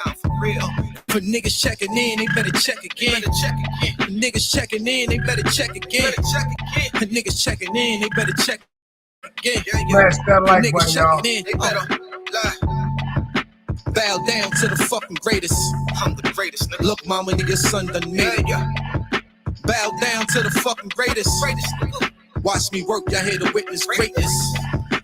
Nah, for real. For niggas checking in, they better check again. For niggas checking in, they better check again. For niggas checking in, they better check again. Smash that like button, y'all. They better bow down to the fucking greatest. I'm the greatest, nigga. Look, mama, your son done made it. Bow down to the fucking greatest. Watch me work, y'all here to witness greatness.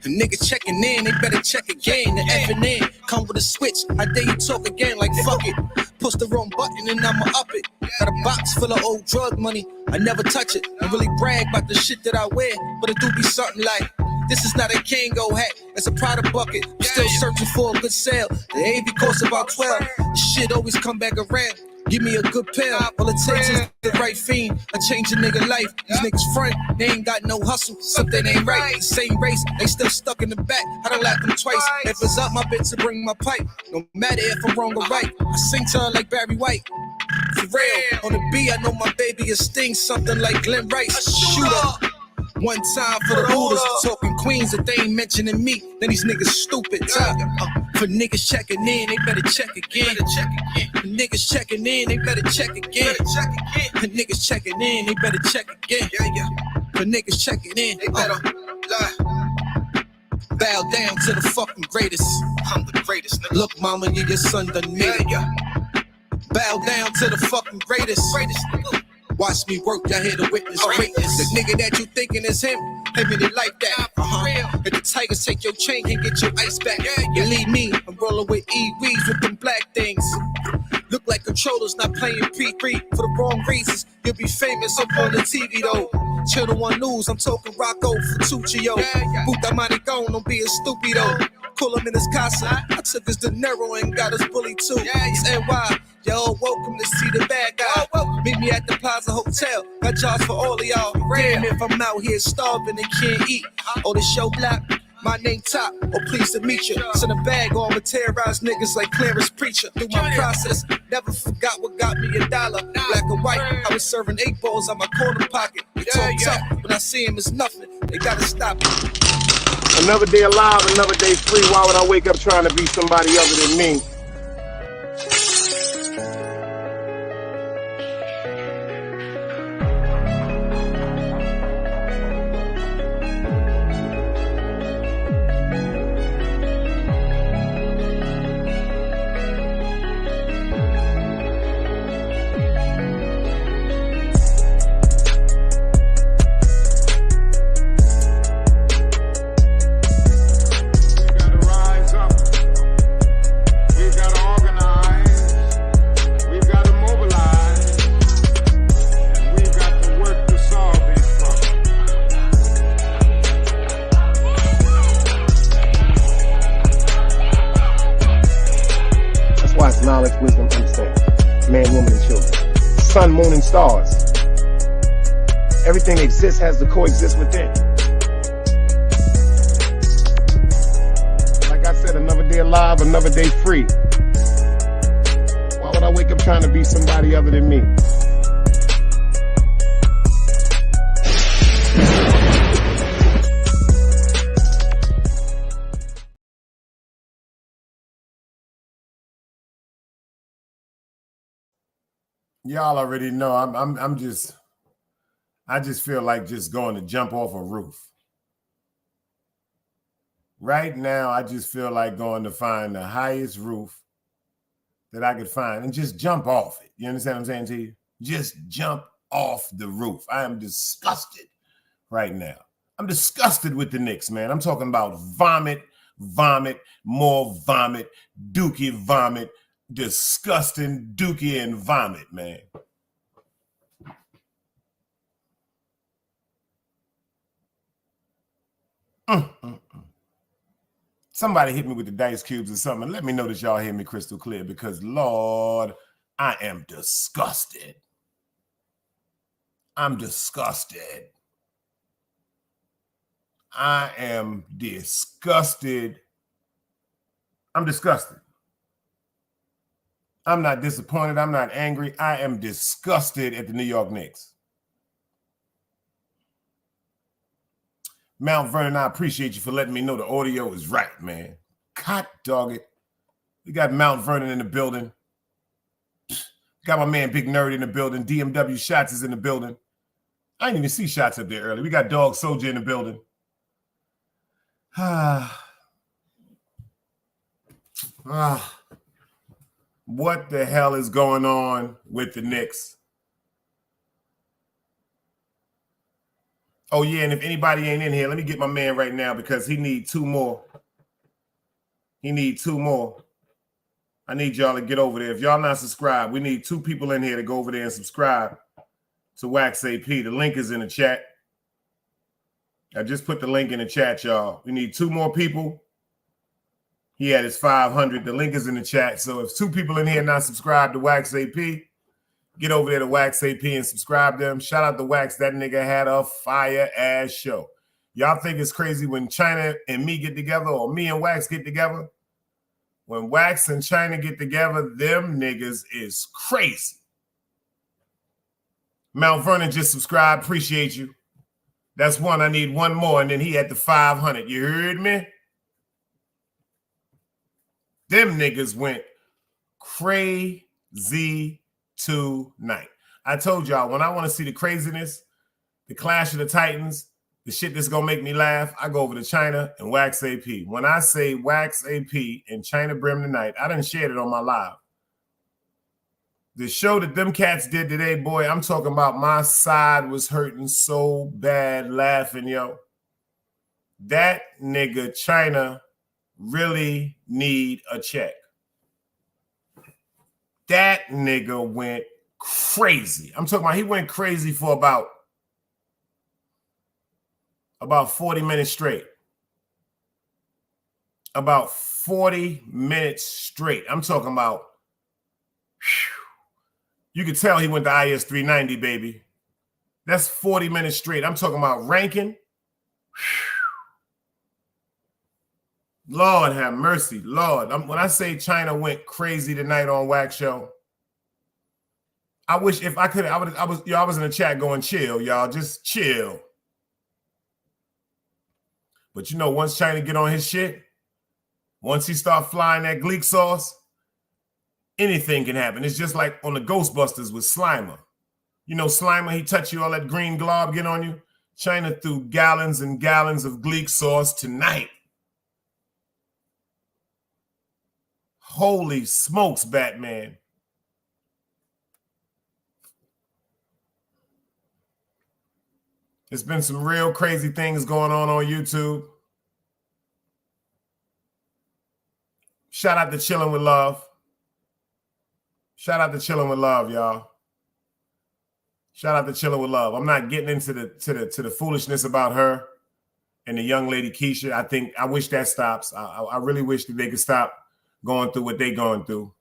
The niggas checking in, they better check again. The effing in, come with a switch. I dare you talk again like fuck it. Push the wrong button and I'ma up it. Got a box full of old drug money. I never touch it. I really brag about the shit that I wear, but it do be something like, this is not a Kango hat, it's a Prada bucket. I'm still searching for a good sale. The AV costs about 12. Shit always come back around. Give me a good pill. All it takes is the right fiend. I change a nigga life. These niggas front, they ain't got no hustle. Something ain't right. The same race, they still stuck in the back. I done lapped them twice. If it's up my bitch to bring my pipe. No matter if I'm wrong or right. I sing to her like Barry White. For real, on the B, I know my baby is sting. Something like Glenn Rice. Shoot up. One time for the Buddhas, talking queens that they ain't mentioning me. Then these niggas stupid. For niggas checking in, they better check again. For niggas checking in, they better check again. For niggas checking in, they better check again. For niggas checking in, they better bow down to the fucking greatest. I'm the greatest. Look, mama, your son done made it. Bow down to the fucking greatest. Watch me work, y'all here to witness greatness. The nigga that you thinking is him, ain't really like that. If the Tigers take your chain, can get your ice back. Believe me, I'm rolling with E-Weeds with them black things. Look like controllers not playing pre-free for the wrong reasons. You'll be famous up on the TV though. Channel 1 News, I'm talking Rocco Futuccio. Boot that money gone, don't be a stupido. Pull him in his casa. I took his dinero and got his bully too. It's NY. Y'all welcome to see the bad guy. Meet me at the Plaza Hotel. Got jobs for all of y'all. Damn if I'm out here starving and can't eat. Or the show black. My name Top, or pleased to meet you. Send a bag on with terrorize niggas like Clarence Preacher. Through my process, never forgot what got me $1. Black and white, I was serving 8 balls on my corner pocket. They talk tough, when I see him it's nothing. They gotta stop it. Another day alive, another day free. Why would I wake up trying to be somebody other than me? Knowledge, wisdom, understanding. Man, woman, and children. Sun, moon, and stars. Everything that exists has to coexist within. Like I said, another day alive, another day free. Why would I wake up trying to be somebody other than me? Y'all already know I just feel like just going to jump off a roof. Right now, I just feel like going to find the highest roof that I could find and just jump off it. You understand what I'm saying to you? Just jump off the roof. I am disgusted right now. I'm disgusted with the Knicks, man. I'm talking about vomit, more vomit, dookie vomit, disgusting dookie and vomit, man. Somebody hit me with the dice cubes or something. Let me know that y'all hear me crystal clear because, Lord, I am disgusted. I'm disgusted. I am disgusted. I'm disgusted. I'm not disappointed. I'm not angry. I am disgusted at the New York Knicks. Mount Vernon, I appreciate you for letting me know the audio is right, man. God dog it. We got Mount Vernon in the building. Got my man Big Nerd in the building. DMW Shots is in the building. I didn't even see Shots up there early. We got Dog Soldier in the building. What the hell is going on with the Knicks? Oh, yeah, and if anybody ain't in here, let me get my man right now because he need 2 more. He need 2 more. I need y'all to get over there. If y'all not subscribed, we need 2 people in here to go over there and subscribe to Wax AP. The link is in the chat. I just put the link in the chat, y'all. We need 2 more people. He had his 500. The link is in the chat. So if 2 people in here not subscribed to Wax AP, get over there to Wax AP and subscribe to them. Shout out to Wax. That nigga had a fire-ass show. Y'all think it's crazy when China and me get together or me and Wax get together? When Wax and China get together, them niggas is crazy. Mount Vernon just subscribed. Appreciate you. That's 1. I need 1 more, and then he had the 500. You heard me? Them niggas went crazy tonight. I told y'all, when I want to see the craziness, the Clash of the Titans, the shit that's going to make me laugh, I go over to China and Wax AP. When I say Wax AP and China Brim tonight, I done shared it on my live. The show that them cats did today, boy, I'm talking about my side was hurting so bad laughing, yo. That nigga China really need a check. That nigga went crazy. I'm talking about he went crazy for about 40 minutes straight. About 40 minutes straight. I'm talking about, you could tell he went to IS 390, baby. That's 40 minutes straight. I'm talking about ranking. Lord have mercy, Lord. When I say China went crazy tonight on Wax Show, I wish if I could, I was in the chat going, chill, y'all, just chill. But you know, once China get on his shit, once he start flying that Gleek sauce, anything can happen. It's just like on the Ghostbusters with Slimer. You know, Slimer, he touch you, all that green glob get on you. China threw gallons and gallons of Gleek sauce tonight. Holy smokes, Batman. There's been some real crazy things going on YouTube. Shout out to Chilling with Love. Shout out to Chilling with Love, y'all. Shout out to Chilling with Love. I'm not getting into the foolishness about her and the young lady Keisha. I wish that stops. I really wish that they could stop going through what they going through.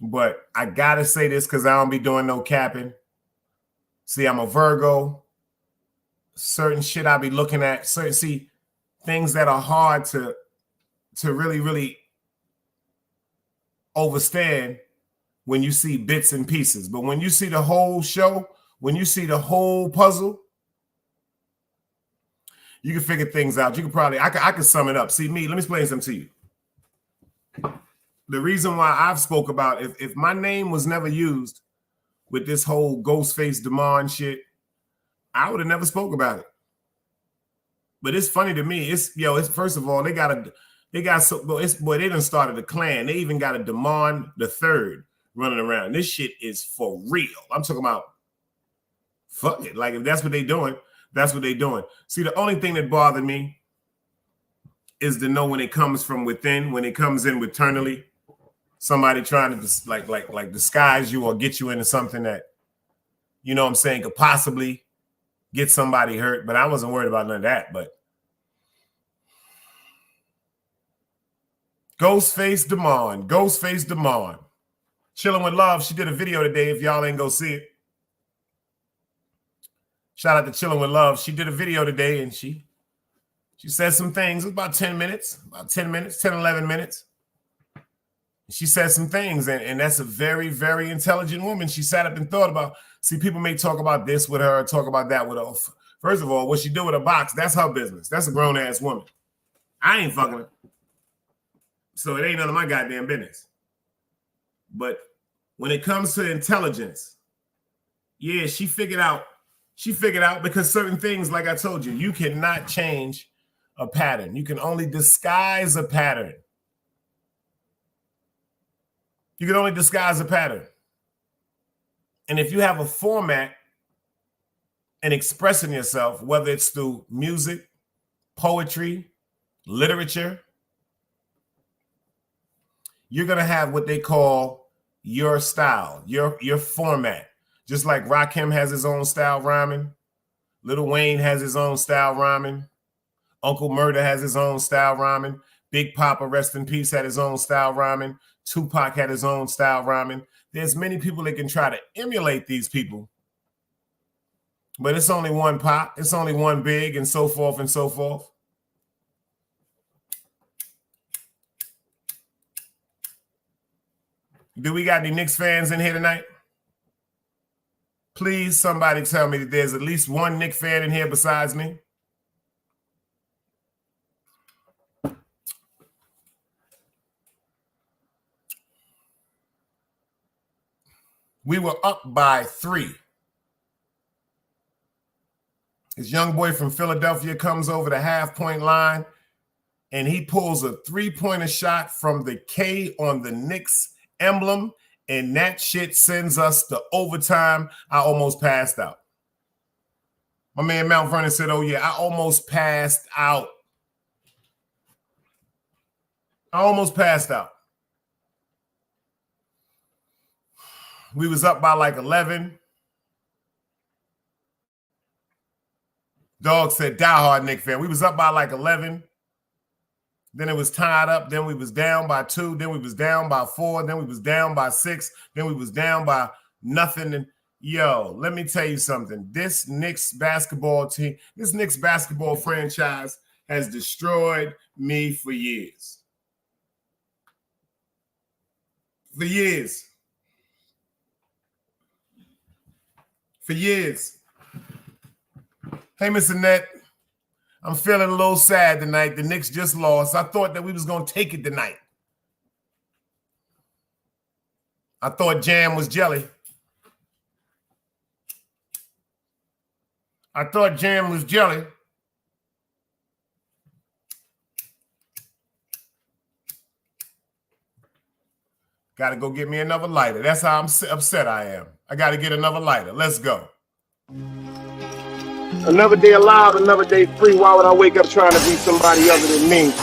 But I gotta say this because I don't be doing no capping. See, I'm a Virgo. Certain shit I be looking at. See, things that are hard to really, really overstand when you see bits and pieces. But when you see the whole show, when you see the whole puzzle, you can figure things out. You can probably, I can sum it up. See, me, let me explain something to you. The reason why I've spoke about, if my name was never used with this whole Ghostface DAMON shit, I would have never spoke about it. But it's funny to me. It's first of all, they done started a clan. They even got a DAMON III running around. This shit is for real. I'm talking about, fuck it. Like, if that's what they doing, that's what they doing. See, the only thing that bothered me is to know when it comes from within, when it comes in eternally, somebody trying to like disguise you or get you into something that, you know what I'm saying, could possibly get somebody hurt. But I wasn't worried about none of that. But Ghostface DAMON. Chilling with Love. She did a video today. If y'all ain't go see it, shout out to Chilling with Love. She did a video today and she said some things. It was about 10 minutes, 11 minutes. She said some things, and that's a very, very intelligent woman. She sat up and thought about, see, people may talk about this with her, talk about that with her. First of all, what she do with a box, that's her business. That's a grown-ass woman. I ain't fucking her. So it ain't none of my goddamn business. But when it comes to intelligence, yeah, she figured out because certain things, like I told you, you cannot change a pattern. You can only disguise a pattern. You can only disguise a pattern. And if you have a format and expressing yourself, whether it's through music, poetry, literature, you're going to have what they call your style, your format. Just like Rakim has his own style rhyming, Lil Wayne has his own style rhyming, Uncle Murder has his own style rhyming, Big Papa, rest in peace, had his own style rhyming, Tupac had his own style rhyming. There's many people that can try to emulate these people, but it's only one Pop, it's only one Big, and so forth and so forth. Do we got any Knicks fans in here tonight? Please, somebody tell me that there's at least one Knicks fan in here besides me. We were up by 3. This young boy from Philadelphia comes over the half-point line, and he pulls a 3-pointer shot from the K on the Knicks emblem, and that shit sends us to overtime. I almost passed out. My man Mount Vernon said, oh, yeah, I almost passed out. I almost passed out. We was up by like 11. Dog said, diehard Knicks fan. We was up by like 11. Then it was tied up. Then we was down by 2. Then we was down by 4. Then we was down by 6. Then we was down by nothing. And yo, let me tell you something. This Knicks basketball team, this Knicks basketball franchise has destroyed me for years. For years. For years. Hey, Miss Annette, I'm feeling a little sad tonight. The Knicks just lost. I thought that we was going to take it tonight. I thought jam was jelly. I thought jam was jelly. Got to go get me another lighter. That's how I'm upset I am. I got to get another lighter. Let's go. Another day alive, another day free. Why would I wake up trying to be somebody other than me?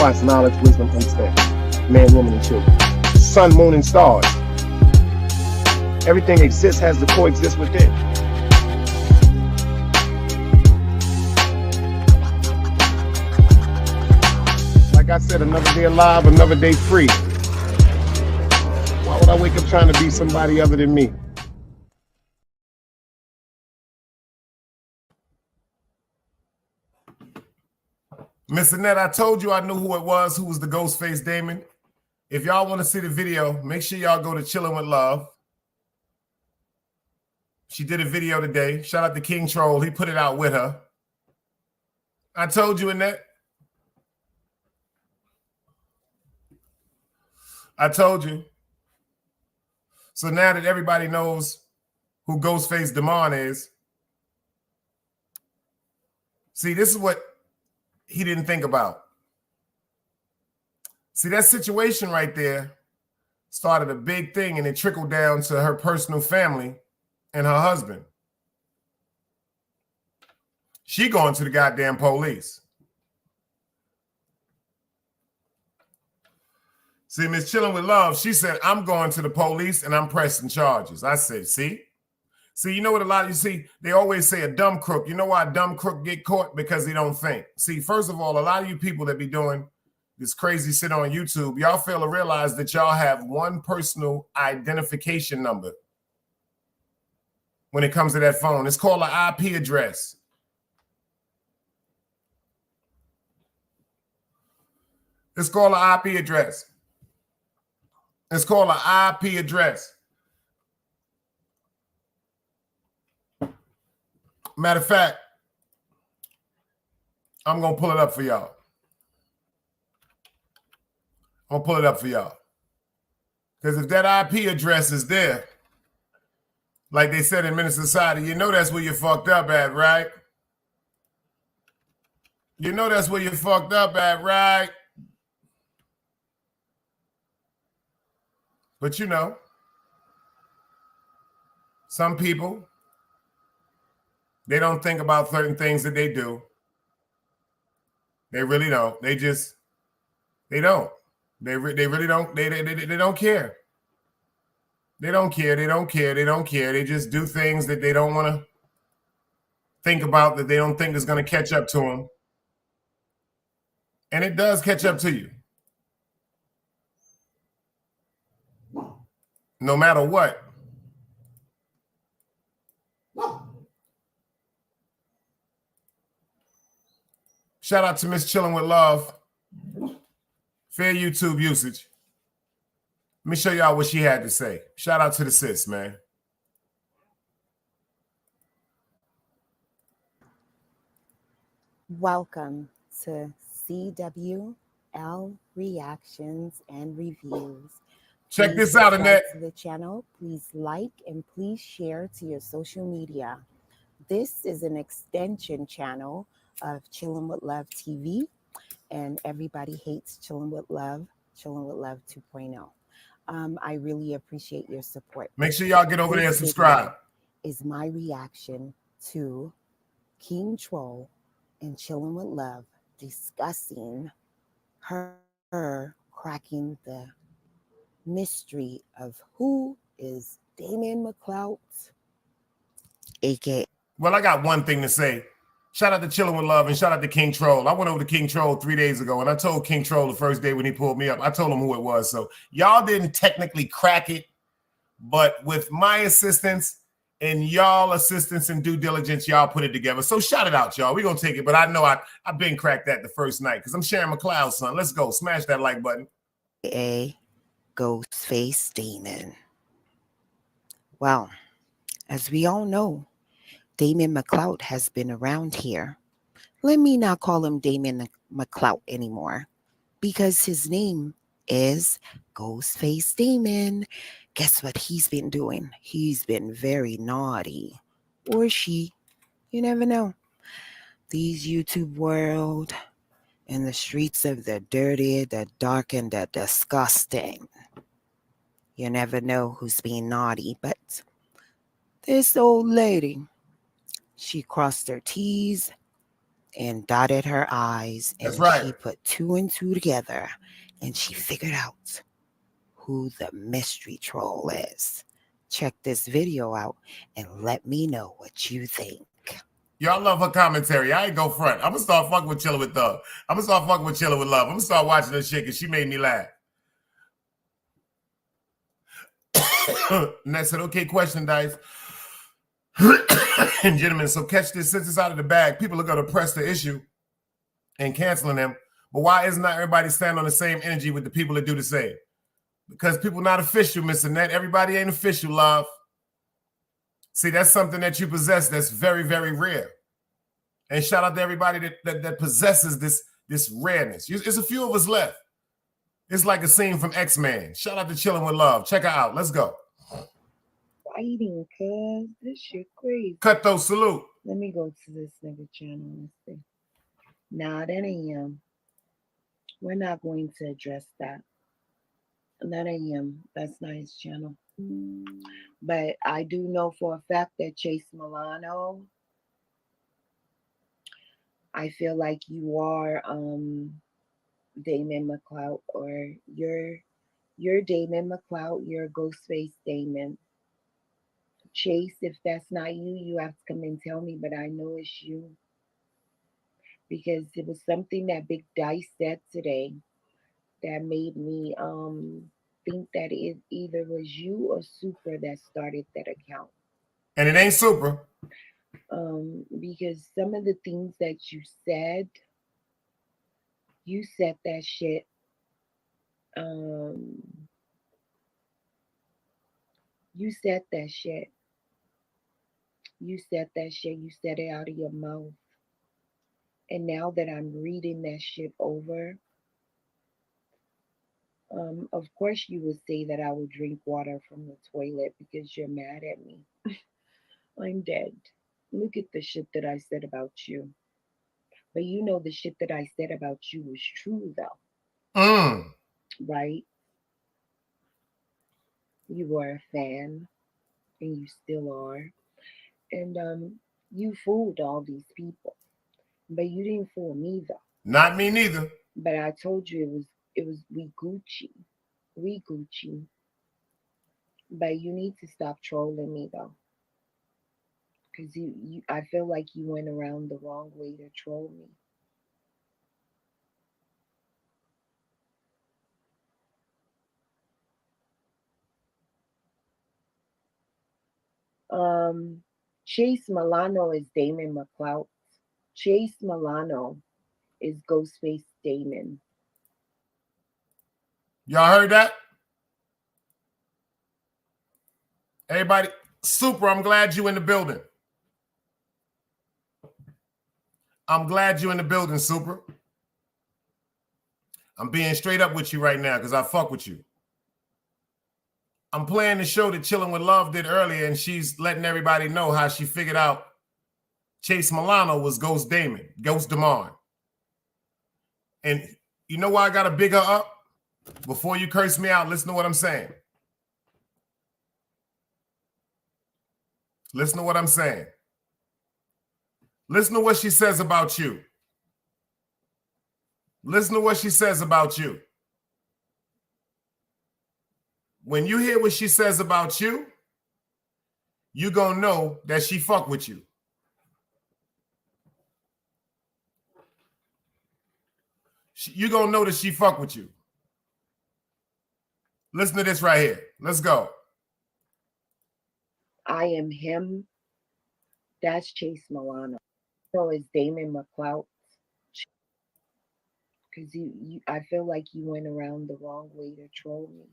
It's knowledge, wisdom, understanding. Man, woman, and children. Sun, moon, and stars. Everything exists, has to coexist within. Like I said, another day alive, another day free. Why would I wake up trying to be somebody other than me? Miss Annette, I told you I knew who it was, who was the Ghostface Damon. If y'all want to see the video, make sure y'all go to Chillin' with Love. She did a video today. Shout out to King Troll. He put it out with her. I told you, Annette. I told you. So now that everybody knows who Ghostface DAMON is, see, this is what he didn't think about. See, that situation right there started a big thing, and it trickled down to her personal family and her husband. She going to the goddamn police. See, Miss Chillin' with Love, she said, I'm going to the police and I'm pressing charges. I said, see? See, you know what a lot of you see? They always say a dumb crook. You know why a dumb crook get caught? Because they don't think. See, first of all, a lot of you people that be doing this crazy shit on YouTube, y'all fail to realize that y'all have one personal identification number when it comes to that phone. It's called an IP address. It's called an IP address. It's called an IP address. Matter of fact, I'm going to pull it up for y'all. I'm going to pull it up for y'all. Because if that IP address is there, like they said in Menace Society, you know that's where you fucked up at, right? You know that's where you fucked up at, right? But you know, some people They don't think about certain things that they do. They really don't. They don't. They really don't. They don't care. They don't care. They don't care. They don't care. They just do things that they don't want to think about, that they don't think is going to catch up to them. And it does catch up to you. No matter what. Shout out to Miss Chilling with Love. Fair YouTube usage. Let me show y'all what she had to say. Shout out to the sis, man. Welcome to CWL Reactions and Reviews. Check Please this out, subscribe Annette. to the channel. Please like and please share to your social media. This is an extension channel of Chillin' with Love TV, and everybody hates Chillin' with Love 2.0. I really appreciate your support. Make sure y'all get over there and subscribe. Is my reaction to King Troll and Chillin' with Love discussing her cracking the mystery of who is Damon McClout, aka. Well, I got one thing to say. Shout out to Chillin' with Love and shout out to King Troll. I went over to King Troll 3 days ago and I told King Troll the first day when he pulled me up, I told him who it was. So y'all didn't technically crack it, but with my assistance and y'all assistance and due diligence, y'all put it together. So shout it out, y'all. We're going to take it, but I know I've been cracked that the first night because I'm Sharon McCloud's son. Let's go. Smash that like button. A Ghostface Damon. Well, as we all know, Damon McClout has been around here. Let me not call him Damon McClout anymore because his name is Ghostface Damon. Guess what he's been doing? He's been very naughty. Or she. You never know. These YouTube world and the streets of the dirty, the dark, and the disgusting. You never know who's being naughty, but this old lady, she crossed her T's and dotted her I's, and That's right. She put 2 and 2 together, and she figured out who the mystery troll is. Check this video out and let me know what you think. Y'all love her commentary. I ain't go front. I'm going to start fucking with Chillin' with Love. I'm going to start fucking with Chillin' with Love. I'm going to start watching her shit because she made me laugh. And I said, okay, question, Dice. And gentlemen, so catch this. Since it's out of the bag, people are going to press the issue and canceling them. But why isn't not everybody stand on the same energy with the people that do the same? Because people not official, Miss Annette. Everybody ain't official, love. See, that's something that you possess that's very, very rare. And shout out to everybody that possesses this rareness. It's a few of us left. It's like a scene from X-Men. Shout out to Chillin' with Love. Check her out. Let's go. Fighting, cuz this shit crazy. Cut those salute. Let me go to this nigga channel and see. Nah, that ain't him. We're not going to address that. That ain't him. That's not his channel. But I do know for a fact that Chase Milano, I feel like you are Damon McClout, or you're Damon McClout, you're Ghostface Damon. Chase, if that's not you, you have to come and tell me, but I know it's you. Because it was something that Big Dice said today that made me think that it either was you or Super that started that account. And it ain't Super. Because some of the things that you said that shit. You said that shit. You said that shit. You said it out of your mouth. And now that I'm reading that shit over, of course you would say that I would drink water from the toilet because you're mad at me. I'm dead. Look at the shit that I said about you. But you know the shit that I said about you was true though. Right? You were a fan, and you still are. And You fooled all these people, but you didn't fool me though. Not me neither. But I told you it was we Gucci. But you need to stop trolling me though, because I feel like you went around the wrong way to troll me. Chase Milano is Damon McClout. Chase Milano is Ghostface Damon. Y'all heard that? Everybody, Super, I'm glad you in the building. I'm glad you in the building, Super. I'm being straight up with you right now because I fuck with you. I'm playing the show that Chillin' with Love did earlier, and she's letting everybody know how she figured out Chase Milano was Ghost Damon. And you know why I got to big her up? Before you curse me out, listen to what I'm saying. Listen to what I'm saying. Listen to what she says about you. Listen to what she says about you. When you hear what she says about you, you're going to know that she fuck with you. You're going to know that she fuck with you. Listen to this right here. Let's go. I am him. That's Chase Milano. So is Damon McClout. Because I feel like you went around the wrong way to troll me.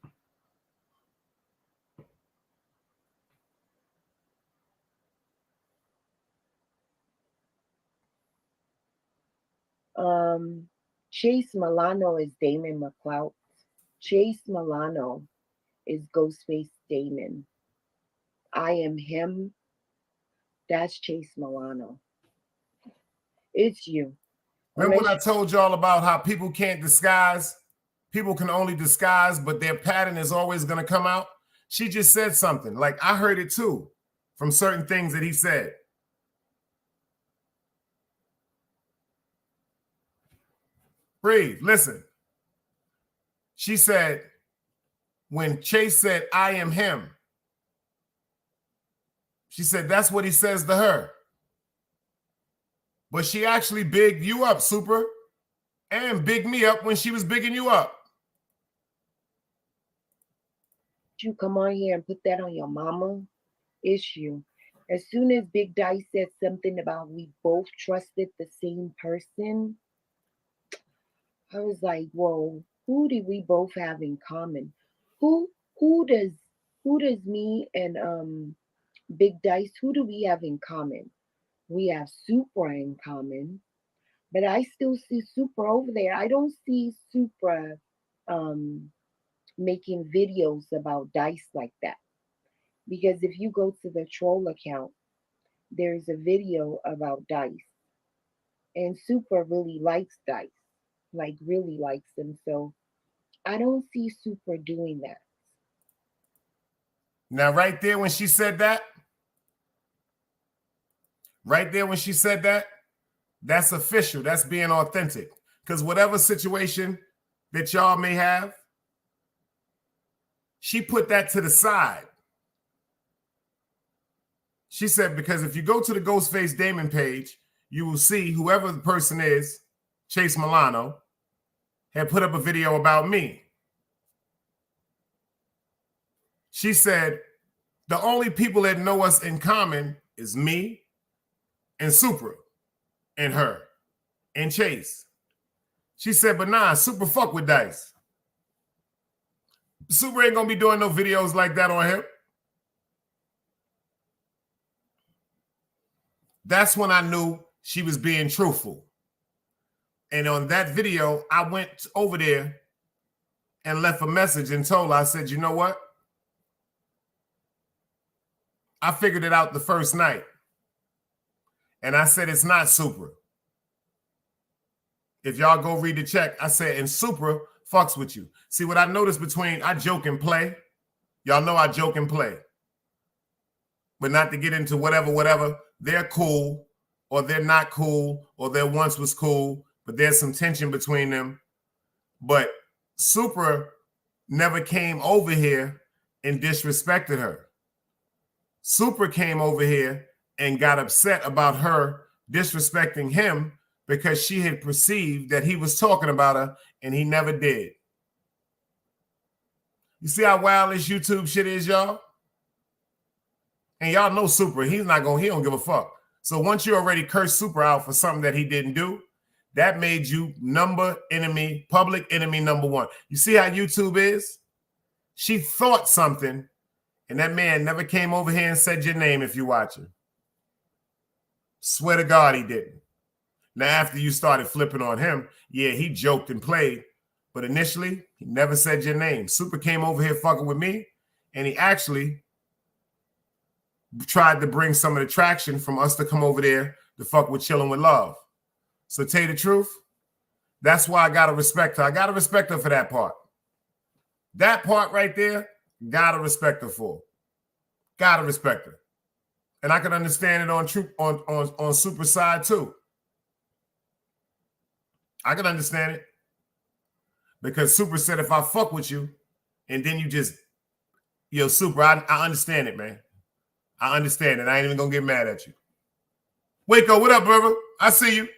Chase Milano is Damon McClout. Chase Milano is Ghostface Damon. I am him. That's Chase Milano. It's you. Remember when I told y'all about how people can't disguise? People can only disguise, but their pattern is always going to come out. She just said something. Like, I heard it too from certain things that he said. Breathe. Listen. She said, when Chase said, I am him, she said, that's what he says to her. But she actually bigged you up, Super, and bigged me up when she was bigging you up. You come on here and put that on your mama? It's you. As soon as Big Dice said something about we both trusted the same person, I was like, whoa, who do we both have in common? Who does me and Big Dice, who do we have in common? We have Supra in common, but I still see Supra over there. I don't see Supra making videos about Dice like that. Because if you go to the troll account, there's a video about Dice. And Supra really likes Dice, like really likes him. So I don't see Supra doing that. Now, right there when she said that, that's official. That's being authentic. Because whatever situation that y'all may have, she put that to the side. She said, because if you go to the Ghostface Damon page, you will see whoever the person is, Chase Milano, had put up a video about me. She said, the only people that know us in common is me and Supra and her and Chase. She said, but nah, Supra fuck with Dice. Supra ain't gonna be doing no videos like that on him. That's when I knew she was being truthful. And on that video, I went over there and left a message and told her, I said, you know what? I figured it out the first night. And I said, it's not Supra. If y'all go read the check, I said, and Supra fucks with you. See, what I noticed between, I joke and play. Y'all know I joke and play. but not to get into whatever. They're cool, or they're not cool, or there once was cool, but there's some tension between them. But Super never came over here and disrespected her. Super came over here and got upset about her disrespecting him because she had perceived that he was talking about her and he never did. You see how wild this YouTube shit is, y'all? And y'all know Super, he don't give a fuck. So once you already cursed Super out for something that he didn't do, that made you public enemy number one. You see how YouTube is? She thought something, and that man never came over here and said your name if you're watching. Swear to God he didn't. Now, after you started flipping on him, yeah, he joked and played, but initially, he never said your name. Super came over here fucking with me, and he actually tried to bring some of the traction from us to come over there to fuck with Chilling with Love. So tell you the truth, that's why I gotta respect her. I gotta respect her for that part. That part right there, gotta respect her for. Gotta respect her. And I can understand it on Super side too. I can understand it. Because Super said, if I fuck with you, and then you just, Super, I understand it, man. I understand it. I ain't even gonna get mad at you. Waco, what up, brother? I see you.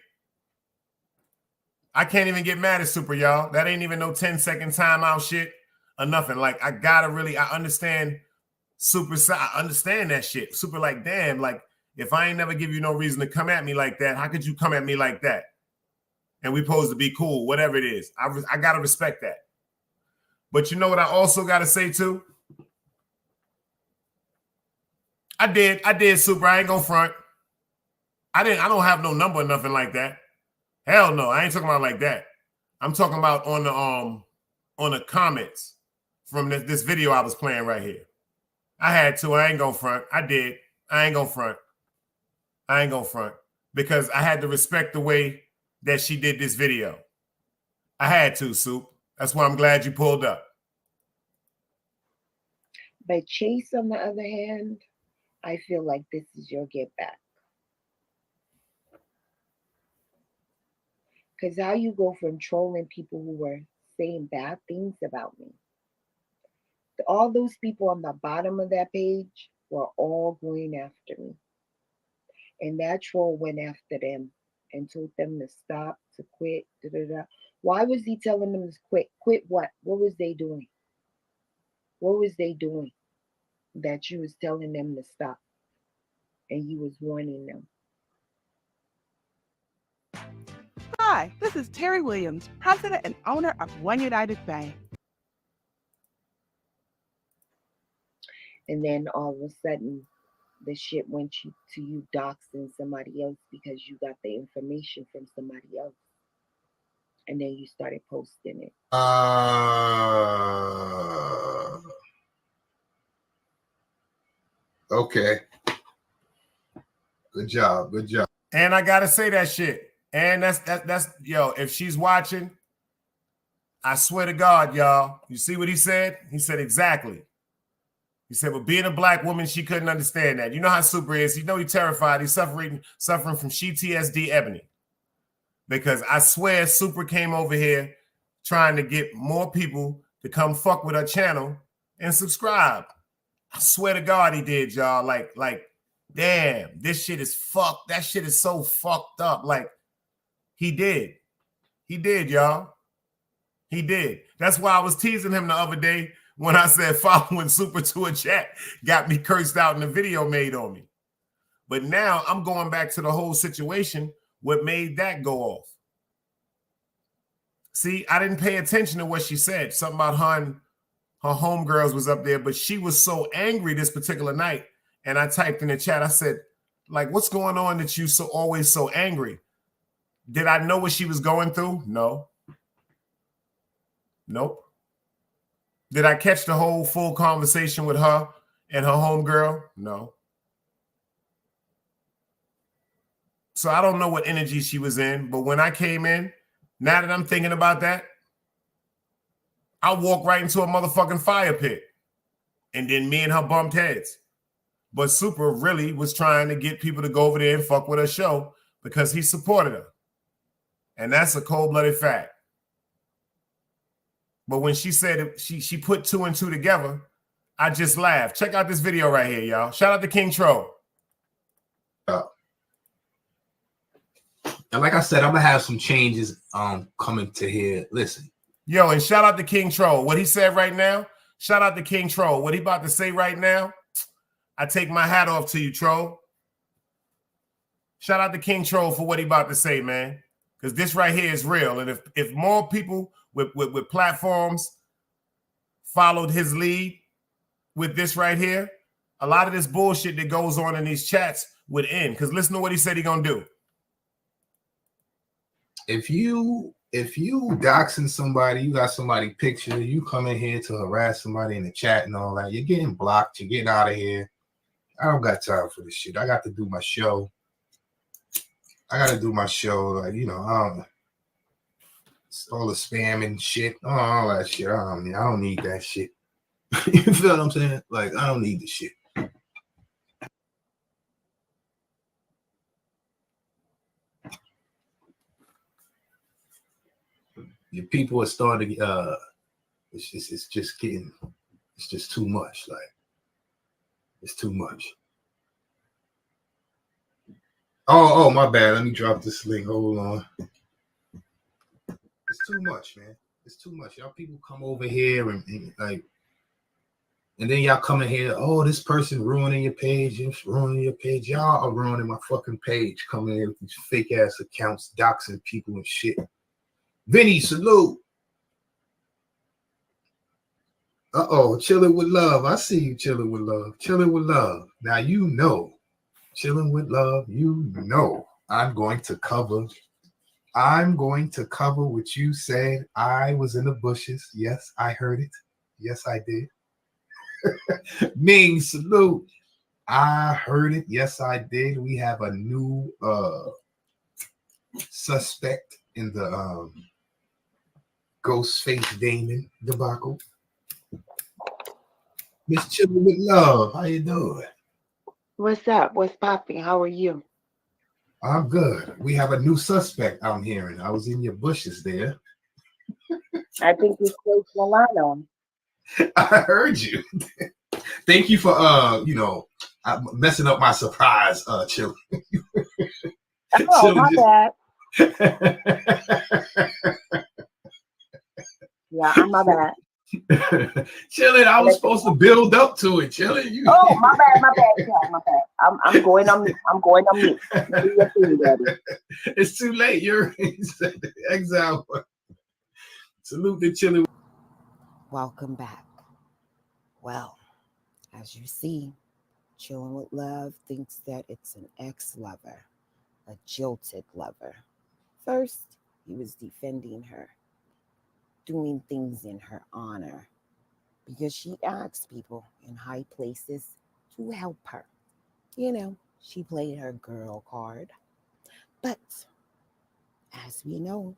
I can't even get mad at Super, y'all. That ain't even no 10-second timeout shit or nothing. Like, I understand Super. I understand that shit. Super, like, damn, like, if I ain't never give you no reason to come at me like that, how could you come at me like that? And we supposed to be cool, whatever it is. I gotta respect that. But you know what I also gotta say too? I did, Super. I ain't gonna front. I don't have no number or nothing like that. Hell no, I ain't talking about like that. I'm talking about on the comments from this video I was playing right here. I had to. I ain't gonna front. I did. I ain't gonna front. I ain't gonna front because I had to respect the way that she did this video. I had to, Soup. That's why I'm glad you pulled up. But Chase, on the other hand, I feel like this is your get back. Because how you go from trolling people who were saying bad things about me, all those people on the bottom of that page were all going after me. And that troll went after them and told them to stop, to quit. Why was he telling them to quit? Quit what? What was they doing? What was they doing that you was telling them to stop? And you was warning them. Hi, this is Terry Williams, president and owner of One United Bank. And then all of a sudden, the shit went to you doxing somebody else because you got the information from somebody else. And then you started posting it. Okay. Good job. Good job. And I gotta say that shit. And that's yo, if she's watching, I swear to God, y'all. You see what he said? He said exactly. He said, but being a black woman, she couldn't understand that. You know how Super is. You know he's terrified. He's suffering from PTSD, Ebony. Because I swear Super came over here trying to get more people to come fuck with her channel and subscribe. I swear to God he did, y'all. Like, damn, this shit is fucked. That shit is so fucked up. Like, he did. He did, y'all. He did. That's why I was teasing him the other day when I said following Super to a chat got me cursed out in the video made on me. But now I'm going back to the whole situation. What made that go off? See, I didn't pay attention to what she said. Something about her and her homegirls was up there, but she was so angry this particular night. And I typed in the chat, I said, like, what's going on that you always so angry? Did I know what she was going through? No. Nope. Did I catch the whole full conversation with her and her homegirl? No. So I don't know what energy she was in, but when I came in, now that I'm thinking about that, I walked right into a motherfucking fire pit. And then me and her bumped heads. but Super really was trying to get people to go over there and fuck with her show because he supported her. And that's a cold-blooded fact. But when she said she put 2 and 2 together, I just laughed. Check out this video right here, y'all. Shout out to King Troll. And like I said, I'm gonna have some changes coming to here. Listen. Yo, and shout out to King Troll. What he said right now, shout out to King Troll. What he about to say right now, I take my hat off to you, Troll. Shout out to King Troll for what he about to say, man. Because this right here is real. And if more people with platforms followed his lead with this right here, a lot of this bullshit that goes on in these chats would end. Because listen to what he said he gonna do. If you doxing somebody, you got somebody picture, you come in here to harass somebody in the chat and all that, you're getting blocked, you're getting out of here. I don't got time for this shit. I got to do my show. Like, you know, all the spam and shit, all that shit. I don't need that shit. You feel what I'm saying? Like, I don't need the shit. Your people are starting. It's just too much. Like, it's too much. Oh, my bad. Let me drop this link. Hold on. It's too much, man. It's too much. Y'all people come over here and then y'all come in here. Oh, this person ruining your page. It's ruining your page. Y'all are ruining my fucking page. Coming in with these fake ass accounts, doxing people and shit. Vinny, salute. Chilling with love. I see you chilling with love. Chilling with love. Now you know. Chilling with love. You know. I'm going to cover what you said. I was in the bushes. Yes, I heard it. Yes, I did. Ming, salute. I heard it. Yes, I did. We have a new suspect in the Ghostface Damon debacle. Miss Chillin' with Love, how you doing? What's up? What's popping? How are you? I'm good. We have a new suspect, I'm hearing. I was in your bushes there. I think it's Coach Milano. I heard you. Thank you for messing up my surprise, Chillin'. Oh, my bad. Yeah, my bad. Chillin', I was supposed to build up to it. Chillin', Oh, my bad. Yeah, my bad. I'm going on mute. Do your thing, daddy. It's too late. You're exile. Salute to Chillin'. Welcome back. Well, as you see, Chillin' with Love thinks that it's an ex-lover, a jilted lover. First, he was defending her, doing things in her honor, because she asked people in high places to help her. You know, she played her girl card. But as we know,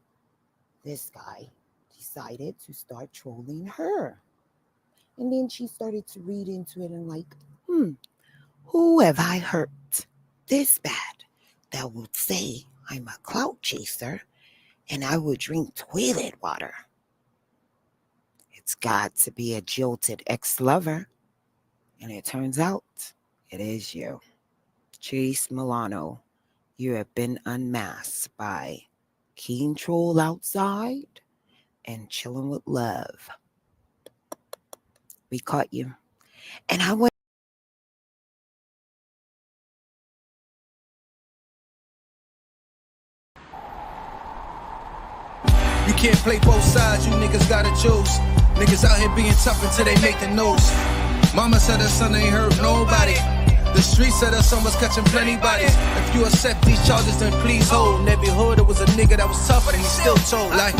this guy decided to start trolling her. And then she started to read into it and like, who have I hurt this bad that would say I'm a clout chaser and I would drink toilet water? It's got to be a jilted ex-lover. And it turns out it is you. Chase Milano, you have been unmasked by King Troll outside and Chillin' with Love. We caught you. And I went. You can't play both sides, you niggas gotta choose. Niggas out here being tough until they make the news. Mama said her son ain't hurt nobody. The streets said her son was catching plenty bodies. If you accept these charges, then please hold. In every hood, it was a nigga that was tough, and he still told. Like,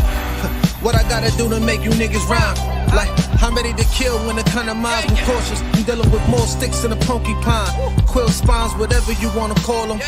what I gotta do to make you niggas rhyme? Like, I'm ready to kill when the kind of minds be cautious. I'm dealing with more sticks than a porcupine. Quill spines, whatever you wanna call them.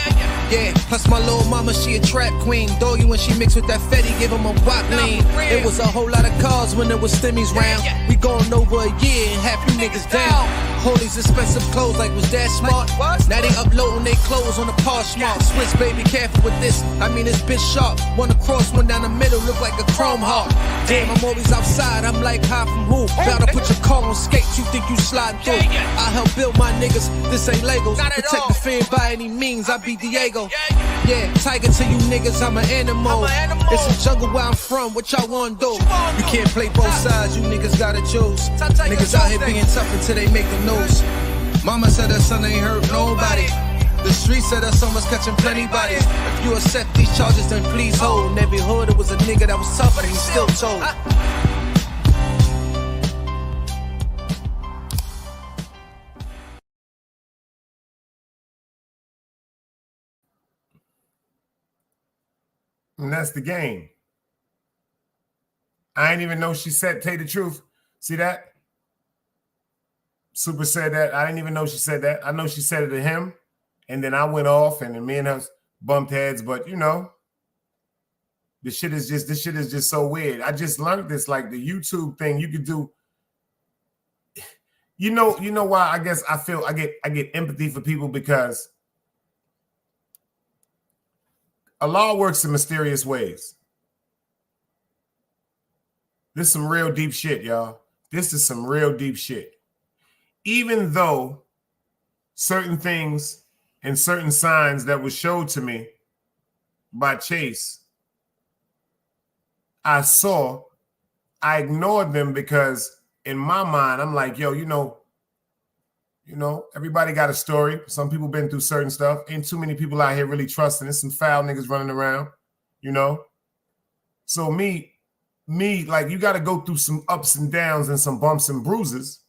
Yeah, plus my little mama, she a trap queen. Doggy when she mixed with that Fetty, give him a wop lean. It was a whole lot of cars when there was stimmies round. We going over a year and half you niggas down. All these expensive clothes, like was that smart? Now they uploading their clothes on the Poshmark. Swiss baby, careful with this. I mean, this bitch sharp. One across, one down the middle, look like a chrome heart. Damn, I'm always outside. I'm like, high from who? Bound to put your car on skates. You think you sliding through? I help build my niggas. This ain't Legos. Protect the fan by any means. I be Diego. Yeah, tiger to you niggas. I'm an animal. It's a jungle where I'm from. What y'all wanna do? You can't play both sides. You niggas gotta choose. Niggas out here being tough until they make the news. Mama said her son ain't hurt nobody. The street said her son was catching plenty bodies. If you accept these charges, then please hold. In every hood, it was a nigga that was tough, but he still told. And that's the game. I didn't even know she said, tell you the truth. See that? Super said that. I didn't even know she said that. I know she said it to him. And then I went off and then me and her bumped heads. But, you know, this shit is just so weird. I just learned this, like the YouTube thing you could do. You know why I guess I feel I get empathy for people, because Allah works in mysterious ways. This is some real deep shit, y'all. This is some real deep shit. Even though certain things and certain signs that were showed to me by Chase, I saw, I ignored them because in my mind, I'm like, yo, you know, everybody got a story. Some people been through certain stuff. Ain't too many people out here really trusting. There's some foul niggas running around, you know? So me, like, you got to go through some ups and downs and some bumps and bruises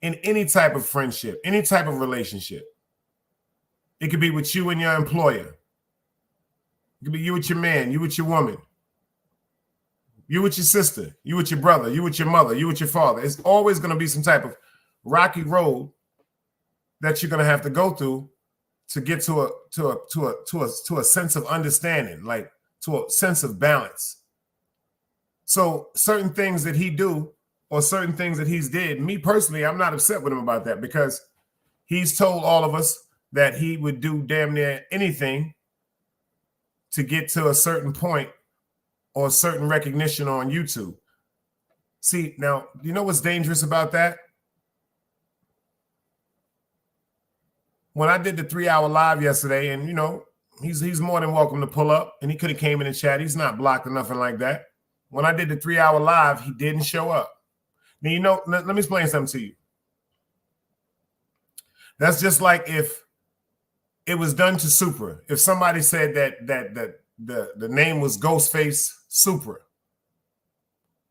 in any type of friendship, any type of relationship. It could be with you and your employer. It could be you with your man, you with your woman, you with your sister, you with your brother, you with your mother, you with your father. It's always going to be some type of rocky road that you're going to have to go through to get to a sense of understanding, like to a sense of balance. So certain things that he do or certain things that he's did, me personally, I'm not upset with him about that, because he's told all of us that he would do damn near anything to get to a certain point or a certain recognition on YouTube. See, now, you know what's dangerous about that? When I did the 3-hour live yesterday, and, you know, he's more than welcome to pull up, and he could have came in and chat. He's not blocked or nothing like that. When I did the 3-hour live, he didn't show up. Now, you know, let me explain something to you. That's just like if it was done to Supra. If somebody said that the name was Ghostface Supra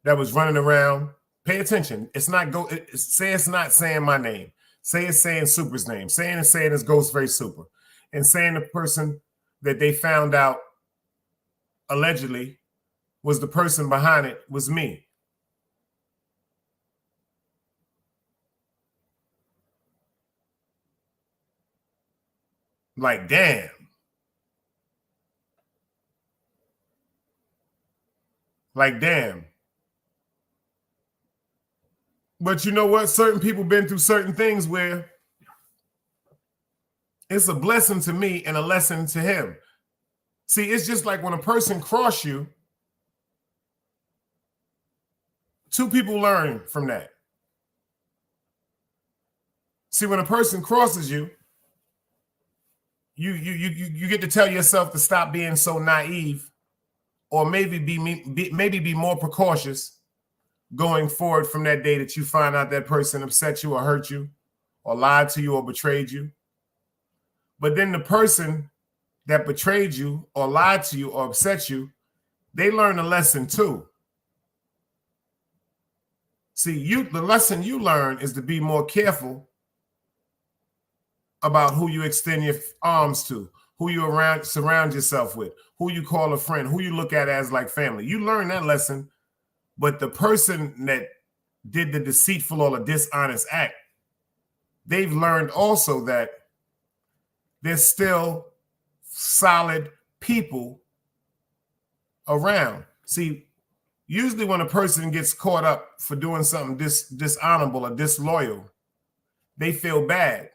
that was running around, pay attention. It's not say it's not saying my name. Say it's saying Supra's name. Saying it's Ghostface Supra. And saying the person that they found out allegedly was the person behind it was me. Like, damn. Like, damn. But you know what? Certain people been through certain things where it's a blessing to me and a lesson to him. See, it's just like when a person cross you, two people learn from that. See, when a person crosses you, you get to tell yourself to stop being so naive, or maybe be more precautious going forward from that day that you find out that person upset you or hurt you or lied to you or betrayed you. But then the person that betrayed you or lied to you or upset you, they learn a lesson too. See, the lesson you learn is to be more careful about who you extend your arms to, who you surround yourself with, who you call a friend, who you look at as like family. You learn that lesson, but the person that did the deceitful or the dishonest act, they've learned also that there's still solid people around. See, usually when a person gets caught up for doing something dishonorable or disloyal, they feel bad.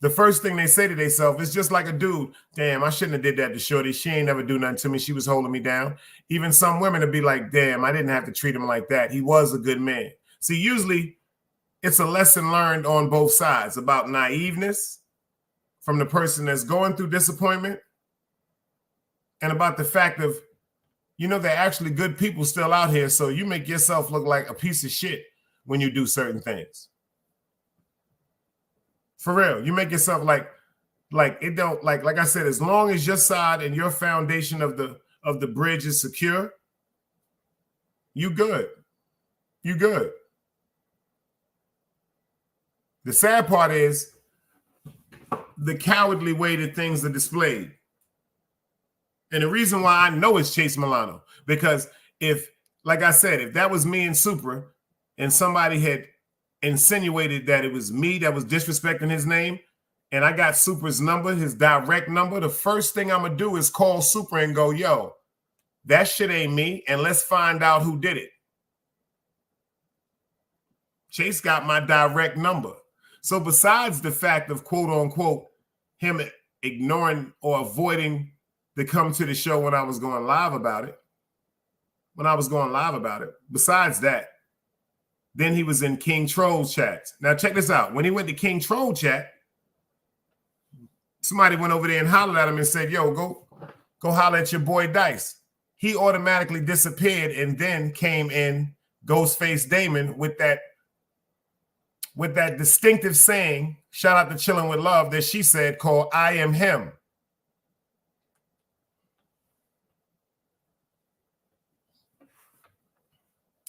The first thing they say to themselves is just like a dude. Damn, I shouldn't have did that to Shorty. She ain't never do nothing to me. She was holding me down. Even some women would be like, damn, I didn't have to treat him like that. He was a good man. See, usually it's a lesson learned on both sides about naiveness from the person that's going through disappointment and about the fact of, you know, they're actually good people still out here. So you make yourself look like a piece of shit when you do certain things. For real, you make yourself like it don't like I said, as long as your side and your foundation of the bridge is secure, you good. You good. The sad part is the cowardly way that things are displayed. And the reason why I know it's Chase Milano, because if, like I said, if that was me and Supra and somebody had insinuated that it was me that was disrespecting his name, and I got Supra's number, his direct number, the first thing I'm going to do is call Supra and go, yo, that shit ain't me, and let's find out who did it. Chase got my direct number. So besides the fact of, quote unquote, him ignoring or avoiding to come to the show when I was going live about it, besides that, then he was in King Troll's chat. Now check this out. When he went to King Troll chat, somebody went over there and hollered at him and said, yo, go holler at your boy Dice. He automatically disappeared and then came in Ghostface Damon with that distinctive saying, shout out to Chillin' With Love, that she said called I Am Him.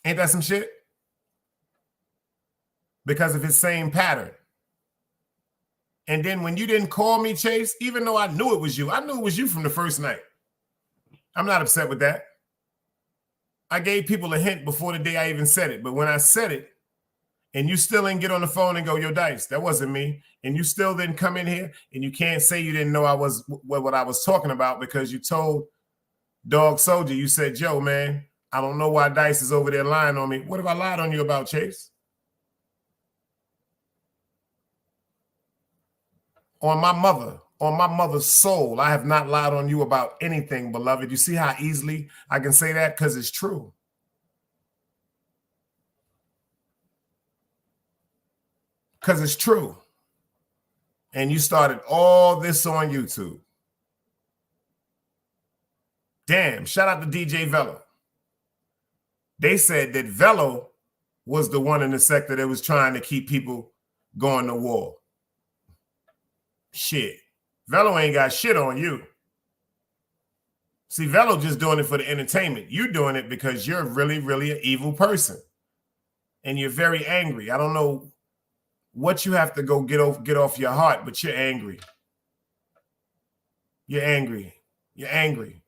Ain't that some shit? Because of his same pattern. And then when you didn't call me, Chase, even though I knew it was you, I knew it was you from the first night. I'm not upset with that. I gave people a hint before the day I even said it. But when I said it, and you still didn't get on the phone and go, yo, Dice, that wasn't me. And you still didn't come in here, and you can't say you didn't know what I was talking about because you told Dog Soldier, you said, yo, man, I don't know why Dice is over there lying on me. What have I lied on you about, Chase? On my mother's soul, I have not lied on you about anything, beloved. You see how easily I can say that? Because it's true. Because it's true. And you started all this on YouTube. Damn, shout out to DJ Velo. They said that Velo was the one in the sector that was trying to keep people going to war. Shit. Velo ain't got shit on you. See, Velo just doing it for the entertainment. You doing it because you're really, really an evil person. And you're very angry. I don't know what you have to go get off your heart, but you're angry. You're angry. You're angry.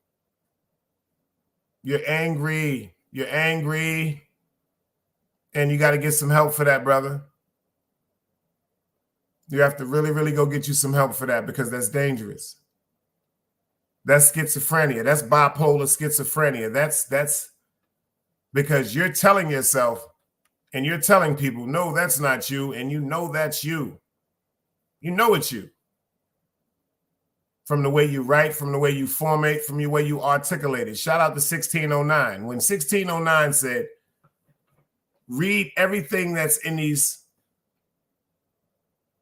You're angry. You're angry. And you got to get some help for that, brother. You have to really, really go get you some help for that because that's dangerous. That's schizophrenia. That's bipolar schizophrenia. That's because you're telling yourself and you're telling people, no, that's not you. And you know that's you. You know it's you. From the way you write, from the way you formate, from the way you articulate it. Shout out to 1609. When 1609 said, read everything that's in these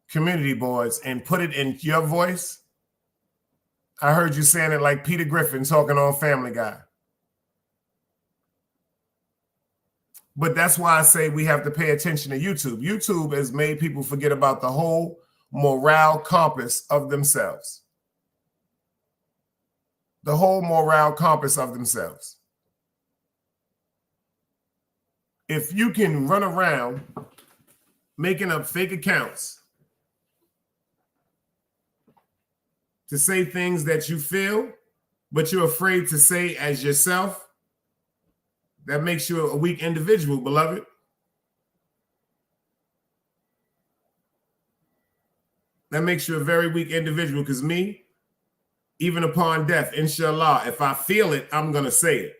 community boards and put it in your voice. I heard you saying it like Peter Griffin talking on Family Guy. But that's why I say we have to pay attention to YouTube. YouTube has made people forget about the whole morale compass of themselves. The whole morale compass of themselves. If you can run around making up fake accounts to say things that you feel, but you're afraid to say as yourself, that makes you a weak individual, beloved. That makes you a very weak individual because me, even upon death, inshallah, if I feel it, I'm going to say it.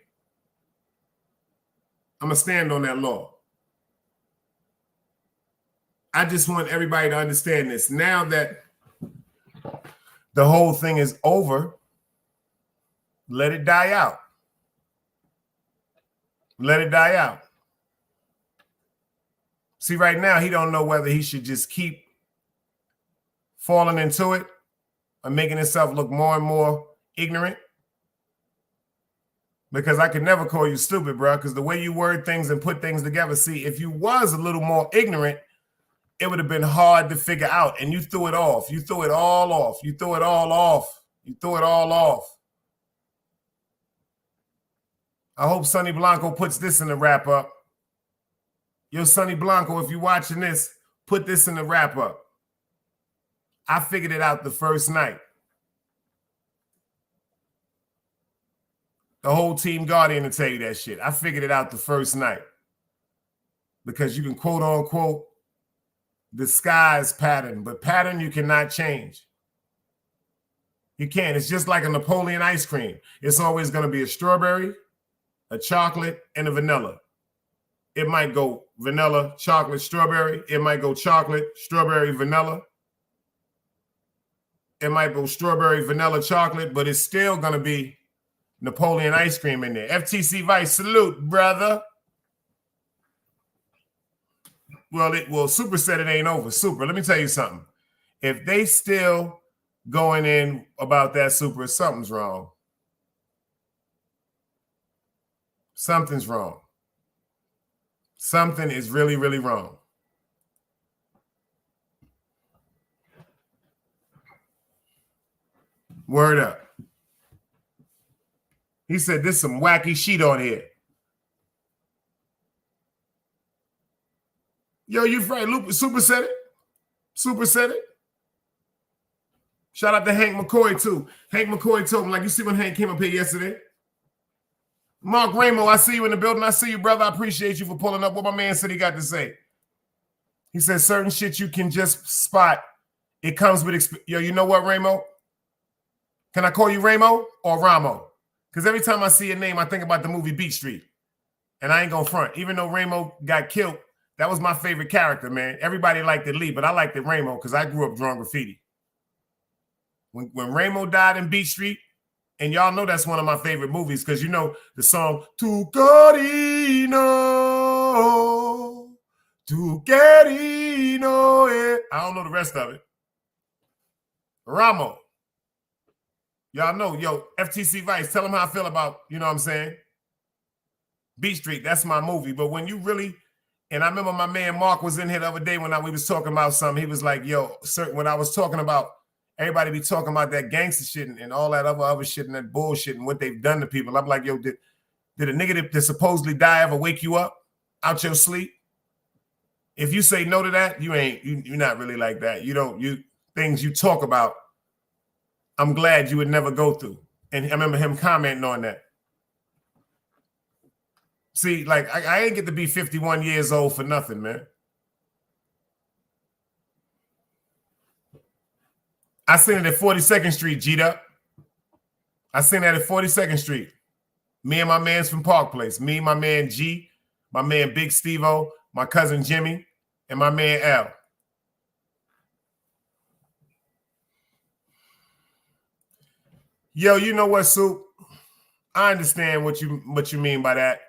I'm going to stand on that law. I just want everybody to understand this. Now that the whole thing is over, let it die out. Let it die out. See, right now, he don't know whether he should just keep falling into it or making himself look more and more ignorant. Because I could never call you stupid, bro, because the way you word things and put things together, see, if you was a little more ignorant, it would have been hard to figure out. And you threw it off. You threw it all off. You threw it all off. You threw it all off. I hope Sonny Blanco puts this in the wrap up. Yo, Sonny Blanco, if you're watching this, put this in the wrap up. I figured it out the first night. The whole Team Guardian will tell you that shit. I figured it out the first night. Because you can quote unquote disguise pattern, but pattern you cannot change. You can't. It's just like a Napoleon ice cream. It's always going to be a strawberry, a chocolate, and a vanilla. It might go vanilla, chocolate, strawberry. It might go chocolate, strawberry, vanilla. It might go strawberry, vanilla, chocolate, but it's still going to be Napoleon ice cream in there. FTC Vice, salute, brother. Well, Super said it ain't over. Super, let me tell you something. If they still going in about that, Super, something's wrong. Something's wrong. Something is really, really wrong. Word up. He said, "This some wacky shit on here." Yo, you right. Super said it. Super said it. Shout out to Hank McCoy, too. Hank McCoy told me, like, you see when Hank came up here yesterday? Mark Ramo, I see you in the building. I see you, brother. I appreciate you for pulling up. What my man said he got to say. He said, certain shit you can just spot. It comes with Yo, you know what, Ramo? Can I call you Ramo or Ramo? Because every time I see your name, I think about the movie Beat Street. And I ain't gonna front. Even though Ramo got killed, that was my favorite character, man. Everybody liked it Lee, but I liked it Ramo because I grew up drawing graffiti. When Ramo died in Beat Street, and y'all know that's one of my favorite movies because you know the song Tu Carino, I don't know the rest of it. Ramo. Y'all know, yo, FTC Vice, tell them how I feel about, you know what I'm saying? Beat Street, that's my movie. But when you really, and I remember my man Mark was in here the other day when we was talking about something. He was like, yo, when I was talking about, everybody be talking about that gangster shit and all that other shit and that bullshit and what they've done to people. I'm like, yo, did a nigga that supposedly die ever wake you up out your sleep? If you say no to that, you're not really like that. Things you talk about, I'm glad you would never go through. And I remember him commenting on that. See, like, I ain't get to be 51 years old for nothing, man. I seen it at 42nd Street, G'd up. I seen that at 42nd Street. Me and my man's from Park Place. Me, my man G, my man Big Steve-O, my cousin Jimmy, and my man Al. Yo, you know what, Soup? I understand what you mean by that.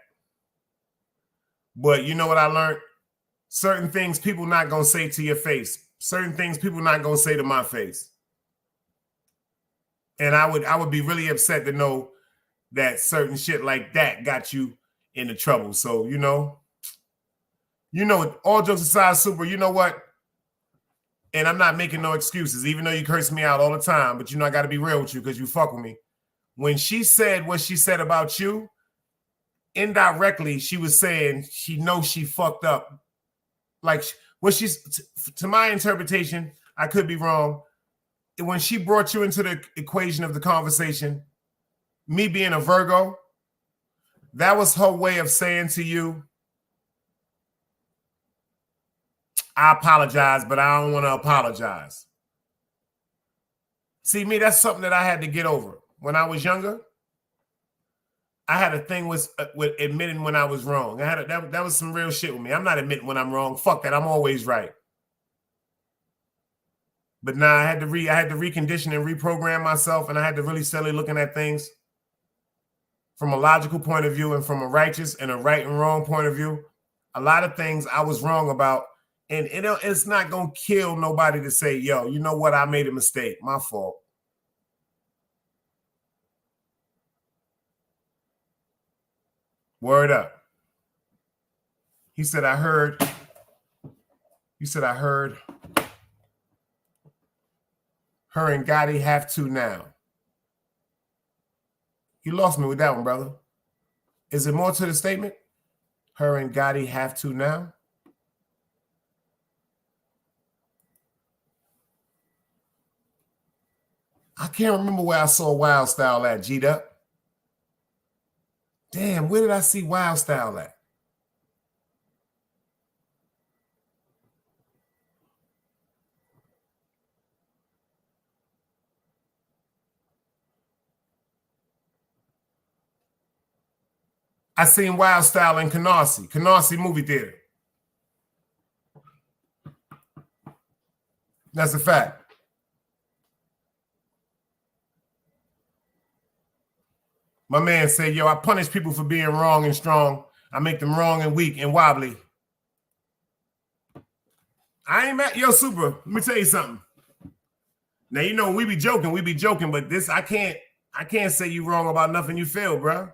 But you know what I learned? Certain things people not going to say to your face. Certain things people not going to say to my face. And I would be really upset to know that certain shit like that got you into trouble. So, you know, all jokes aside, Super, you know what? And I'm not making no excuses, even though you curse me out all the time. But, you know, I got to be real with you because you fuck with me. When she said what she said about you, indirectly, she was saying she knows she fucked up. Like, what to my interpretation, I could be wrong. When she brought you into the equation of the conversation, me being a Virgo, that was her way of saying to you, I apologize, but I don't want to apologize. See, me, that's something that I had to get over. When I was younger, I had a thing with admitting when I was wrong. That was some real shit with me. I'm not admitting when I'm wrong. Fuck that. I'm always right. But now I had to recondition and reprogram myself, and I had to really start looking at things from a logical point of view and from a righteous and a right and wrong point of view. A lot of things I was wrong about, and it's not gonna kill nobody to say, yo, you know what? I made a mistake. My fault. Word up. He said, I heard. You said, I heard her and Gotti have to now. You lost me with that one, brother. Is there more to the statement? Her and Gotti have to now? I can't remember where I saw Wild Style at, G'd up. Damn, where did I see Wild Style at? I seen Wild Style in Canarsie movie theater. That's a fact. My man said, yo, I punish people for being wrong and strong. I make them wrong and weak and wobbly. I ain't mad. Yo, Super, let me tell you something. Now, you know, we be joking, but this, I can't say you wrong about nothing you feel, bro.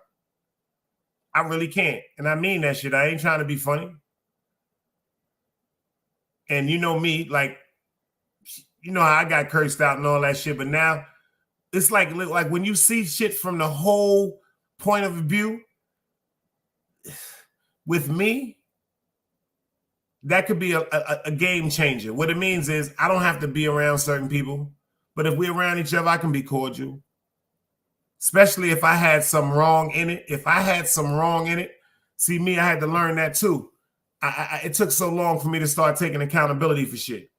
I really can't. And I mean that shit. I ain't trying to be funny. And you know me, like, you know how I got cursed out and all that shit, but now it's like when you see shit from the whole point of view, with me, that could be a game changer. What it means is I don't have to be around certain people, but if we're around each other, I can be cordial. Especially if I had some wrong in it. See, me, I had to learn that too. It took so long for me to start taking accountability for shit.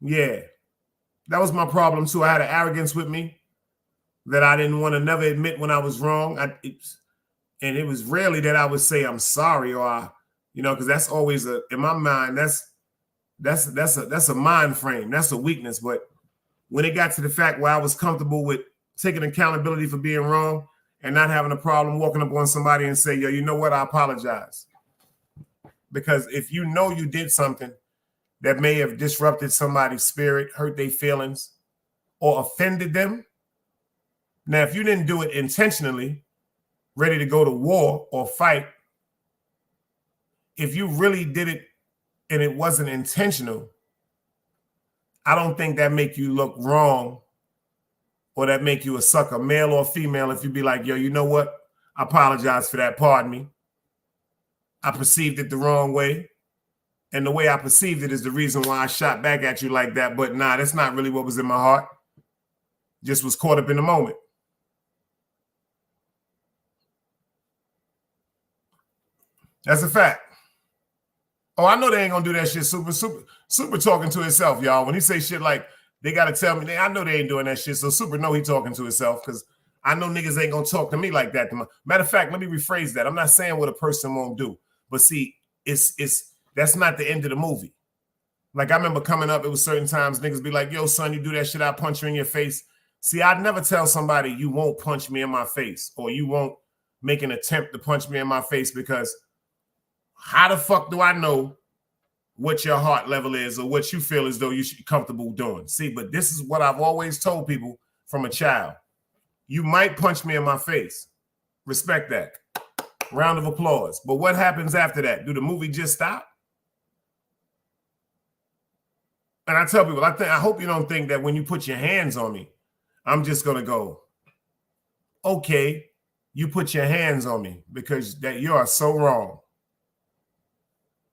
Yeah. That was my problem too. I had an arrogance with me that I didn't want to never admit when I was wrong. And it was rarely that I would say I'm sorry or because that's always in my mind, that's a mind frame. That's a weakness. But when it got to the fact where I was comfortable with taking accountability for being wrong and not having a problem walking up on somebody and say, yo, you know what? I apologize. Because if you know you did something that may have disrupted somebody's spirit, hurt their feelings, or offended them. Now, if you didn't do it intentionally, ready to go to war or fight, if you really did it and it wasn't intentional, I don't think that make you look wrong or that make you a sucker, male or female, if you be like, yo, you know what? I apologize for that. Pardon me. I perceived it the wrong way. And the way I perceived it is the reason why I shot back at you like that. But nah, that's not really what was in my heart. Just was caught up in the moment. That's a fact. Oh, I know they ain't gonna do that shit. Super talking to himself, y'all. When he say shit like they gotta tell me, I know they ain't doing that shit. So Super know he talking to himself because I know niggas ain't gonna talk to me like that. Matter of fact, let me rephrase that. I'm not saying what a person won't do, but see, that's not the end of the movie. Like I remember coming up, it was certain times niggas be like, yo, son, you do that shit, I'll punch you in your face. See, I'd never tell somebody you won't punch me in my face or you won't make an attempt to punch me in my face because how the fuck do I know what your heart level is or what you feel as though you should be comfortable doing? See, but this is what I've always told people from a child. You might punch me in my face. Respect that. Round of applause. But what happens after that? Do the movie just stop? And I tell people, I hope you don't think that when you put your hands on me, I'm just going to go, okay, you put your hands on me because that you are so wrong.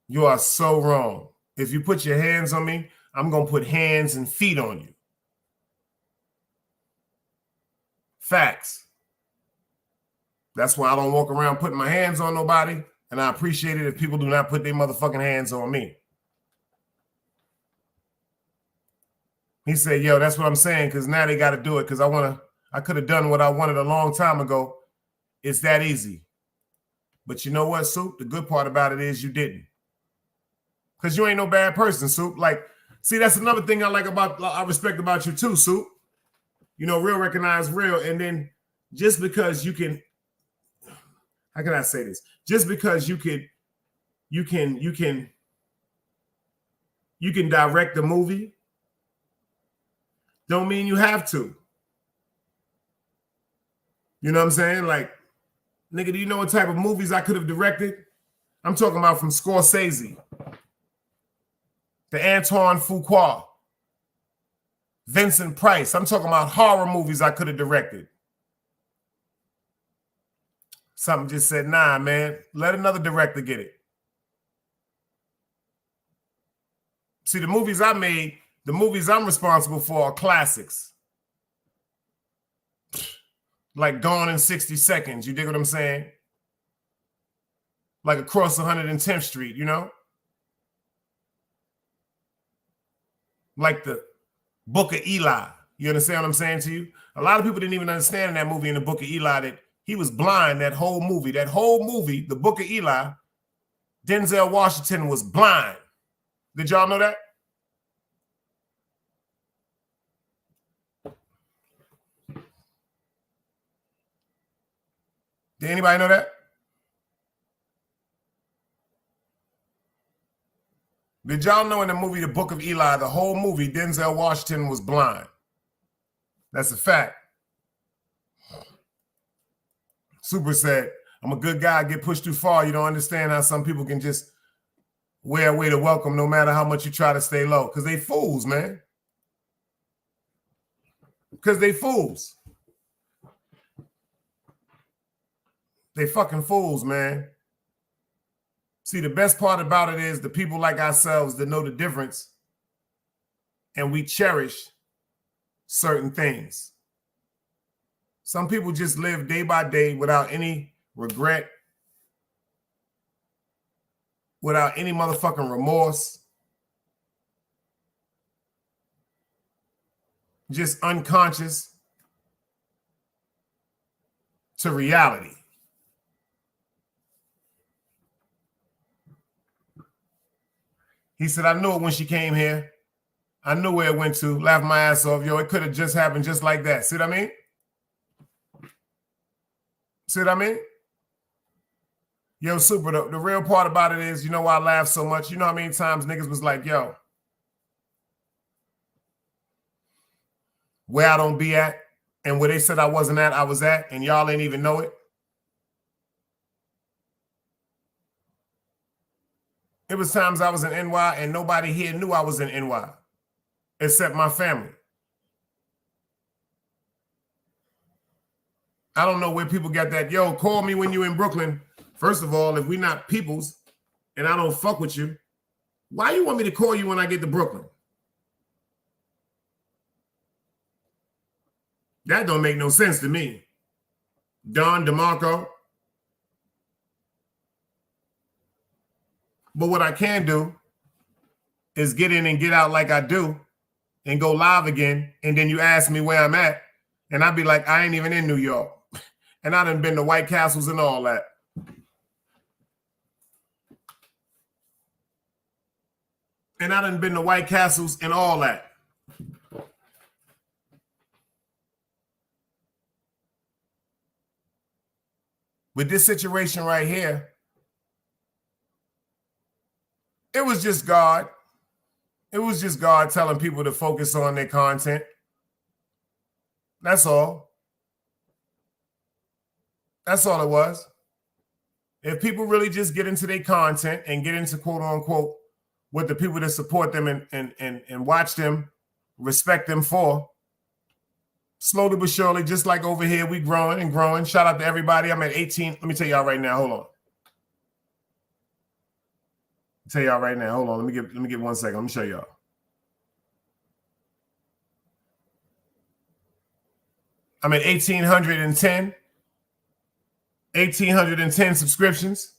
You are so wrong. If you put your hands on me, I'm going to put hands and feet on you. Facts. That's why I don't walk around putting my hands on nobody. And I appreciate it if people do not put their motherfucking hands on me. He said, yo, that's what I'm saying. Cause now they got to do it. Cause I could have done what I wanted a long time ago. It's that easy. But you know what, Soup? The good part about it is you didn't. Cause you ain't no bad person, Soup. Like See, that's another thing I respect about you too, Soup. You know, real recognize real. And then just because you can, how can I say this? Just because you can direct the movie, don't mean you have to. You know what I'm saying? Like, nigga, do you know what type of movies I could have directed? I'm talking about from Scorsese, the Antoine Fuqua, Vincent Price. I'm talking about horror movies I could have directed. Something just said, nah, man, let another director get it. See, the movies I made, the movies I'm responsible for are classics. Like Gone in 60 Seconds, you dig what I'm saying? Like Across 110th Street, you know? Like the Book of Eli. You understand what I'm saying to you? A lot of people didn't even understand in that movie, in the Book of Eli, that he was blind that whole movie. That whole movie, the Book of Eli, Denzel Washington was blind. Did y'all know that? Did anybody know that? Did y'all know in the movie The Book of Eli, the whole movie, Denzel Washington was blind? That's a fact. Super said, I'm a good guy, I get pushed too far. You don't understand how some people can just wear away the welcome no matter how much you try to stay low. Because they fools, man. Because they fools. They fucking fools, man. See, the best part about it is the people like ourselves that know the difference and we cherish certain things. Some people just live day by day without any regret, without any motherfucking remorse, just unconscious to reality. He said, I knew it when she came here. I knew where it went to. Laughed my ass off. Yo, it could have just happened just like that. See what I mean? See what I mean? Yo, Super, the real part about it is, you know why I laugh so much? You know how many times niggas was like, yo, where I don't be at and where they said I wasn't at, I was at, and y'all ain't even know it? It was times I was in NY and nobody here knew I was in NY except my family. I don't know where people got that. Yo, call me when you're in Brooklyn. First of all, if we not peoples and I don't fuck with you, why you want me to call you when I get to Brooklyn? That don't make no sense to me. Don DeMarco. But what I can do is get in and get out like I do and go live again. And then you ask me where I'm at. And I'd be like, I ain't even in New York. And I done been to White Castles and all that. And I done been to White Castles and all that. With this situation right here, it was just God. It was just God telling people to focus on their content. That's all. That's all it was. If people really just get into their content and get into quote unquote what the people that support them and watch them, respect them for, slowly but surely, just like over here, we growing and growing. Shout out to everybody. I'm at 18. Let me tell y'all right now. Hold on. Tell y'all right now. Hold on. Let me get 1 second. Let me show y'all. I'm at 1,810 subscriptions.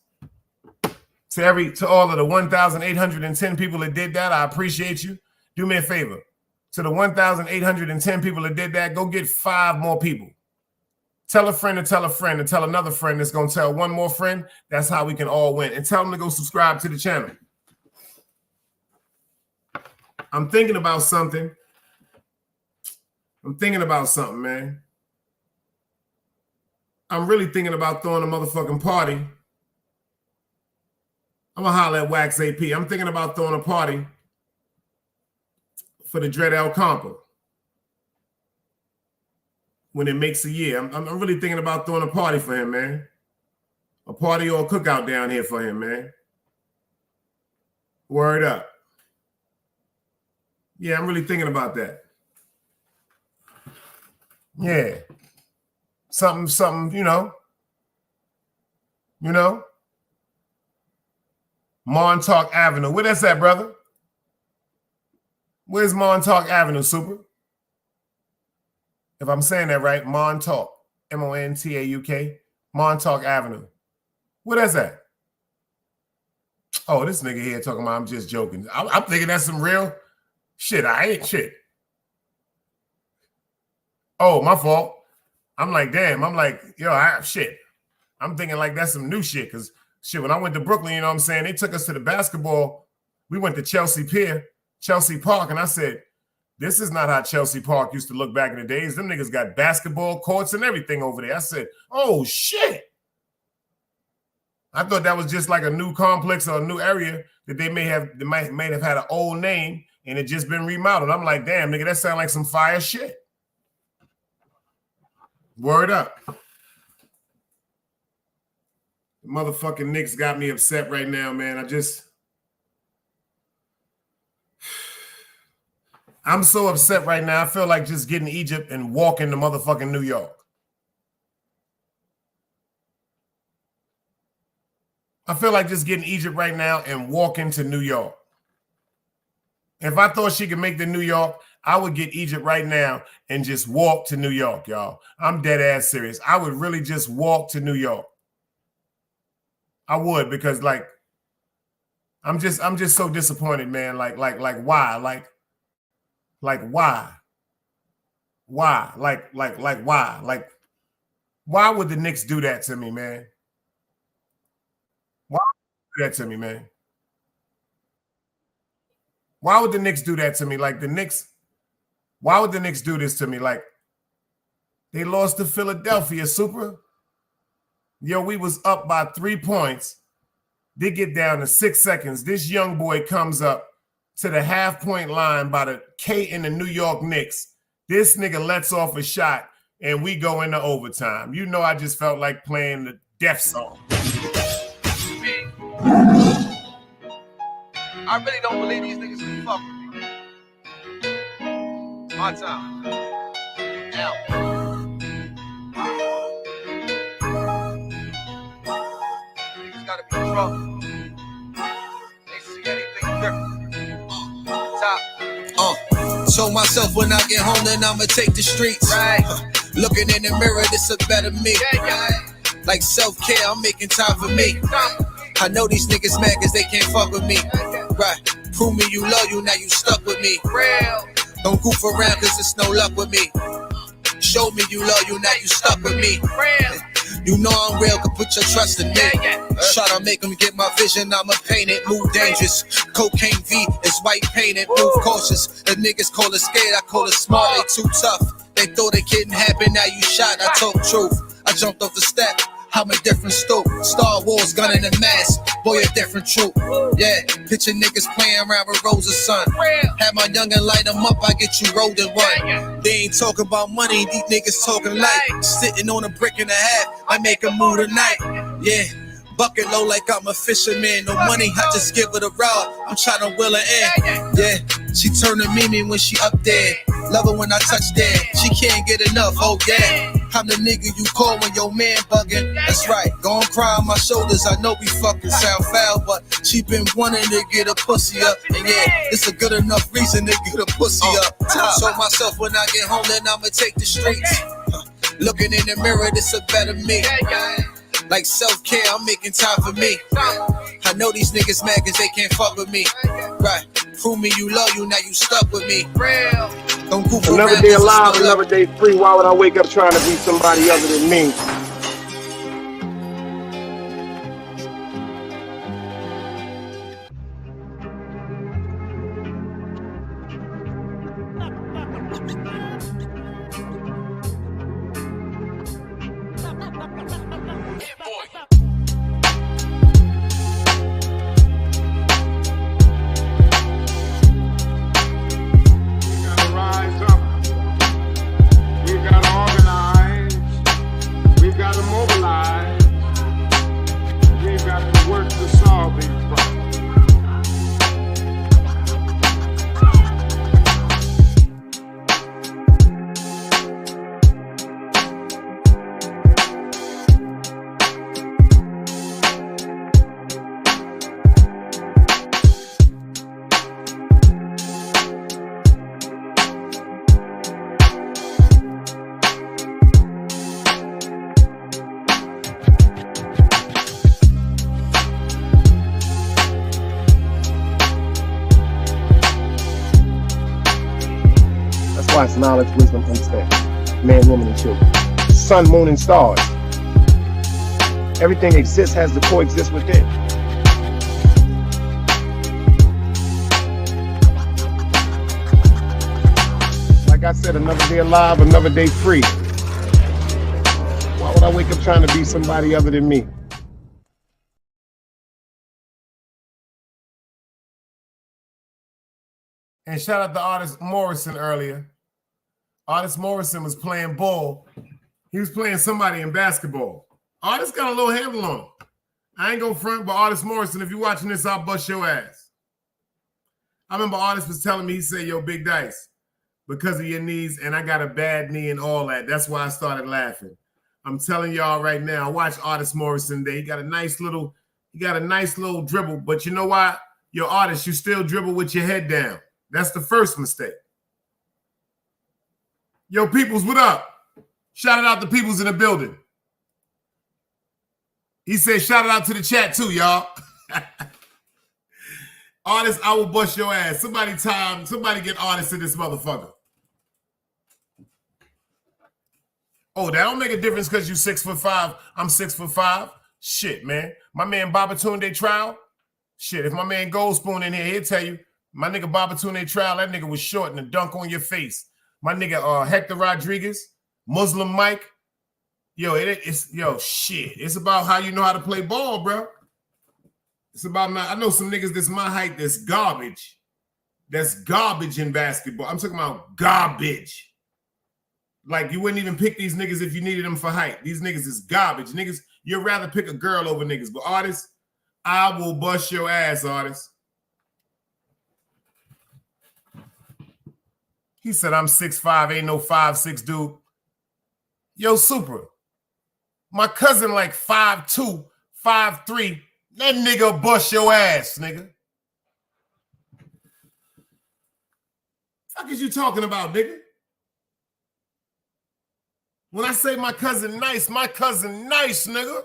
To all of the 1,810 people that did that, I appreciate you. Do me a favor. To the 1,810 people that did that, go get 5 more people. Tell a friend and tell a friend and tell another friend that's going to tell one more friend. That's how we can all win. And tell them to go subscribe to the channel. I'm thinking about something. Man. I'm really thinking about throwing a motherfucking party. I'm gonna holler at Wax AP. I'm thinking about throwing a party for the Dread El Compa when it makes a year. I'm really thinking about throwing a party for him, man. A party or a cookout down here for him, man. Word up. Yeah, I'm really thinking about that. Yeah. Something, you know. Montauk Avenue. Where that's at, brother? Where's Montauk Avenue, Super? If I'm saying that right, Montauk. M-O-N-T-A-U-K. Montauk Avenue. Where that's at? Oh, this nigga here talking about I'm just joking. I'm thinking that's some real shit. I ain't shit. Oh, my fault. I'm like, damn. I'm like, yo, shit. I'm thinking like that's some new shit. Because shit, when I went to Brooklyn, you know what I'm saying? They took us to the basketball. We went to Chelsea Park, and I said, this is not how Chelsea Park used to look back in the days. Them niggas got basketball courts and everything over there. I said, oh, shit. I thought that was just like a new complex or a new area that they may have had an old name and it just been remodeled. I'm like, damn, nigga, that sound like some fire shit. Word up. The motherfucking Knicks got me upset right now, man. I'm so upset right now. I feel like just getting Egypt and walking to motherfucking New York. I feel like just getting Egypt right now and walking to New York. If I thought she could make the New York, I would get Egypt right now and just walk to New York, y'all. I'm dead ass serious. I would really just walk to New York. I would, because like I'm just so disappointed, man. Like why? Like why? Why? Like why? Like why would the Knicks do that to me, man? Why would they do that to me, man? Why would the Knicks do that to me? Like the Knicks, why would the Knicks do this to me? Like they lost to Philadelphia, Super. Yo, we was up by 3 points. They get down to 6 seconds. This young boy comes up to the half-point line by the K in the New York Knicks. This nigga lets off a shot, and we go into overtime. You know, I just felt like playing the death song. I really don't believe these niggas can fuck with me. My time. Now. Niggas gotta be drunk. They see anything different. Top. Show myself when I get home, then I'ma take the streets. Right. Looking in the mirror, this a better me. Yeah. Like self-care, I'm making time for me. I know these niggas mad cause they can't fuck with me. Right. Prove me you love you, now you stuck with me. Real. Don't goof around cause it's no luck with me. Show me you love you, now you stuck with me. Real. You know I'm real, can put your trust in me. Try to make them get my vision, I'ma paint it. Move dangerous, cocaine V is white painted. Move cautious, the niggas call it scared, I call it smart. They too tough, they thought it couldn't happen, now you shot. I talk truth, I jumped off the step, I'm a different stoop. Star Wars gun in the mask, boy a different troop. Yeah, picture niggas playing around with Rosa Sun. Have my youngin' light them up, I get you rolled in one. They ain't talking about money, these niggas talking light. Sitting on a brick and a half, I make a move tonight. Yeah, bucket low like I'm a fisherman. No money, I just give her the rod. I'm trying to wheel her in. Yeah, she turn to Mimi when she up there. Love her when I touch there. She can't get enough, oh yeah. I'm the nigga you call when your man bugging. That's right, gon' cry on my shoulders. I know we fucking sound foul, but she been wanting to get a pussy up. And yeah, it's a good enough reason to get a pussy up. Show myself when I get home, then I'ma take the streets. Looking in the mirror, this a better me. Like self-care, I'm making time for me. I know these niggas mad cause they can't fuck with me. Right, prove me you love you, now you stuck with me. Real. Don't goof around. Another day alive, another day free. Why would I wake up trying to be somebody other than me? Twice knowledge, wisdom, instinct. Man, woman, and children. Sun, moon, and stars. Everything exists has to coexist within. Like I said, another day alive, another day free. Why would I wake up trying to be somebody other than me? And shout out to Artist Morrison earlier. Artist Morrison was playing ball. He was playing somebody in basketball. Artist got a little handle on him. I ain't gonna front, but Artist Morrison, if you're watching this, I'll bust your ass. I remember Artist was telling me, he said, yo, Big Dice, because of your knees, and I got a bad knee and all that. That's why I started laughing. I'm telling y'all right now, watch Artist Morrison today. He got a nice little dribble, but you know why? Your Artist, you still dribble with your head down. That's the first mistake. Yo, peoples, what up? Shout out to peoples in the building. He said, shout out to the chat too, y'all. Artist, I will bust your ass. Somebody get Artist in this motherfucker. Oh, that don't make a difference because you 6'5". I'm 6'5". Shit, man. My man Babatunde Trial. Shit, if my man Goldspoon in here, he'll tell you. My nigga Babatunde Trial, that nigga was short and a dunk on your face. My nigga Hector Rodriguez, Muslim Mike. Yo, shit. It's about how you know how to play ball, bro. It's about I know some niggas that's my height that's garbage. That's garbage in basketball. I'm talking about garbage. Like, you wouldn't even pick these niggas if you needed them for height. These niggas is garbage. Niggas, you'd rather pick a girl over niggas. But Artist, I will bust your ass, Artist. He said, I'm 6'5", ain't no 5'6", dude. Yo, Super. My cousin like 5'2", 5'3". That nigga bust your ass, nigga. Fuck is you talking about, nigga? When I say my cousin nice, nigga.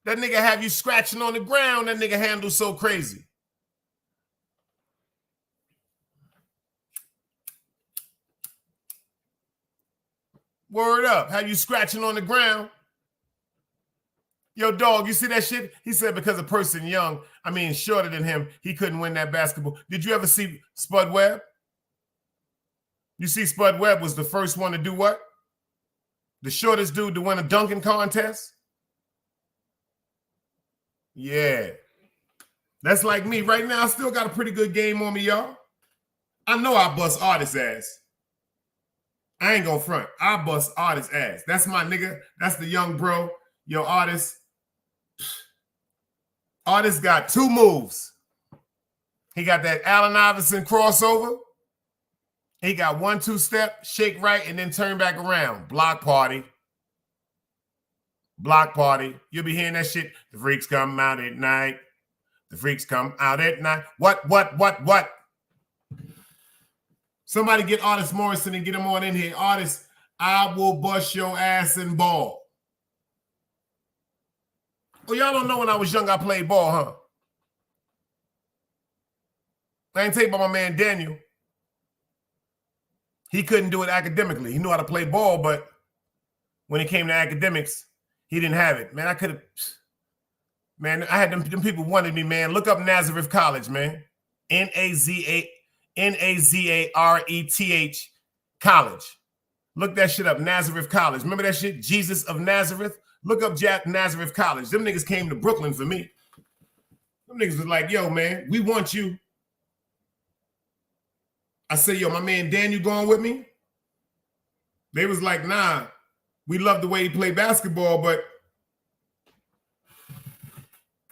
That nigga have you scratching on the ground. That nigga handle so crazy. Word up. Have you scratching on the ground? Yo, dog, you see that shit? He said because a person shorter than him, he couldn't win that basketball. Did you ever see Spud Webb? You see Spud Webb was the first one to do what? The shortest dude to win a dunking contest? Yeah. That's like me. Right now, I still got a pretty good game on me, y'all. I know I bust Artist ass. I ain't gonna front. I bust Artist ass. That's my nigga. That's the young bro. Yo, Artist. Artist got two moves. He got that Allen Iverson crossover. He got 1-2 step, shake right, and then turn back around. Block party. Block party. You'll be hearing that shit. The freaks come out at night. The freaks come out at night. What? Somebody get Artist Morrison and get him on in here. Artist, I will bust your ass and ball. Oh, y'all don't know when I was young I played ball, huh? I ain't tell you about my man Daniel. He couldn't do it academically. He knew how to play ball, but when it came to academics, he didn't have it. Man, I could have... Man, I had them people wanted me, man. Look up Nazareth College, man. Nazareth College. Look that shit up, Nazareth College. Remember that shit? Jesus of Nazareth? Look up Nazareth College. Them niggas came to Brooklyn for me. Them niggas was like, yo, man, we want you. I said, yo, my man Daniel going with me? They was like, nah, we love the way he played basketball, but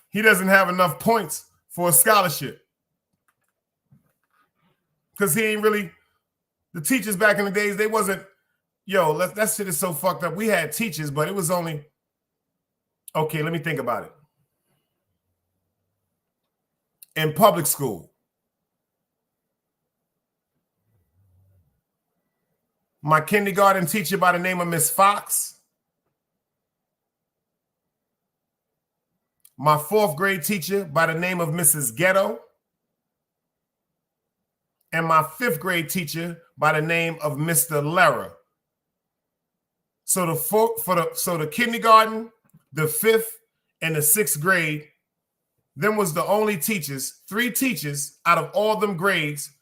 he doesn't have enough points for a scholarship. Because he ain't really, the teachers back in the days, they wasn't, that shit is so fucked up. We had teachers, but it was only, okay, let me think about it. In public school, my kindergarten teacher by the name of Miss Fox, my 4th grade teacher by the name of Mrs. Ghetto, and my 5th grade teacher by the name of Mr. Lehrer. So the kindergarten, the 5th, and the 6th grade, them was the only teachers, 3 teachers out of all them grades,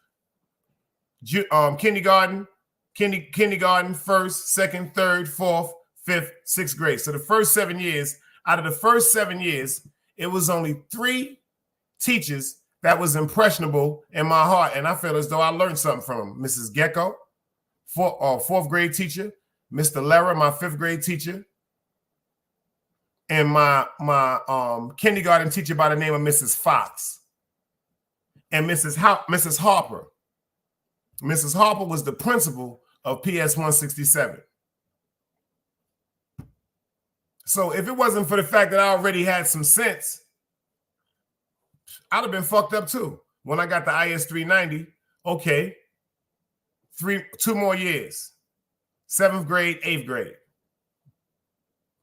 kindergarten, 1st, 2nd, 3rd, 4th, 5th, 6th grade. So the first 7 years, out of the first 7 years, it was only 3 teachers that was impressionable in my heart. And I feel as though I learned something from them. Mrs. Gecko, 4th grade teacher, Mr. Lehrer, my 5th grade teacher, and my kindergarten teacher by the name of Mrs. Fox, and Mrs. Harper. Mrs. Harper was the principal of PS 167. So if it wasn't for the fact that I already had some sense, I'd have been fucked up too. When I got the IS 390, okay, 2 more years, 7th grade, 8th grade,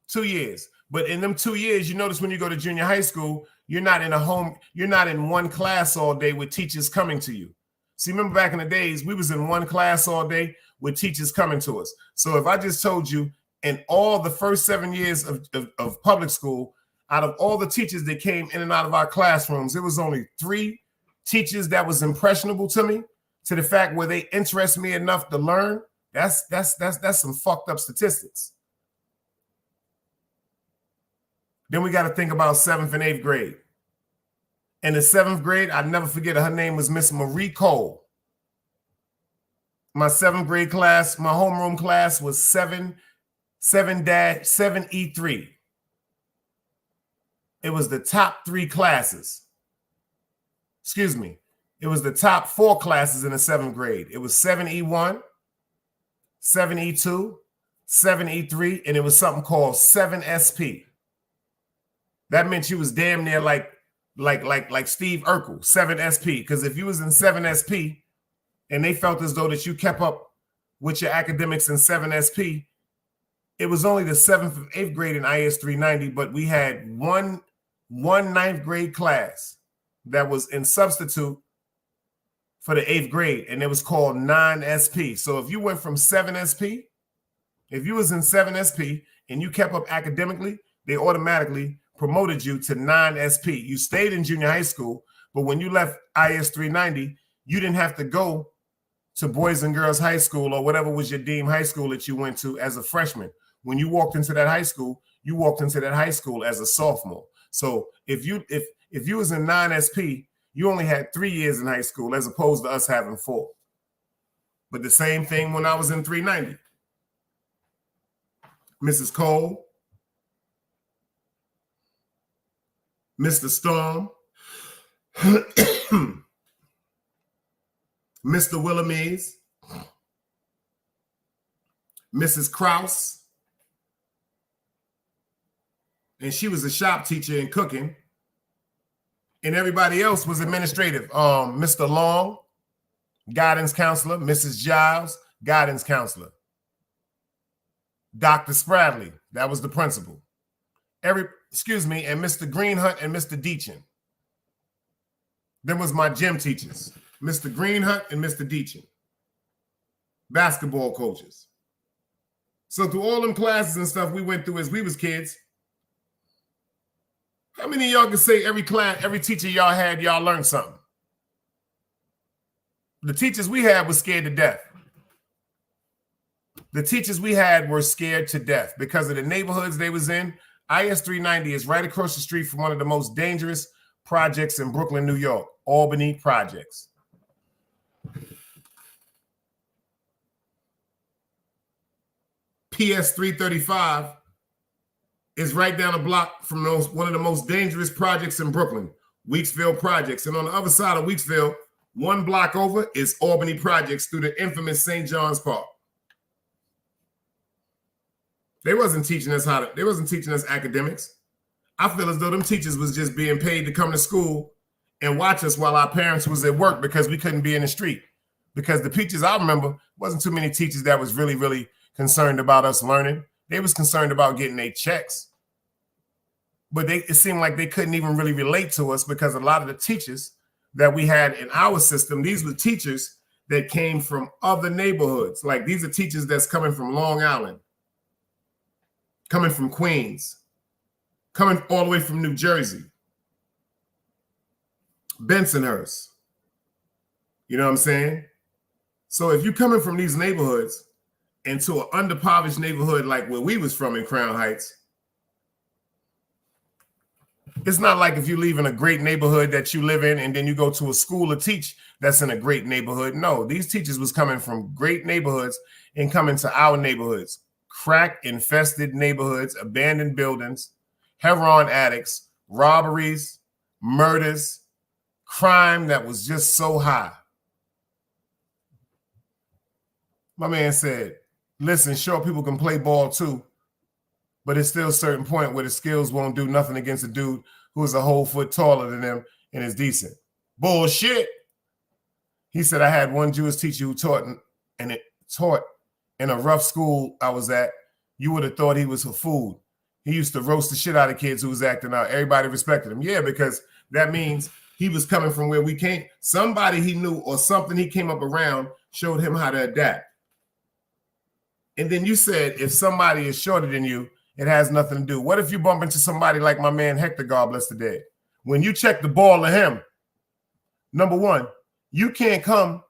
2 years. But in them 2 years, you notice when you go to junior high school, you're not in one class all day with teachers coming to you. See, remember back in the days, we was in one class all day with teachers coming to us. So if I just told you in all the first 7 years of public school, out of all the teachers that came in and out of our classrooms, it was only 3 teachers that was impressionable to me, to the fact where they interest me enough to learn. That's some fucked up statistics. Then we got to think about 7th and 8th grade. In the 7th grade, I'd never forget her name was Miss Marie Cole. My 7th grade class, my homeroom class was 7-7E3. It was the top 3 classes. Excuse me. It was the top 4 classes in the 7th grade. It was 7E1, 7E2, 7E3, and it was something called 7SP. That meant you was damn near like Steve Urkel, 7SP. Because if you was in 7SP and they felt as though that you kept up with your academics in 7SP, it was only the 7th and 8th grade in IS 390, but we had one 9th grade class that was in substitute for the 8th grade, and it was called 9SP. So if you went from 7SP, if you was in 7SP and you kept up academically, they automatically promoted you to 9SP. You stayed in junior high school, but when you left IS 390, you didn't have to go to Boys and Girls High School or whatever was your deemed high school that you went to as a freshman. When you walked into that high school, you walked into that high school as a sophomore. So if you was in 9SP, you only had 3 years in high school as opposed to us having 4. But the same thing when I was in 390. Mrs. Cole, Mr. Storm, Mr. Willamese, Mrs. Krause, and she was a shop teacher in cooking, and everybody else was administrative. Mr. Long, guidance counselor, Mrs. Giles, guidance counselor, Dr. Spradley, that was the principal. And Mr. Greenhunt and Mr. Deachin. Them was my gym teachers, Mr. Greenhunt and Mr. Deachin. Basketball coaches. So through all them classes and stuff we went through as we was kids, how many of y'all can say every teacher y'all had, y'all learned something? The teachers we had was scared to death. The teachers we had were scared to death because of the neighborhoods they was in. IS 390 is right across the street from one of the most dangerous projects in Brooklyn, New York, Albany Projects. PS 335 is right down the block from one of the most dangerous projects in Brooklyn, Weeksville Projects. And on the other side of Weeksville, 1 block over is Albany Projects through the infamous St. John's Park. They wasn't teaching us academics. I feel as though them teachers was just being paid to come to school and watch us while our parents was at work because we couldn't be in the street. Because the teachers I remember, wasn't too many teachers that was really, really concerned about us learning. They was concerned about getting their checks. But it seemed like they couldn't even really relate to us because a lot of the teachers that we had in our system, these were teachers that came from other neighborhoods. Like these are teachers that's coming from Long Island, coming from Queens, coming all the way from New Jersey, Bensonhurst. You know what I'm saying? So if you're coming from these neighborhoods into an underpoverished neighborhood like where we was from in Crown Heights, it's not like if you live in a great neighborhood that you live in and then you go to a school to teach that's in a great neighborhood. No, these teachers was coming from great neighborhoods and coming to our neighborhoods, crack-infested neighborhoods, abandoned buildings, heroin addicts, robberies, murders, crime that was just so high. My man said, listen, sure, people can play ball too, but it's still a certain point where the skills won't do nothing against a dude who is a whole foot taller than them and is decent. Bullshit. He said, I had one Jewish teacher who taught in a rough school I was at. You would have thought he was a fool. He used to roast the shit out of kids who was acting out. Everybody respected him. Yeah, because that means he was coming from where we came. Somebody he knew or something he came up around showed him how to adapt. And then you said, if somebody is shorter than you, it has nothing to do. What if you bump into somebody like my man Hector, God bless the dead? When you check the ball of him, number one, you can't come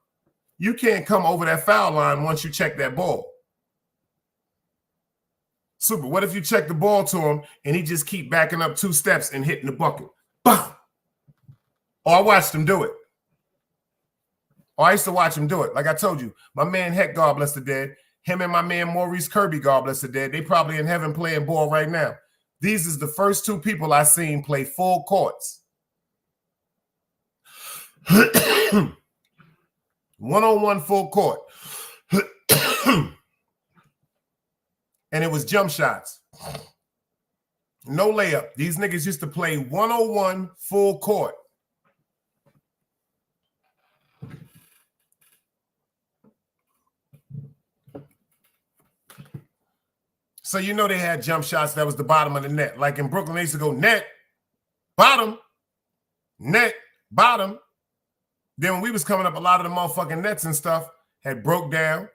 over that foul line once you check that ball. Super. What if you check the ball to him and he just keep backing up 2 steps and hitting the bucket? Bah! Oh, I watched him do it. Oh, I used to watch him do it. Like I told you, my man Heck, God bless the dead, him and my man Maurice Kirby, God bless the dead, they probably in heaven playing ball right now. These is the first 2 people I seen play full courts. One-on-one full court. And it was jump shots. No layup. These niggas used to play 101 full court. So you know they had jump shots that was the bottom of the net. Like in Brooklyn, they used to go net, bottom, net, bottom. Then when we was coming up, a lot of the motherfucking nets and stuff had broke down.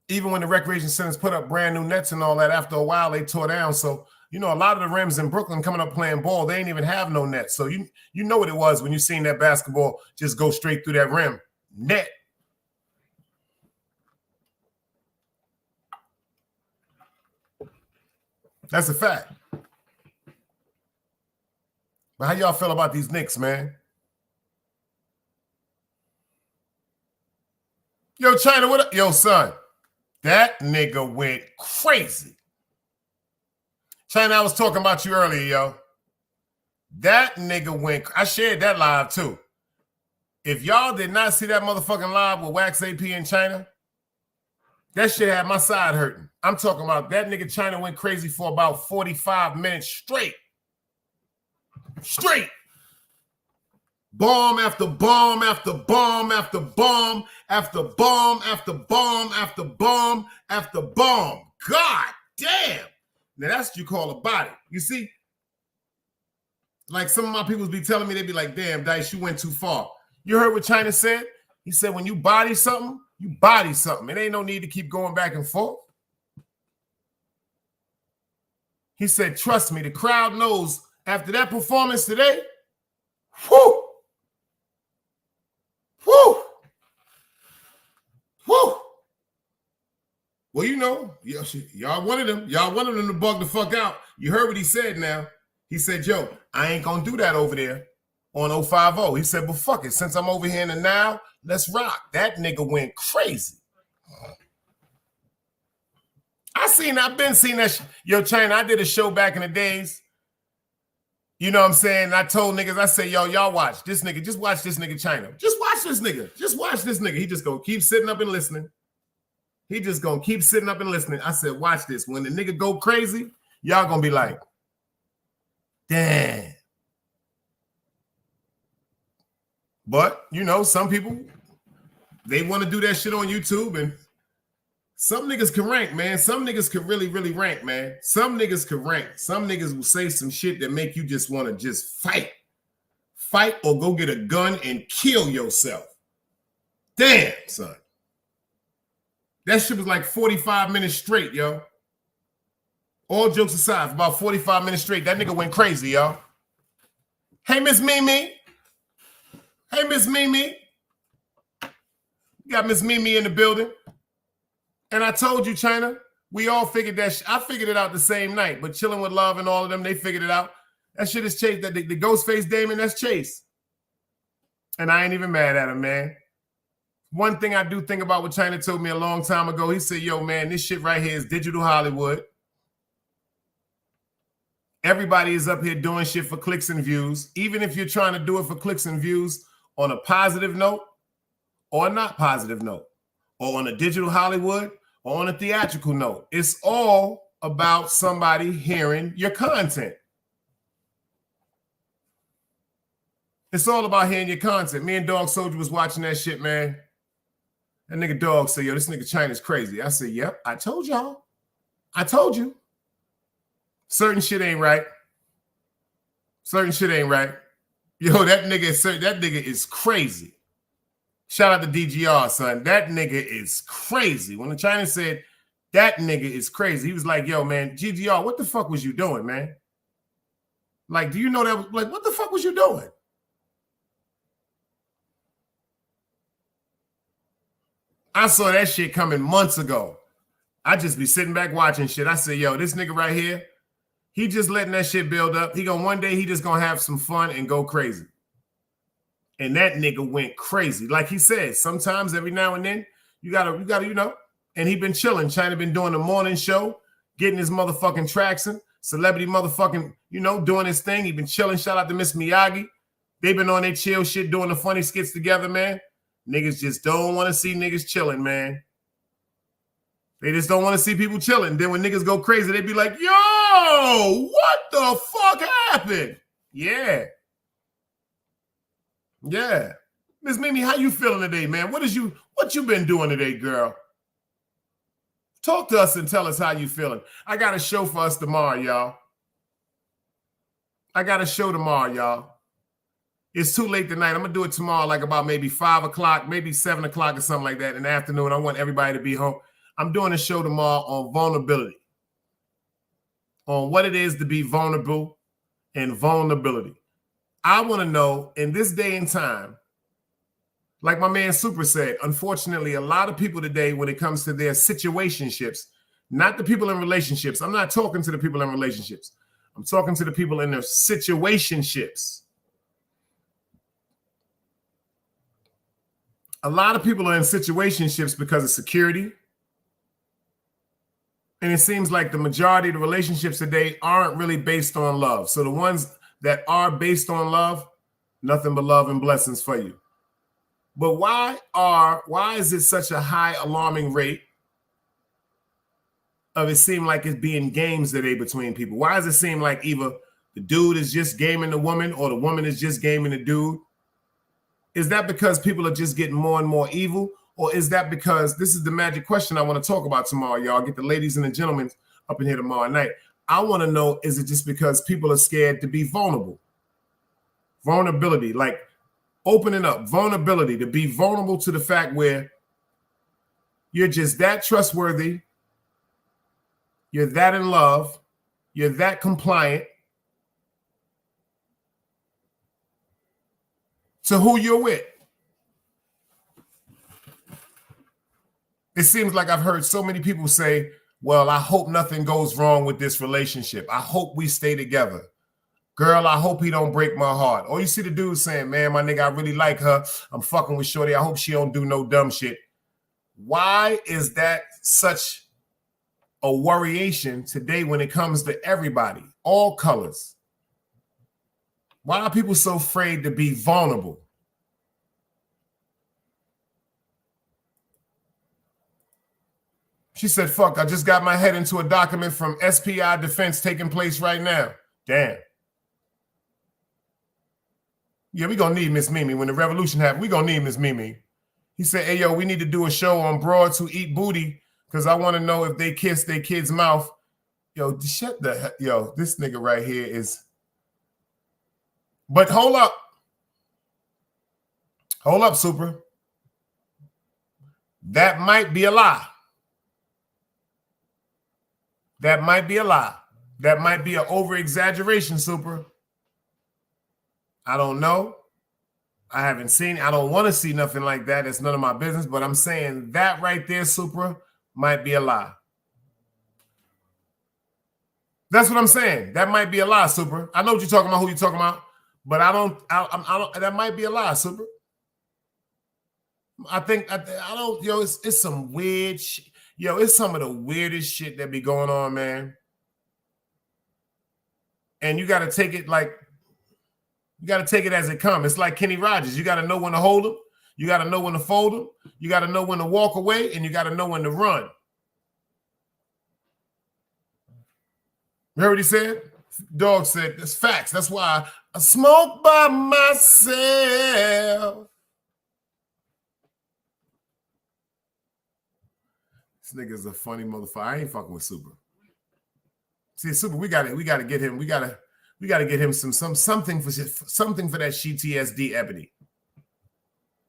Even when the recreation centers put up brand new nets and all that, after a while they tore down. So, you know, a lot of the rims in Brooklyn coming up playing ball, they ain't even have no net. So you know what it was when you seen that basketball just go straight through that rim. Net. That's a fact. But how y'all feel about these Knicks, man? Yo, China, what up? Yo, son, that nigga went crazy. China, I was talking about you earlier, yo. That nigga went, I shared that live too. If y'all did not see that motherfucking live with Wax AP in China, that shit had my side hurting. I'm talking about that nigga China went crazy for about 45 minutes straight. Straight. Bomb after bomb after bomb after bomb after bomb after bomb after bomb after bomb. God damn. Now that's what you call a body. You see? Like some of my people be telling me, they be like, damn, Dice, you went too far. You heard what China said? He said, when you body something, you body something. It ain't no need to keep going back and forth. He said, trust me, the crowd knows after that performance today, whoo, whoo, whoo. Well, you know, y'all wanted him. Y'all wanted him to bug the fuck out. You heard what he said now. He said, yo, I ain't going to do that over there on 050. He said, but fuck it. Since I'm over here in the now, let's rock. That nigga went crazy. I've been seeing that. Yo, China, I did a show back in the days. You know what I'm saying? I told niggas, I say, yo, y'all watch this nigga. Just watch this nigga, China. Just watch this nigga. Just watch this nigga. He just gonna keep sitting up and listening. He just gonna keep sitting up and listening. I said, watch this. When the nigga go crazy, y'all gonna be like, damn. But, you know, some people, they want to do that shit on YouTube, and some niggas can rank, man. Some niggas can really, really rank, man. Some niggas can rank. Some niggas will say some shit that make you just want to just fight. Fight or go get a gun and kill yourself. Damn, son. That shit was like 45 minutes straight, yo. All jokes aside, for about 45 minutes straight, that nigga went crazy, yo. Hey, Miss Mimi. Hey, Miss Mimi. You got Miss Mimi in the building. And I told you, China, we all figured that I figured it out the same night, but Chilling with Love and all of them, they figured it out. That shit is Chase. That the Ghostface Damon, that's Chase. And I ain't even mad at him, man. One thing I do think about what China told me a long time ago, he said, yo, man, this shit right here is digital Hollywood. Everybody is up here doing shit for clicks and views. Even if you're trying to do it for clicks and views on a positive note or a not positive note, or on a digital Hollywood or on a theatrical note, it's all about somebody hearing your content. It's all about hearing your content. Me and Dog Soldier was watching that shit, man. That nigga Dog said, yo, this nigga China's crazy. I said, yep, I told y'all. I told you. Certain shit ain't right. Certain shit ain't right. Yo, that nigga is crazy. Shout out to DGR, son. That nigga is crazy. When the China said that nigga is crazy, he was like, yo, man, GGR, what the fuck was you doing, man? Like, do you know that? Like, what the fuck was you doing? I saw that shit coming months ago. I just be sitting back watching shit. I say, yo, this nigga right here, he just letting that shit build up. One day he just gonna have some fun and go crazy. And that nigga went crazy. Like he said, sometimes every now and then, you gotta, you know, and he been chilling. China been doing the morning show, getting his motherfucking tracks in, celebrity motherfucking, you know, doing his thing. He been chilling. Shout out to Miss Miyagi. They been on their chill shit, doing the funny skits together, man. Niggas just don't want to see niggas chilling, man. They just don't want to see people chilling. Then when niggas go crazy, they be like, yo, what the fuck happened? Yeah. Yeah. Miss Mimi, how you feeling today, man? What you been doing today, girl? Talk to us and tell us how you feeling. I got a show for us tomorrow, y'all. I got a show tomorrow, y'all. It's too late tonight. I'm going to do it tomorrow, like about maybe 5 o'clock, maybe 7 o'clock or something like that in the afternoon. I want everybody to be home. I'm doing a show tomorrow on vulnerability, on what it is to be vulnerable and vulnerability. I want to know, in this day and time, like my man Super said, unfortunately, a lot of people today, when it comes to their situationships, not the people in relationships. I'm not talking to the people in relationships. I'm talking to the people in their situationships. A lot of people are in situationships because of security. And it seems like the majority of the relationships today aren't really based on love. So the ones that are based on love, nothing but love and blessings for you. But why is it such a high alarming rate of it seem like it's being games today between people? Why does it seem like either the dude is just gaming the woman or the woman is just gaming the dude? Is that because people are just getting more and more evil? Or is that because, this is the magic question I want to talk about tomorrow, y'all. Get the ladies and the gentlemen up in here tomorrow night. I want to know, is it just because people are scared to be vulnerable? Vulnerability, like opening up, vulnerability, to be vulnerable to the fact where you're just that trustworthy, you're that in love, you're that compliant to who you're with. It seems like I've heard so many people say, well, I hope nothing goes wrong with this relationship. I hope we stay together. Girl, I hope he don't break my heart. Or you see the dude saying, man, my nigga, I really like her. I'm fucking with shorty. I hope she don't do no dumb shit. Why is that such a worryation today when it comes to everybody, all colors? Why are people so afraid to be vulnerable? She said, fuck, I just got my head into a document from SPI defense taking place right now. Damn. Yeah, we gonna need Miss Mimi. When the revolution happens, we gonna need Miss Mimi. He said, hey, yo, we need to do a show on broads who eat booty because I want to know if they kiss their kid's mouth. Yo, shut the hell. Yo, this nigga right here is. But hold up. Hold up, Super. That might be a lie. That might be a lie. That might be an over-exaggeration, Super. I don't know. I haven't seen. I don't want to see nothing like that. It's none of my business. But I'm saying that right there, Super, might be a lie. That's what I'm saying. That might be a lie, Super. I know what you're talking about, who you're talking about, but I don't. That might be a lie, Super. I don't. Yo, it's some weird shit. Yo, it's some of the weirdest shit that be going on, man. And you got to take it like, you got to take it as it comes. It's like Kenny Rogers. You got to know when to hold him. You got to know when to fold him. You got to know when to walk away, and you got to know when to run. You heard what he said? Dog said, that's facts. That's why I smoke by myself. This nigga's a funny motherfucker. I ain't fucking with Super. See, Super, we gotta get him. We gotta get him something for that CTSD Ebony.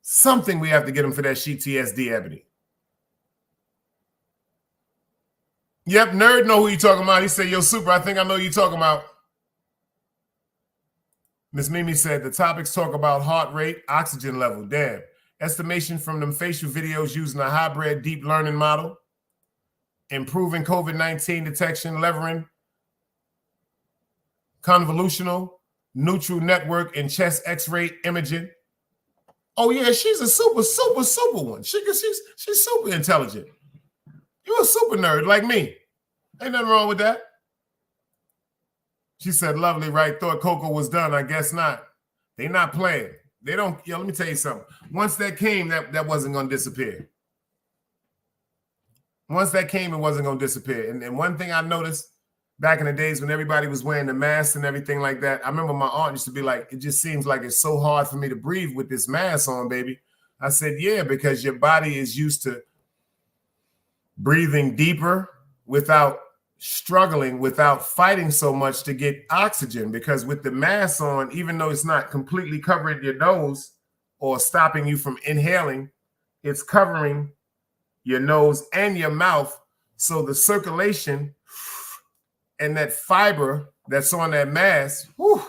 Something we have to get him for that CTSD Ebony. Yep, nerd know who you talking about. He said, yo, Super, I think I know who you talking about. Miss Mimi said, the topics talk about heart rate, oxygen level. Damn. Estimation from them facial videos using a hybrid deep learning model. Improving COVID-19 detection, leveraging convolutional neutral network and chest x-ray imaging. Oh, yeah, she's a super one. She's super intelligent. You're a super nerd like me. Ain't nothing wrong with that. She said, lovely, right? Thought Coco was done. I guess not. They not playing. They don't. Yo, let me tell you something. Once that came, that wasn't going to disappear. Once that came, it wasn't going to disappear. And one thing I noticed back in the days when everybody was wearing the masks and everything like that, I remember my aunt used to be like, it just seems like it's so hard for me to breathe with this mask on, baby. I said, yeah, because your body is used to breathing deeper without struggling, without fighting so much to get oxygen. Because with the mask on, even though it's not completely covering your nose or stopping you from inhaling, it's covering your nose and your mouth. So the circulation and that fiber that's on that mask, whew,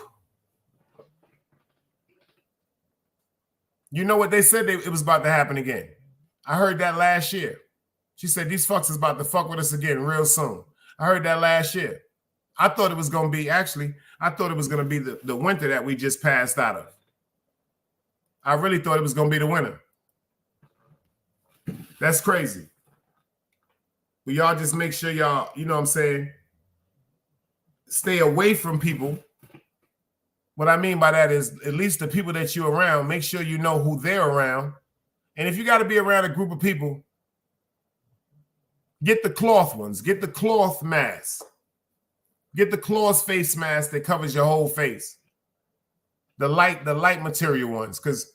you know what they said? It was about to happen again. I heard that last year. She said, these fucks is about to fuck with us again real soon. I heard that last year. I thought it was going to be, actually, I thought it was going to be the winter that we just passed out of. I really thought it was going to be the winter. That's crazy. But y'all just make sure y'all, you know what I'm saying, stay away from people. What I mean by that is at least the people that you're around, make sure you know who they're around. And if you got to be around a group of people, get the cloth ones. Get the cloth mask. Get the cloth face mask that covers your whole face. The light material ones, because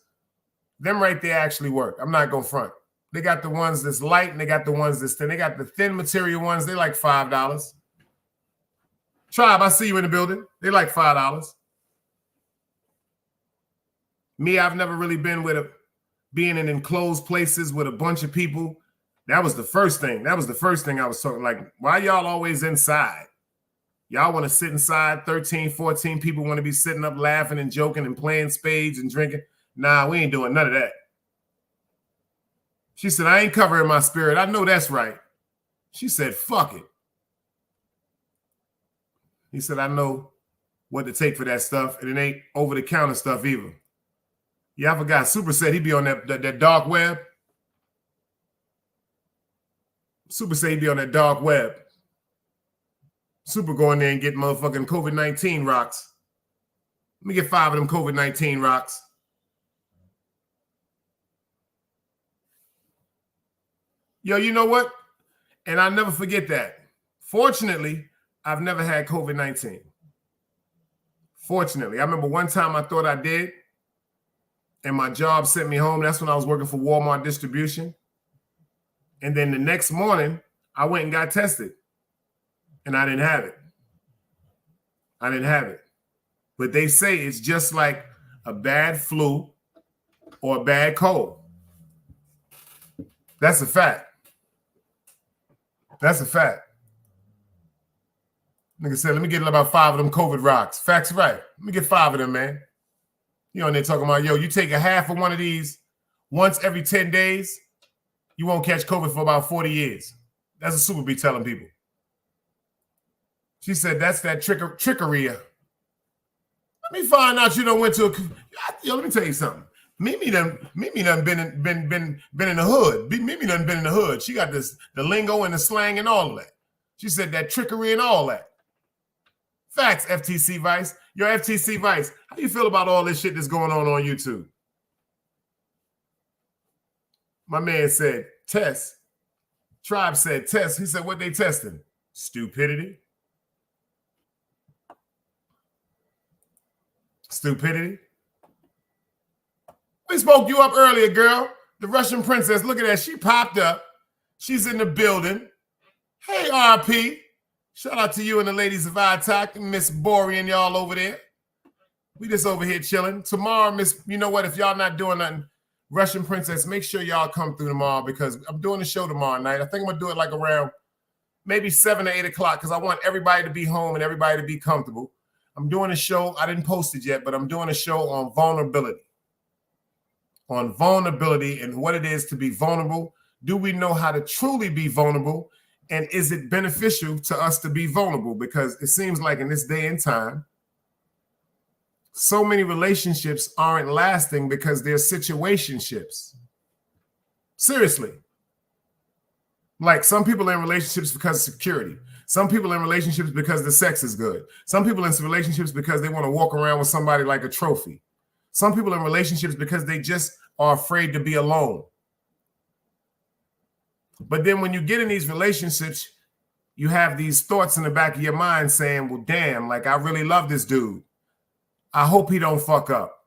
them right there actually work. I'm not going to front. They got the ones that's light and they got the ones that's thin. They got the thin material ones. They like $5. Tribe, I see you in the building. They like $5. Me, I've never really been being in enclosed places with a bunch of people. That was the first thing. That was the first thing I was talking. Like, why y'all always inside? Y'all want to sit inside, 13, 14 people want to be sitting up laughing and joking and playing spades and drinking. Nah, we ain't doing none of that. She said, I ain't covering my spirit. I know that's right. She said, fuck it. He said, I know what to take for that stuff, and it ain't over-the-counter stuff either. Yeah, I forgot. Super said he'd be on that dark web. Super said he'd be on that dark web. Super go in there and get motherfucking COVID-19 rocks. Let me get 5 of them COVID-19 rocks. Yo, you know what? And I'll never forget that. Fortunately, I've never had COVID-19. Fortunately. I remember one time I thought I did, and my job sent me home. That's when I was working for Walmart distribution. And then the next morning, I went and got tested, and I didn't have it. I didn't have it. But they say it's just like a bad flu or a bad cold. That's a fact. That's a fact. Nigga said, let me get about 5 of them COVID rocks. Facts right. Let me get 5 of them, man. You know, and they're talking about, yo, you take a half of one of these once every 10 days, you won't catch COVID for about 40 years. That's a Super B telling people. She said, that's that trickery. Let me find out you done went to a... Yo, let me tell you something. Mimi done been in the hood. Mimi done been in the hood. She got the lingo and the slang and all of that. She said that trickery and all that. Facts, FTC Vice. Yo, FTC Vice, how do you feel about all this shit that's going on YouTube? My man said, test. Tribe said, test. He said, what they testing? Stupidity. Stupidity. We spoke you up earlier, girl. The Russian princess. Look at that. She popped up. She's in the building. Hey, RP. Shout out to you and the ladies of ITAC and Miss Bori and y'all over there. We just over here chilling. Tomorrow, Miss, you know what? If y'all not doing nothing, Russian princess, make sure y'all come through tomorrow because I'm doing a show tomorrow night. I think I'm going to do it like around maybe 7 or 8 o'clock because I want everybody to be home and everybody to be comfortable. I'm doing a show. I didn't post it yet, but I'm doing a show on vulnerability. On vulnerability and what it is to be vulnerable. Do we know how to truly be vulnerable? And is it beneficial to us to be vulnerable? Because it seems like in this day and time, so many relationships aren't lasting because they're situationships. Seriously. Like some people are in relationships because of security. Some people are in relationships because the sex is good. Some people are in relationships because they want to walk around with somebody like a trophy. Some people are in relationships because they just are afraid to be alone. But then when you get in these relationships, you have these thoughts in the back of your mind saying, well, damn, like I really love this dude. I hope he don't fuck up.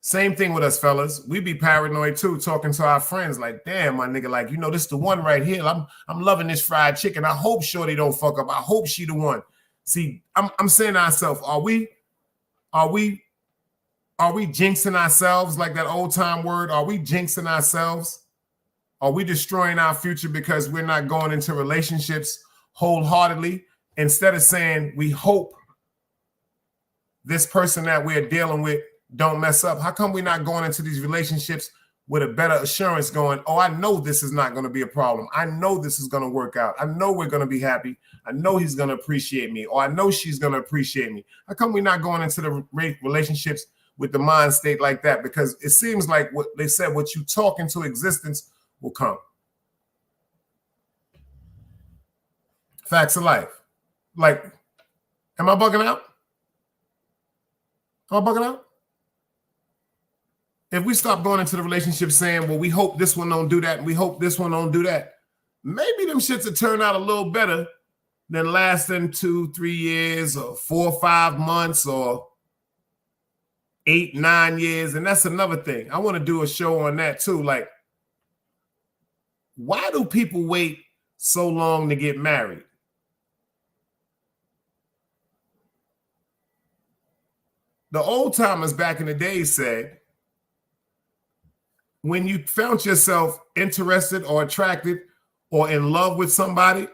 Same thing with us fellas. We be paranoid too, talking to our friends like, damn, my nigga, like, you know, this the one right here. I'm loving this fried chicken. I hope shorty don't fuck up. I hope she the one. See, I'm saying to ourselves, are we jinxing ourselves like that old time word? Are we jinxing ourselves? Are we destroying our future because we're not going into relationships wholeheartedly? Instead of saying we hope this person that we're dealing with don't mess up. How come we're not going into these relationships with a better assurance going, oh, I know this is not going to be a problem. I know this is going to work out. I know we're going to be happy. I know he's going to appreciate me, or I know she's going to appreciate me. How come we're not going into the relationships with the mind state like that? Because it seems like what they said, what you talk into existence will come. Facts of life. Like, am I bugging out? Am I bugging out? If we stop going into the relationship saying, well, we hope this one don't do that, and we hope this one don't do that, maybe them shits will turn out a little better than lasting 2-3 years or 4 or 5 months or 8-9 years. And that's another thing. I want to do a show on that too. Like, why do people wait so long to get married? The old timers back in the day said, when you found yourself interested or attracted or in love with somebody,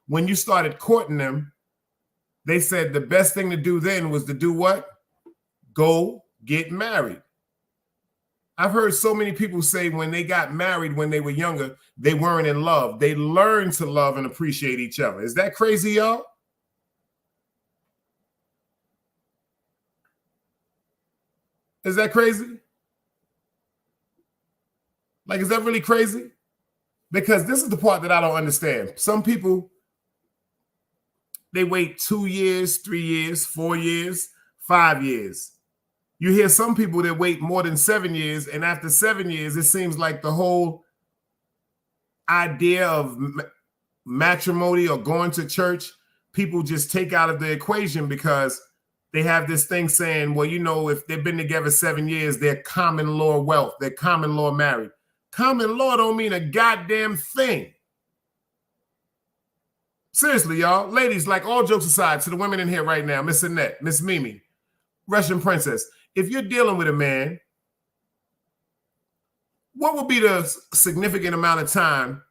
when you started courting them, they said the best thing to do then was to do what? Go get married. I've heard so many people say when they got married when they were younger, they weren't in love. They learned to love and appreciate each other. Is that crazy, y'all? Is that crazy? Like, is that really crazy? Because this is the part that I don't understand. Some people, they wait 2 years, 3 years, 4 years, 5 years. You hear some people that wait more than 7 years, and after 7 years, it seems like the whole idea of matrimony or going to church, people just take out of the equation because they have this thing saying, well, you know, if they've been together 7 years, they're common law wealth, they're common law married. Common law don't mean a goddamn thing. Seriously, y'all. Ladies, like, all jokes aside, to the women in here right now, Miss Annette, Miss Mimi, Russian Princess, if you're dealing with a man what would be the significant amount of time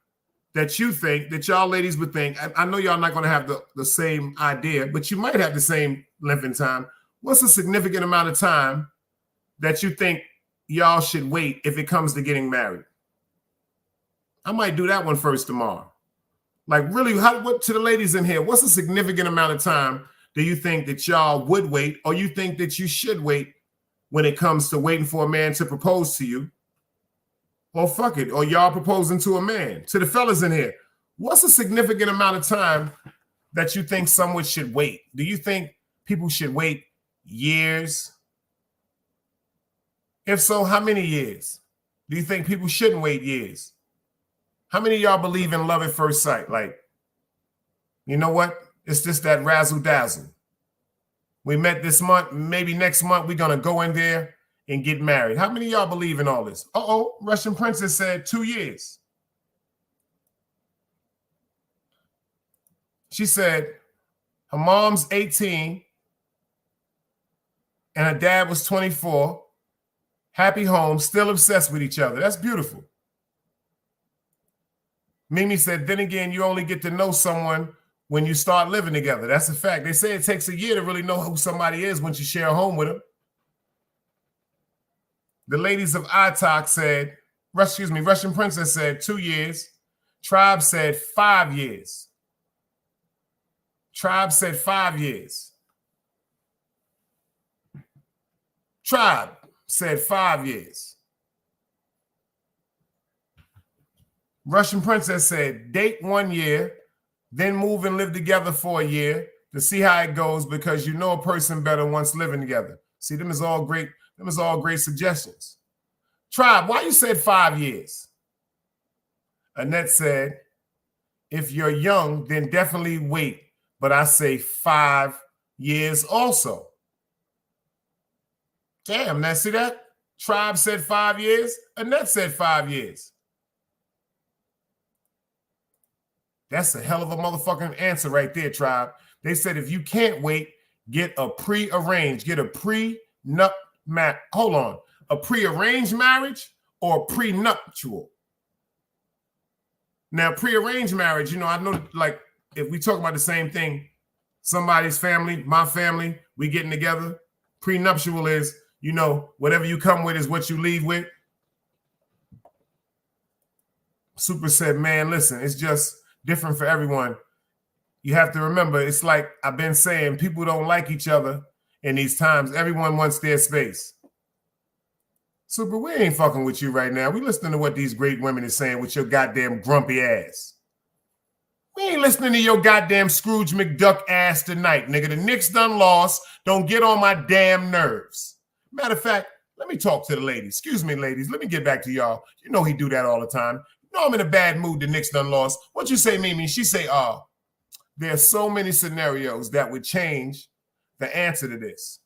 that you think that y'all ladies would think? I know y'all not going to have the same idea, but you might have the same length in time. What's a significant amount of time that you think y'all should wait if it comes to getting married? I might do that one first tomorrow. Like, really, what to the ladies in here, what's a significant amount of time do you think that y'all would wait, or you think that you should wait when it comes to waiting for a man to propose to you? Or fuck it, or y'all proposing to a man? To the fellas in here, what's a significant amount of time that you think someone should wait? Do you think people should wait years? If so, how many years? Do you think people shouldn't wait years? How many of y'all believe in love at first sight? Like, you know what? It's just that razzle dazzle. We met this month, maybe next month we're going to go in there and get married. How many of y'all believe in all this? Uh-oh, Russian Princess said 2 years. She said her mom's 18 and her dad was 24. Happy home, still obsessed with each other. That's beautiful. Mimi said, then again, you only get to know someone when you start living together. That's a fact. They say it takes a year to really know who somebody is once you share a home with them. The ladies of ITOC said, Russian Princess said 2 years. Tribe said 5 years. Tribe said 5 years. Tribe said 5 years. Russian Princess said date 1 year, then move and live together for a year to see how it goes, because you know a person better once living together. See, them is all great suggestions. Tribe, why you said 5 years? Annette said, if you're young, then definitely wait. But I say 5 years also. Damn, now see that? Tribe said 5 years. Annette said 5 years. That's a hell of a motherfucking answer right there, Tribe. They said if you can't wait, get a pre-arranged, get a a pre-arranged marriage or prenuptial. Now, pre-arranged marriage, you know, I know, like, if we talk about the same thing, somebody's family, my family, we getting together. Prenuptial is, you know, whatever you come with is what you leave with. Super said, man, listen, it's just different for everyone. You have to remember, it's like I've been saying, people don't like each other in these times. Everyone wants their space. Super, we ain't fucking with you right now. We listening to what these great women is saying with your goddamn grumpy ass. We ain't listening to your goddamn Scrooge McDuck ass tonight, nigga. The Knicks done lost. Don't get on my damn nerves. Matter of fact, let me talk to the ladies. Excuse me, ladies. Let me get back to y'all. You know he do that all the time. You know I'm in a bad mood. The Knicks done lost. What you say, Mimi? She say, there are so many scenarios that would change the answer to this.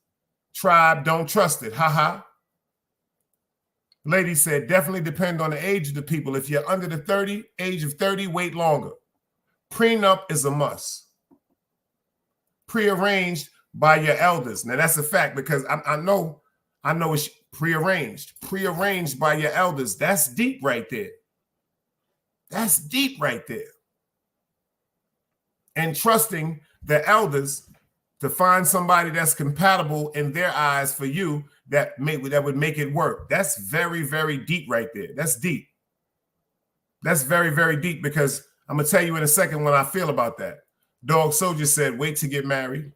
Tribe, don't trust it. Ha. Lady said, definitely depend on the age of the people. If you're under the age of 30, wait longer. Prenup is a must. Prearranged by your elders. Now, that's a fact, because I know it's prearranged. Prearranged by your elders. That's deep right there. That's deep right there. And trusting the elders to find somebody that's compatible in their eyes for you that would make it work. That's very, very deep right there. That's deep. That's very, very deep, because I'm going to tell you in a second what I feel about that. Dog Soldier said, wait to get married.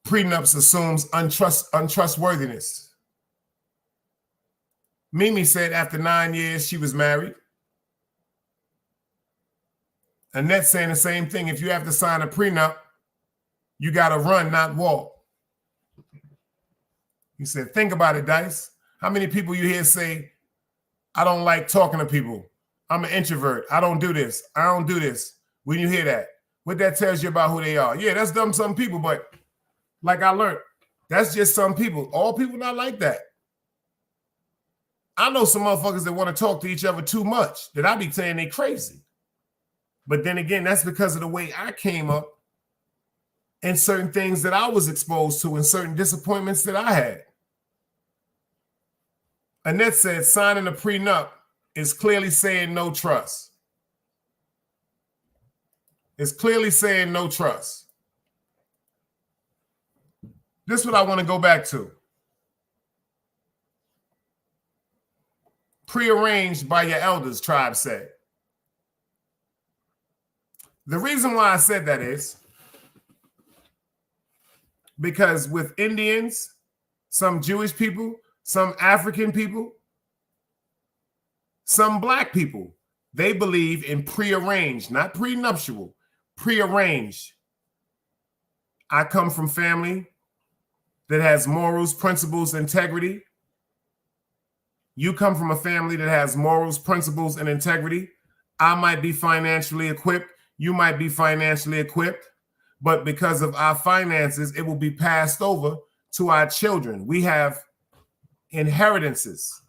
Prenups assumes untrustworthiness. Mimi said after 9 years, she was married. Annette saying the same thing. If you have to sign a prenup, you got to run, not walk. He said, think about it, Dice. How many people you hear say, I don't like talking to people. I'm an introvert. I don't do this. I don't do this. When you hear that, what that tells you about who they are. Yeah, that's dumb some people, but like I learned, that's just some people. All people not like that. I know some motherfuckers that want to talk to each other too much, that I be saying they crazy. But then again, that's because of the way I came up and certain things that I was exposed to and certain disappointments that I had. Annette said signing a prenup is clearly saying no trust. It's clearly saying no trust. This is what I want to go back to. Prearranged by your elders, Tribe said. The reason why I said that is because with Indians, some Jewish people, some African people, some Black people, they believe in prearranged, not prenuptial, prearranged. I come from family that has morals, principles, integrity. You come from a family that has morals, principles, and integrity. I might be financially equipped. You might be financially equipped. But because of our finances, it will be passed over to our children. We have inheritances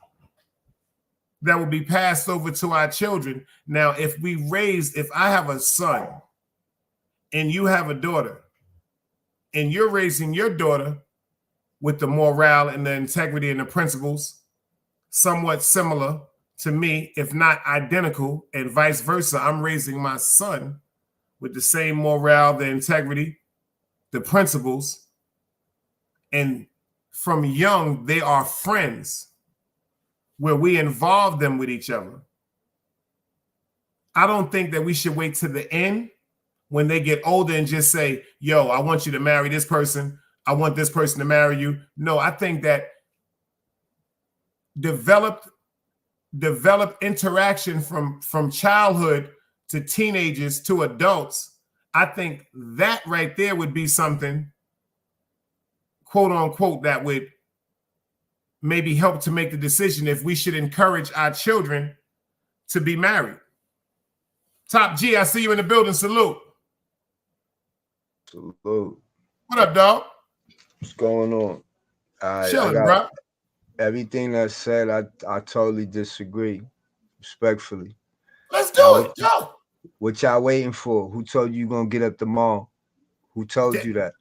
that will be passed over to our children. Now, if I have a son and you have a daughter, and you're raising your daughter with the morale and the integrity and the principles somewhat similar to me, if not identical, and vice versa, I'm raising my son with the same morale, the integrity, the principles, and from young, they are friends where we involve them with each other. I don't think that we should wait to the end when they get older and just say, yo, I want you to marry this person. I want this person to marry you. No, I think that develop interaction from childhood to teenagers to adults. I think that right there would be something, quote unquote, that would maybe help to make the decision if we should encourage our children to be married. Top G, I see you in the building. Salute. Salute. What up, dog? What's going on? Chilling, bro. Everything that's said, I totally disagree, respectfully. Let's do it. Yo. What y'all waiting for? Who told you you're going to get up tomorrow? Who told you that?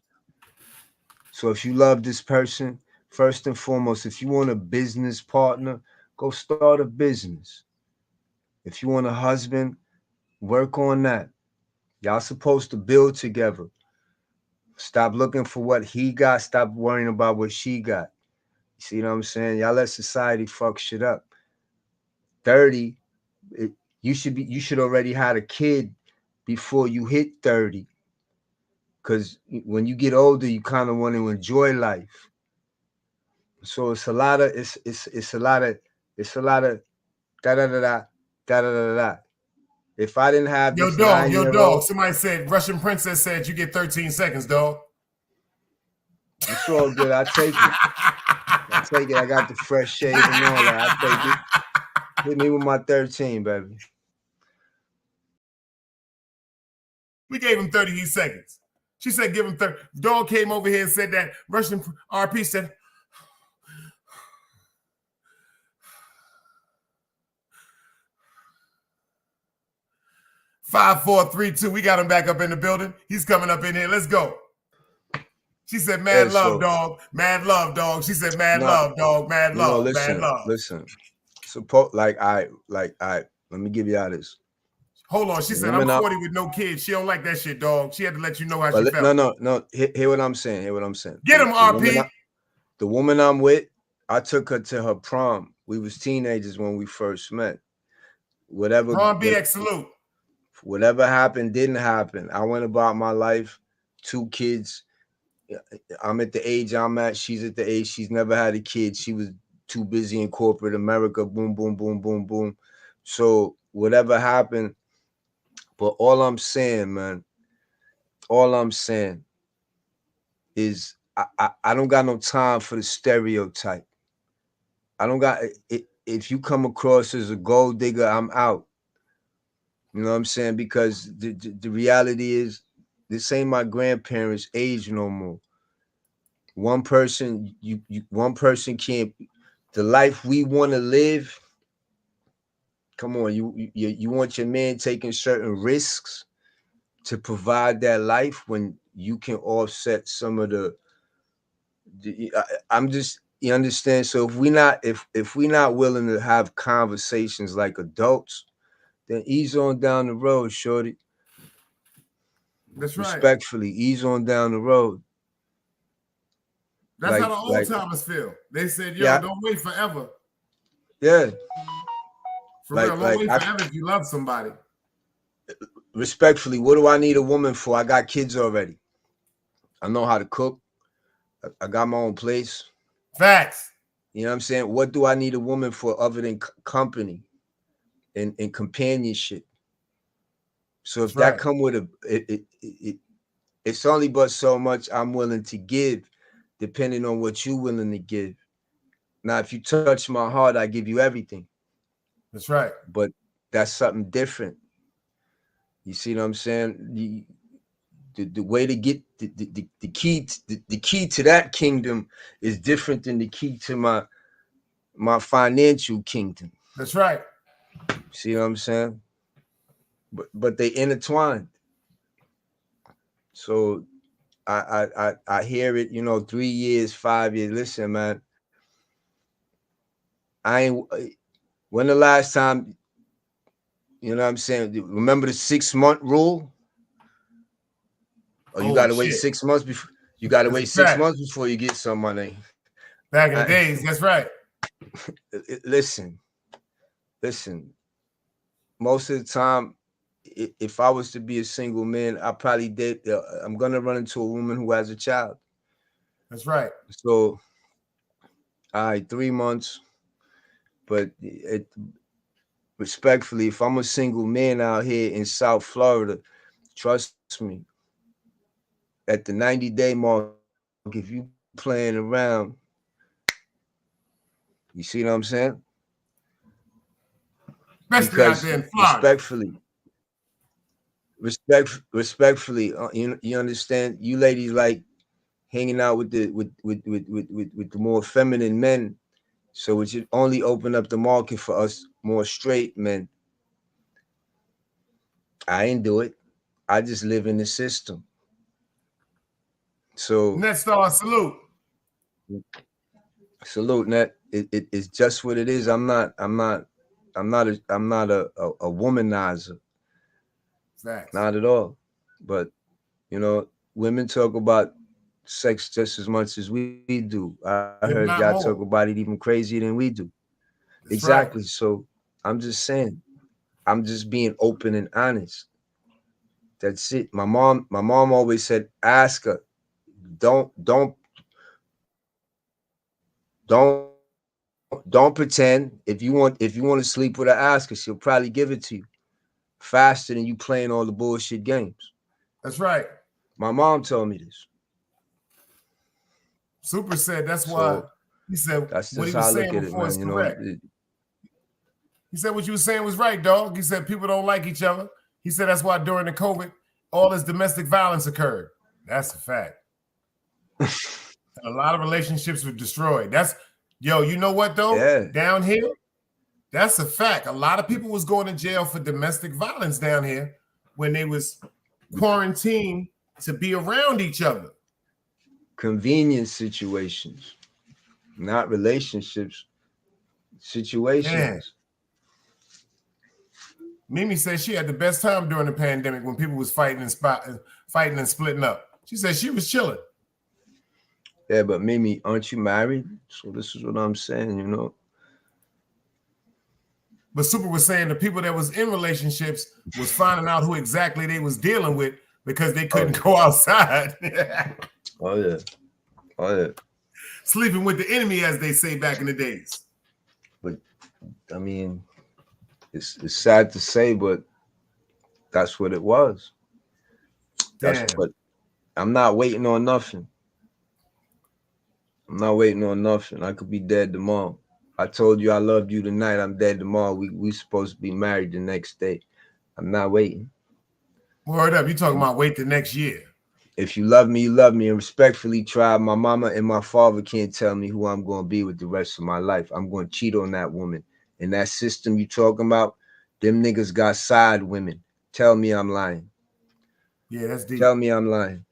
So if you love this person, first and foremost, if you want a business partner, go start a business. If you want a husband, work on that. Y'all supposed to build together. Stop looking for what he got. Stop worrying about what she got. You see what I'm saying? Y'all let society fuck shit up. 30, you should already have a kid before you hit 30. Because when you get older, you kind of want to enjoy life. So it's a lot of da da da da da da da da. If I didn't have this yo, dog. Somebody said, Russian Princess said you get 13 seconds, dog. It's all good. I take it. I take it. I got the fresh shave and all that. I take it. Hit me with my 13, baby. We gave him 30 seconds. She said give him 30. Dog came over here and said that. Russian RP said, "5, 4, 3, 2." We got him back up in the building. He's coming up in here. Let's go. She said, "Mad love, dog. Mad love, dog." She said, "Mad love, dog. Mad love, mad love." Listen. Let me give y'all this. Hold on. She said, "I'm 40 with no kids." She don't like that shit, dog. She had to let you know how she felt. No. Hear what I'm saying. Get him, RP. The woman I'm with, I took her to her prom. We was teenagers when we first met. Prom BX, salute. Whatever happened, didn't happen. I went about my life, 2 kids. I'm at the age I'm at. She's at the age. She's never had a kid. She was too busy in corporate America. Boom, boom, boom, boom, boom. So whatever happened, but all I'm saying, man, is I don't got no time for the stereotype. I don't got it. If you come across as a gold digger, I'm out. You know what I'm saying? Because the reality is, this ain't my grandparents' age no more. One person can't. The life we want to live. Come on, you want your man taking certain risks to provide that life when you can offset some of the. You understand? So if we not willing to have conversations like adults, then ease on down the road, shorty. That's right. Respectfully, ease on down the road. That's how the old timers feel. They said, "Yo, don't wait forever." Yeah. For real, don't wait forever if you love somebody. Respectfully, what do I need a woman for? I got kids already. I know how to cook. I got my own place. Facts. You know what I'm saying? What do I need a woman for other than company and companionship? So if that come with it's only but so much I'm willing to give, depending on what you're willing to give. Now, if you touch my heart, I give you everything. That's right. But that's something different. You see what I'm saying? The way to get the key to that kingdom is different than the key to my financial kingdom. That's right. See what I'm saying? But they intertwined. So I hear it, 3 years, 5 years. Listen, man. When the last time, you know what I'm saying? Remember the 6-month rule? Or you gotta wait 6 months before you gotta wait 6 months before you get some money. Back in the days, that's right. Listen. Most of the time, if I was to be a single man, I probably I'm gonna run into a woman who has a child. That's right. So, all right, 3 months. But respectfully, if I'm a single man out here in South Florida, trust me, at the 90-day mark, if you playing around, you see what I'm saying? Especially out there in Florida. Respectfully, you understand? You ladies like hanging out with the more feminine men, so it should only open up the market for us more straight men. I ain't do it. I just live in the system. So Net Star, salute. Salute, Net. It's just what it is. I'm not a womanizer. Facts. Not at all. But women talk about sex just as much as we do. I heard y'all talk about it even crazier than we do. That's exactly. Right. So I'm just saying, I'm just being open and honest. That's it. My mom always said, ask her. Don't pretend. If you want to sleep with her, ask her. She'll probably give it to you faster than you playing all the bullshit games. That's right. My mom told me this. Super said that's why he said that's what he just was how I saying look at before it, man. is correct. He said what you were saying was right, dog. He said people don't like each other. He said that's why during the COVID, all this domestic violence occurred. That's a fact. A lot of relationships were destroyed. You know what though? Yeah. Down here, that's a fact. A lot of people was going to jail for domestic violence down here when they was quarantined to be around each other. Convenience situations, not relationships. Situations. Yeah. Mimi said she had the best time during the pandemic when people was fighting and splitting up. She said she was chilling. Yeah, but Mimi, aren't you married? So this is what I'm saying, But Super was saying the people that was in relationships was finding out who exactly they was dealing with because they couldn't go outside. Oh yeah. Sleeping with the enemy, as they say back in the days. But I mean, it's sad to say, but that's what it was. But I'm not waiting on nothing. I could be dead tomorrow. I told you I loved you tonight. I'm dead tomorrow. We supposed to be married the next day. I'm not waiting. Word up. You talking about wait the next year. If you love me, you love me. And respectfully, tribe, my mama and my father can't tell me who I'm going to be with the rest of my life. I'm going to cheat on that woman. And that system you talking about, them niggas got side women. Tell me I'm lying. Yeah, that's deep. Tell me I'm lying.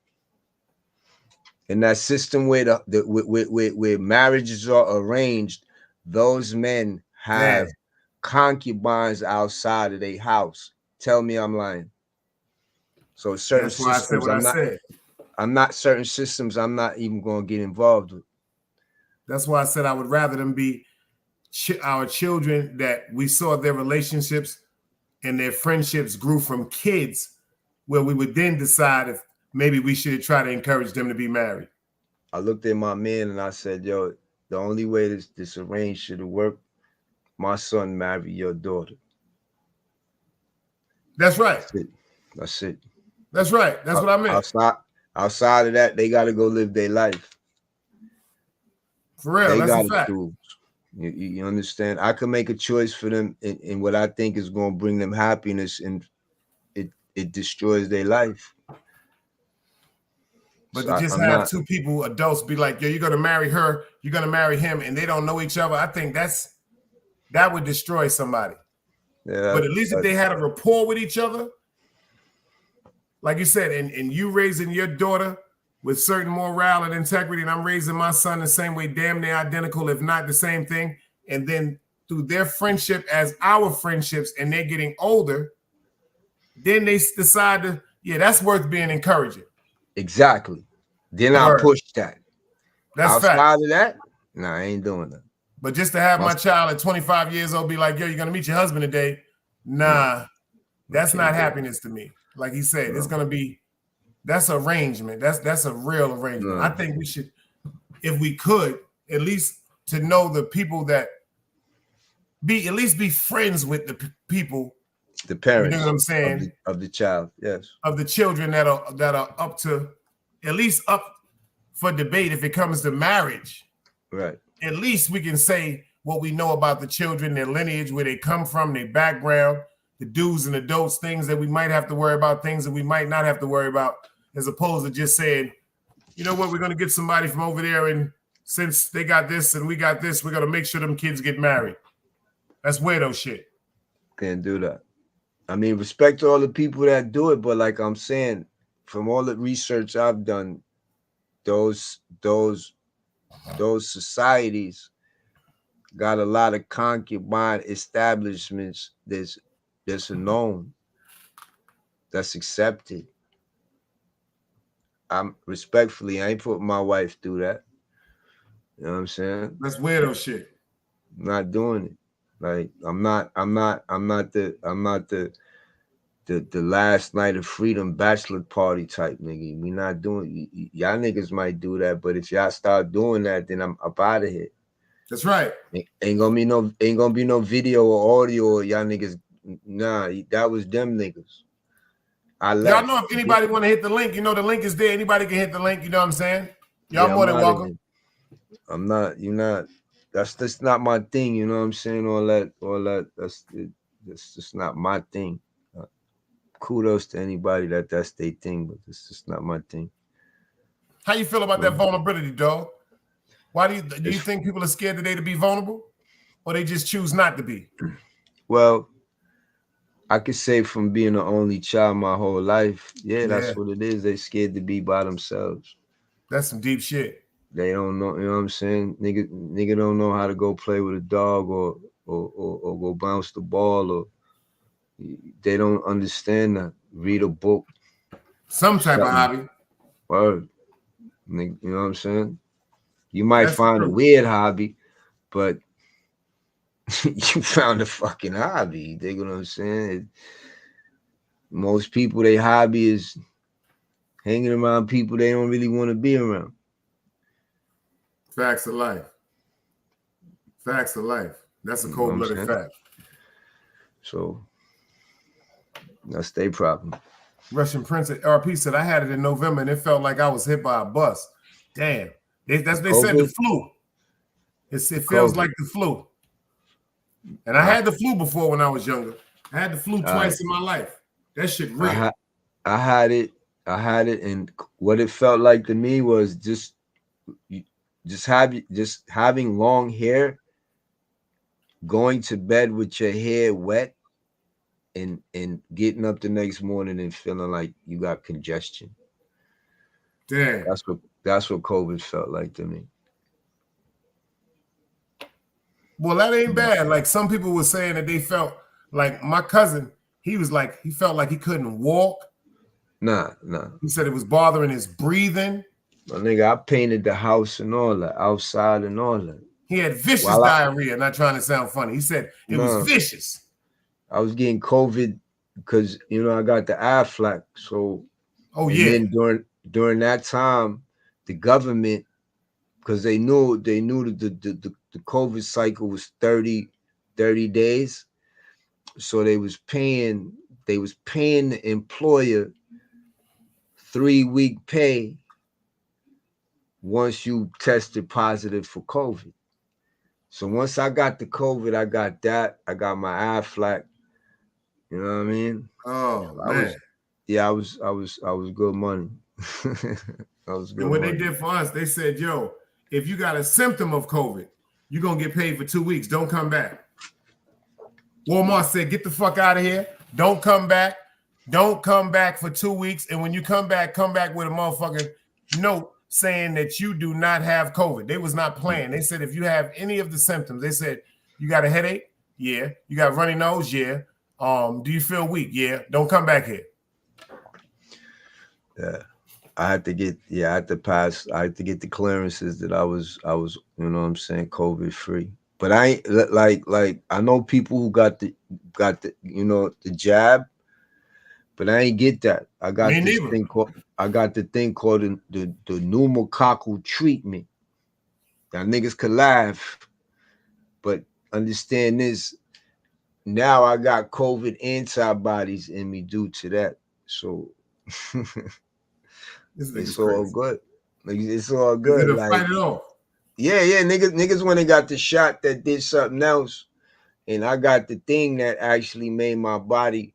In that system where where marriages are arranged, those men have concubines outside of their house. Tell me I'm lying. So certain That's why I said systems, what I said. I'm not certain systems. I'm not even going to get involved with. That's why I said I would rather them be our children, that we saw their relationships and their friendships grew from kids, where we would then decide if maybe we should try to encourage them to be married. I looked at my man and I said, yo, the only way this arranged should work, my son marry your daughter. That's right. That's it. That's it. That's right. That's what I meant. Outside of that, they got to go live their life. For real, they that's a fact. You understand? I can make a choice for them in what I think is going to bring them happiness, and it destroys their life. But So to just have two people, adults, be like, yo, you're going to marry her, you're going to marry him, and they don't know each other, I think that would destroy somebody. Yeah, but at least if they had a rapport with each other, like you said, and you raising your daughter with certain morale and integrity, and I'm raising my son the same way, damn near identical, if not the same thing. And then through their friendship as our friendships, and they're getting older, then they decide to, yeah, that's worth being encouraging. Exactly. Then I'll push that. That's outside fact. of that, nah, I ain't doing that. But just to have my child at 25 years old be like, yo, you're going to meet your husband today. Nah, that's not happiness to me. Like he said, it's going to be, that's arrangement. That's a real arrangement. I think we should, if we could, at least to know the people that at least be friends with the people, the parents, you know what I'm saying, of the child, yes, of the children that are up to, at least up for debate if it comes to marriage. Right. At least we can say what we know about the children, their lineage, where they come from, their background, the do's and the don'ts, things that we might have to worry about, things that we might not have to worry about, as opposed to just saying, you know what, we're going to get somebody from over there, and since they got this and we got this, we're going to make sure them kids get married. That's weirdo shit. Can't do that. I mean, respect to all the people that do it, but like I'm saying, from all the research I've done, those societies got a lot of concubine establishments that's a known, that's accepted. I'm respectfully, I ain't putting my wife through that. You know what I'm saying? That's weirdo shit. I'm not doing it. Like I'm not the last night of freedom bachelor party type nigga. We not doing, y'all niggas might do that, but if y'all start doing that, then I'm up out of here. That's right. Ain't gonna be no video or audio or y'all niggas. Nah, that was them niggas. I left. Y'all know if anybody want to hit the link, you know the link is there. Anybody can hit the link, you know what I'm saying? Y'all more than welcome. I'm not, you're not, that's not my thing, you know what I'm saying? All that, that's just not my thing. Kudos to anybody that's their thing, but it's just not my thing. How you feel about that vulnerability, dog? Why do you think people are scared today to be vulnerable, or they just choose not to be? Well, I could say from being an only child my whole life, that's what it is. They scared to be by themselves. That's some deep shit. They don't know, you know what I'm saying? Nigga don't know how to go play with a dog or go bounce the ball, or they don't understand that. Read a book. Some type of hobby. Word. You know what I'm saying? You might find a weird hobby, but you found a fucking hobby. You know what I'm saying? Most people, their hobby is hanging around people they don't really want to be around. Facts of life. Facts of life. That's a cold-blooded fact. So that's their problem. Russian Prince at RP said, I had it in November and it felt like I was hit by a bus. Damn. They said the flu. It feels like the flu. And I had the flu before when I was younger. I had the flu twice in my life. That shit real. I had it, and what it felt like to me was just having long hair, going to bed with your hair wet, and getting up the next morning and feeling like you got congestion. Damn. That's what COVID felt like to me. Well, that ain't bad. Like some people were saying that they felt like my cousin, he felt like he couldn't walk. Nah. He said it was bothering his breathing. My nigga, I painted the house and all that, outside and all that. He had vicious diarrhea, not trying to sound funny. He said it was vicious. I was getting COVID because, you know, I got the Aflac. So, then during that time, the government, because they knew the COVID cycle was 30 days. So they was paying the employer 3-week pay once you tested positive for COVID. So once I got the COVID, I got that. I got my Aflac. You know what I mean? Oh man. I was good money. I was good. And what money. they did for us, they said, yo, if you got a symptom of COVID, you're gonna get paid for 2 weeks. Don't come back. Walmart said, get the fuck out of here. Don't come back. Don't come back for 2 weeks. And when you come back with a motherfucking note saying that you do not have COVID. They was not playing. They said, if you have any of the symptoms, they said, you got a headache? Yeah. You got a runny nose? Yeah. Do you feel weak? Yeah. Don't come back here. Yeah. I had to get the clearances that I was, you know what I'm saying, COVID free. But I ain't like I know people who got the you know, the jab, but I ain't get that. I got the thing called the pneumococcal treatment. Now niggas could laugh, but understand this. Now I got COVID antibodies in me due to that. So it's all good. Like, it's all good. Like, fight it off. Yeah, niggas when they got the shot that did something else, and I got the thing that actually made my body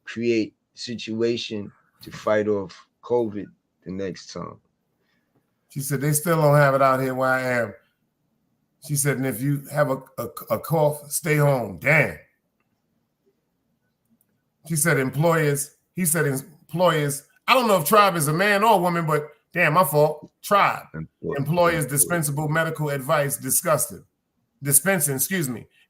create situation to fight off COVID the next time. She said they still don't have it out here where I am. She said, and if you have a cough, stay home. Damn. He said employers, I don't know if tribe is a man or a woman, but damn, my fault. Tribe. Employers dispensable medical advice dispensing.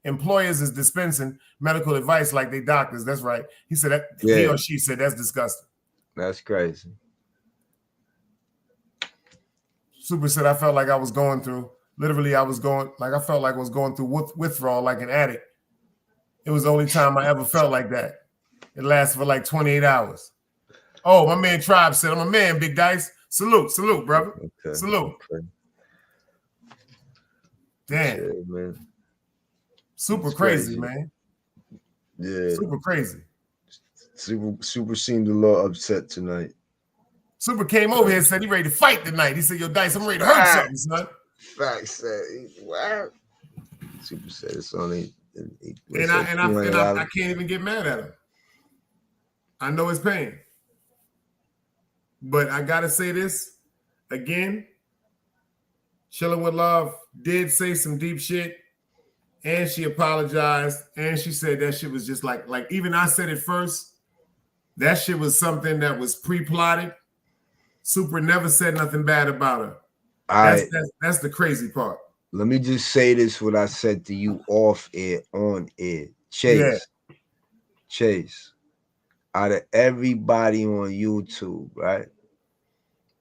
Employers is dispensing medical advice like they doctors. That's right. He said that he or she said that's disgusting. That's crazy. Super said I felt like I was going through. Literally, I felt like I was going through withdrawal like an addict. It was the only time I ever felt like that. It lasted for like 28 hours. Oh, my man Tribe said, I'm a man, Big Dice. Salute, brother. Okay. Salute. Okay. Damn. Yeah, man. Super crazy, man. Yeah. Super crazy. Super seemed a little upset tonight. Super came over here and said he ready to fight tonight. He said, yo, Dice, I'm ready to hurt something, son. Facts said, wow. Super said it's only. I can't even get mad at him. I know his pain. But I gotta say this again. Chilling with Love did say some deep shit, and she apologized, and she said that shit was just like even I said it first. That shit was something that was pre-plotted. Super never said nothing bad about her. That's the crazy part. Let me just say this: what I said to you off air, on air, Chase. Out of everybody on YouTube, right?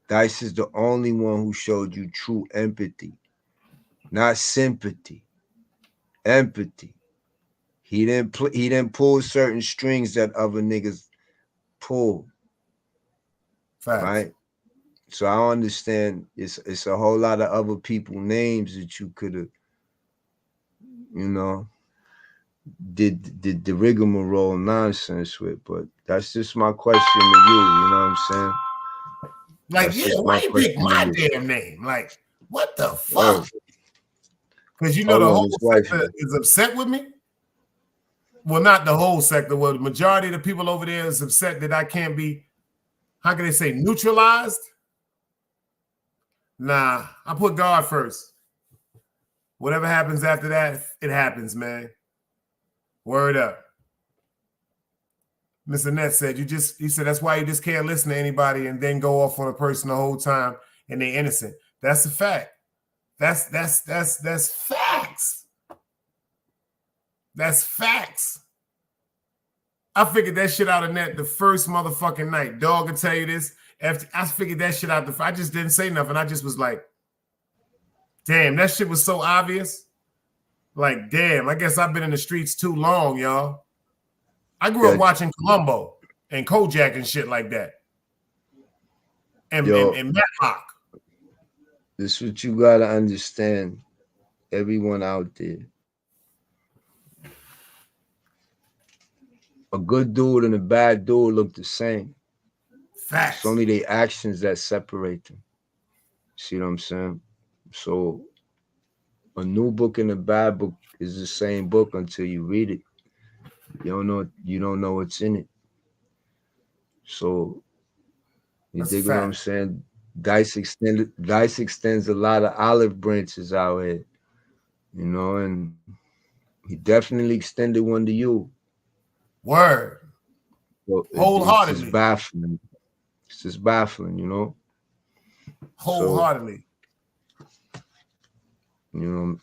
Dice is the only one who showed you true empathy, not sympathy. Empathy. He didn't pull certain strings that other niggas pull. Facts. Right? So I understand it's a whole lot of other people names that you could have, you know, did the rigmarole nonsense with, but that's just my question to you. You know what I'm saying? Like, why you pick my damn name? Like, what the fuck? Because you know the whole sector is upset with me. Well, not the whole sector. Well, the majority of the people over there is upset that I can't be, how can they say, neutralized? Nah, I put God first. Whatever happens after that, it happens, man. Word up. Mr. Nett said, he said, that's why you just can't listen to anybody and then go off on a person the whole time and they innocent. That's a fact. That's facts. That's facts. I figured that shit out of net the first motherfucking night. Dog will tell you this. After I figured that shit out I just didn't say nothing. I just was like, damn, that shit was so obvious. Like, damn, I guess I've been in the streets too long, y'all. I grew up watching Columbo and Kojak and shit like that. And Matlock. This is what you gotta understand, everyone out there. A good dude and a bad dude look the same. Facts. It's only the actions that separate them. See what I'm saying? So a new book and a bad book is the same book until you read it. You don't know what's in it. So you dig what I'm saying? Dice extends a lot of olive branches out here, you know, and he definitely extended one to you. Word. So wholeheartedly. It's just baffling. It's just baffling, you know. Wholeheartedly. So, you know,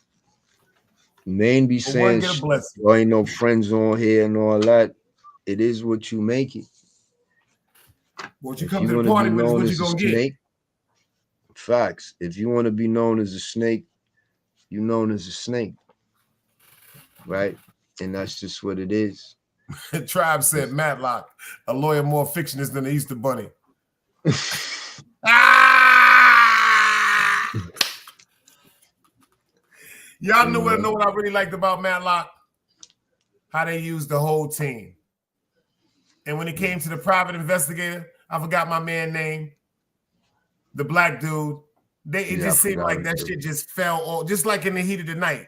Maine be saying there ain't no friends on here and all that. It is what you make it. What you come to the party with is what you gonna get. Facts. If you want to be known as a snake, you're known as a snake. Right? And that's just what it is. Tribe said Matlock, a lawyer more fictionist than the Easter Bunny. Y'all know what I really liked about Matlock? How they used the whole team. And when it came to the private investigator, I forgot my man's name. The black dude. It just seemed like that shit just fell off, just like in the heat of the night.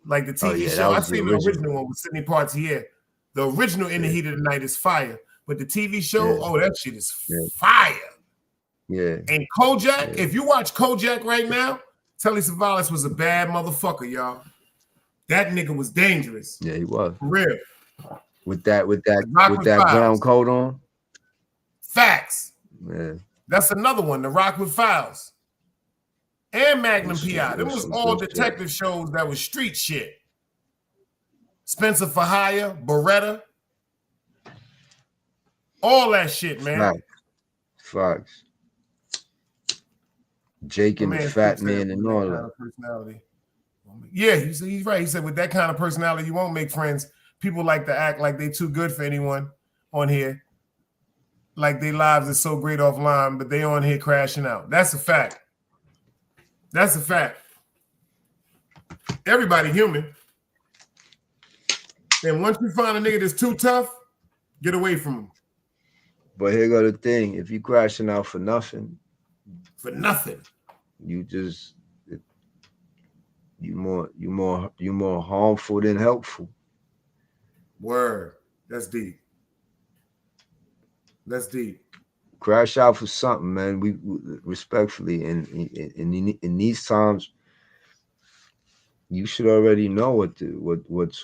Like the TV show. I seen the original one with Sidney Poitier. The original In the Heat of the Night is fire. But the TV show, that shit is fire. Yeah. And Kojak, if you watch Kojak right now, Telly Savalas was a bad motherfucker, y'all. That nigga was dangerous. Yeah, he was. For real. With that brown coat on. Facts. Yeah. That's another one, The Rock with Files. And Magnum P.I. Them was all detective shows that was street shit. Spencer for Hire, Beretta. All that shit, man. Facts. Jake and the Fat Man and all that. Personality. Yeah, he's right. He said with that kind of personality, you won't make friends. People like to act like they too good for anyone on here. Like their lives are so great offline, but they on here crashing out. That's a fact. That's a fact. Everybody human. And once you find a nigga that's too tough, get away from him. But here go the thing: if you crashing out for nothing, you more harmful than helpful. Word. That's deep. That's deep. Crash out for something, man. We respectfully, and in these times, you should already know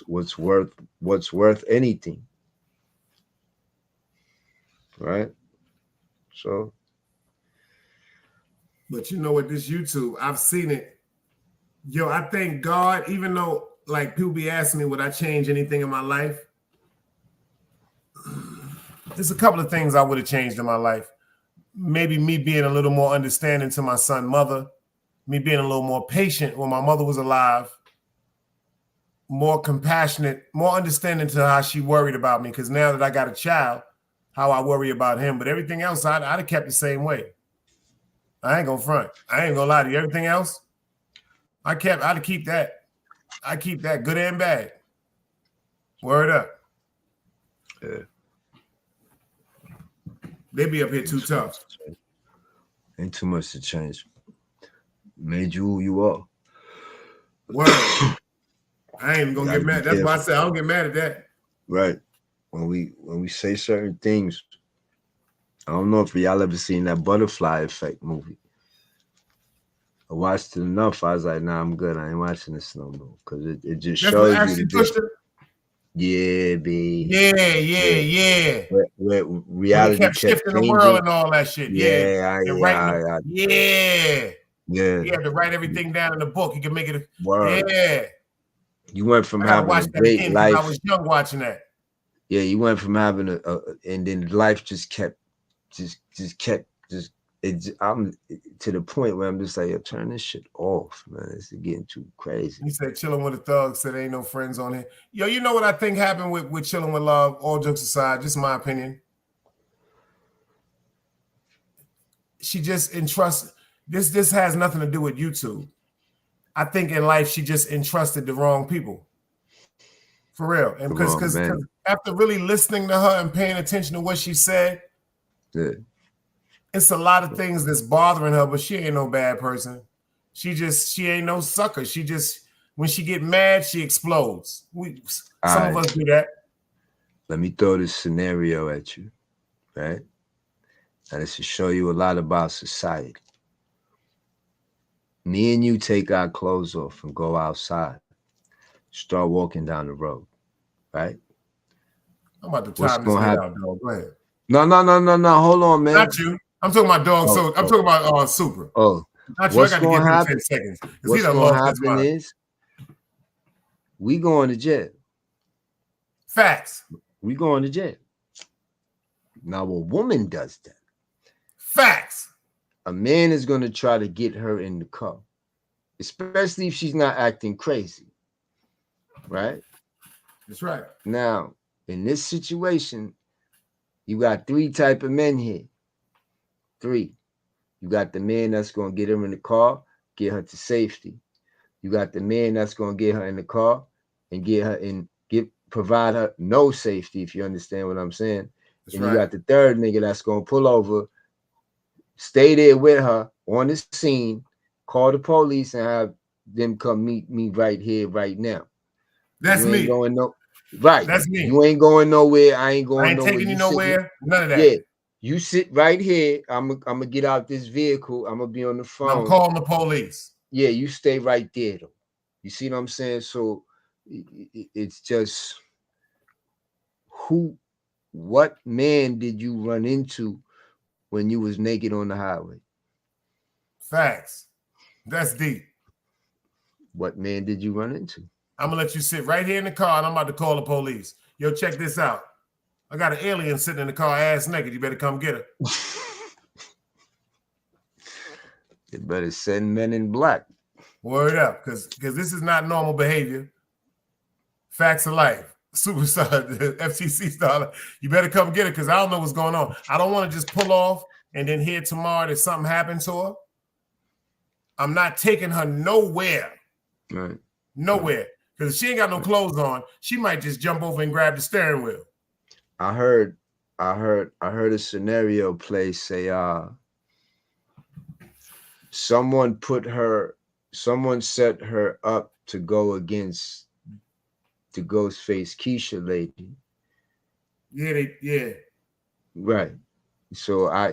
what's worth anything, right? So, but you know what? This YouTube, I've seen it. Yo, I thank God. Even though like people be asking me, would I change anything in my life? There's a couple of things I would have changed in my life. Maybe me being a little more understanding to my son's mother, me being a little more patient when my mother was alive, more compassionate, more understanding to how she worried about me. Because now that I got a child, how I worry about him. But everything else, I'd have kept the same way. I ain't gonna front. I ain't gonna lie to you. Everything else, I'd keep that. I keep that good and bad. Word up. Yeah. They be up here too tough. Ain't too much to change. Made you who you are. Word. I ain't even gonna get mad. That's why I said I don't get mad at that. Right. When we say certain things, I don't know if y'all ever seen that Butterfly Effect movie. I watched it enough. I was like, nah, I'm good. I ain't watching this no more. Because it just shows you the Yeah, B. Yeah. Where When they reality kept kept shifting the world changing. and all that shit. Yeah, And writing yeah. He had to write everything down in the book. He could make it. Word. Yeah. You went from I gotta having a watch that great again because I life. was young watching that. Yeah, you went from having and then life just kept, I'm to the point where I'm just like, yo, turn this shit off, man. It's getting too crazy. He said, chilling with a thug, said ain't no friends on here. Yo, you know what I think happened with Chilling with Love, all jokes aside, just my opinion. She just entrusts, this has nothing to do with YouTube. I think in life, she just entrusted the wrong people. For real. And because after really listening to her and paying attention to what she said, it's a lot of things that's bothering her, but she ain't no bad person. She ain't no sucker. She just, when she get mad, she explodes. Some of us do that. Let me throw this scenario at you, right? And this will show you a lot about society. Me and you take our clothes off and go outside. Start walking down the road, right? I'm about to time this head out, dog. Go ahead. No. Hold on, man. Not you. I'm talking about dog. I'm talking about Super. Oh, not you. I got to give him 10 seconds. What's going to happen is we going to jail. Facts. We going to jail. Now, a woman does that. Facts. A man is going to try to get her in the car, especially if she's not acting crazy, right? That's right. Now, in this situation, you got 3 type of men here. 3. You got the man that's going to get her in the car, get her to safety. You got the man that's going to get her in the car and get her in, provide her no safety, if you understand what I'm saying. That's and right. You got the 3rd nigga that's going to pull over, stay there with her on the scene, call the police and have them come meet me right here, right now. That's me. Right. That's me. You ain't going nowhere. I ain't going nowhere. I ain't taking you nowhere. None of that. Yeah. You sit right here. I'm gonna get out this vehicle. I'm gonna be on the phone. I'm calling the police. Yeah, you stay right there though. You see what I'm saying? So it's just what man did you run into when you was naked on the highway? Facts. That's deep. What man did you run into? I'm gonna let you sit right here in the car and I'm about to call the police. Yo, check this out. I got an alien sitting in the car ass naked. You better come get her. You better send men in black. Word up, because this is not normal behavior. Facts of life. Superstar, the FCC star. You better come get her because I don't know what's going on. I don't want to just pull off and then hear tomorrow that something happened to her. I'm not taking her nowhere. Right. Nowhere. Because if she ain't got no clothes on, she might just jump over and grab the steering wheel. I heard a scenario play say someone set her up to go against the Ghostface Keisha lady. Yeah. Right. So I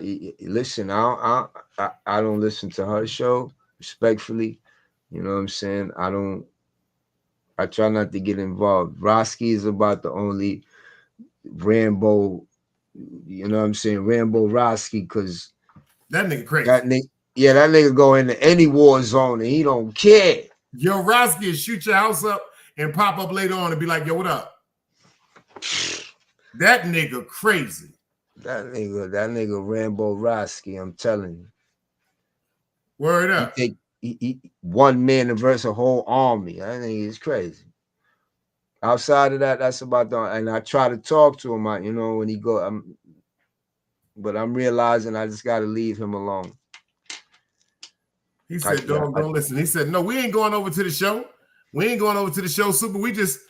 don't listen to her show, respectfully. You know what I'm saying? I try not to get involved. Roski is about the only Rambo, you know what I'm saying? Rambo Roski, because that nigga crazy. That nigga go into any war zone and he don't care. Yo, Roski will shoot your house up and pop up later on and be like, yo, what up? That nigga crazy. That nigga Rambo Roski, I'm telling you. Word up. He one man versus a whole army. That nigga is crazy. Outside of that, that's about the, and I try to talk to him, you know, when he go, but I'm realizing I just got to leave him alone. He said, don't listen. He said, no, we ain't going over to the show. We ain't going over to the show, Super. We just,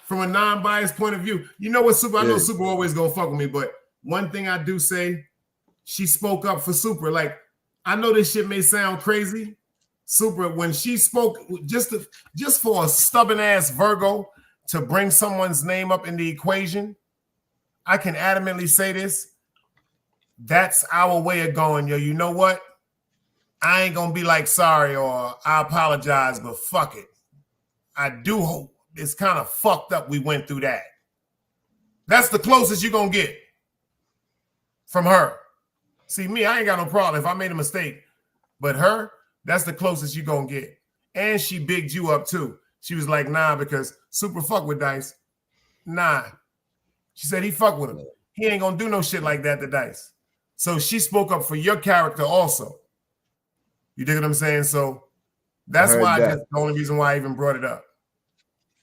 from a non-biased point of view. You know what, Super? I know Super always gonna fuck with me, but one thing I do say, she spoke up for Super. Like, I know this shit may sound crazy, Super, when she spoke, just for a stubborn-ass Virgo to bring someone's name up in the equation, I can adamantly say this. That's our way of going, yo. You know what? I ain't gonna be like sorry or I apologize, but fuck it. I do hope it's kind of fucked up we went through that. That's the closest you're going to get from her. See, me, I ain't got no problem if I made a mistake. But her, that's the closest you're going to get. And she bigged you up, too. She was like, nah, because Super fuck with Dice. Nah. She said he fuck with him. He ain't going to do no shit like that to Dice. So she spoke up for your character also. You dig what I'm saying? So that's why that's the only reason why I even brought it up.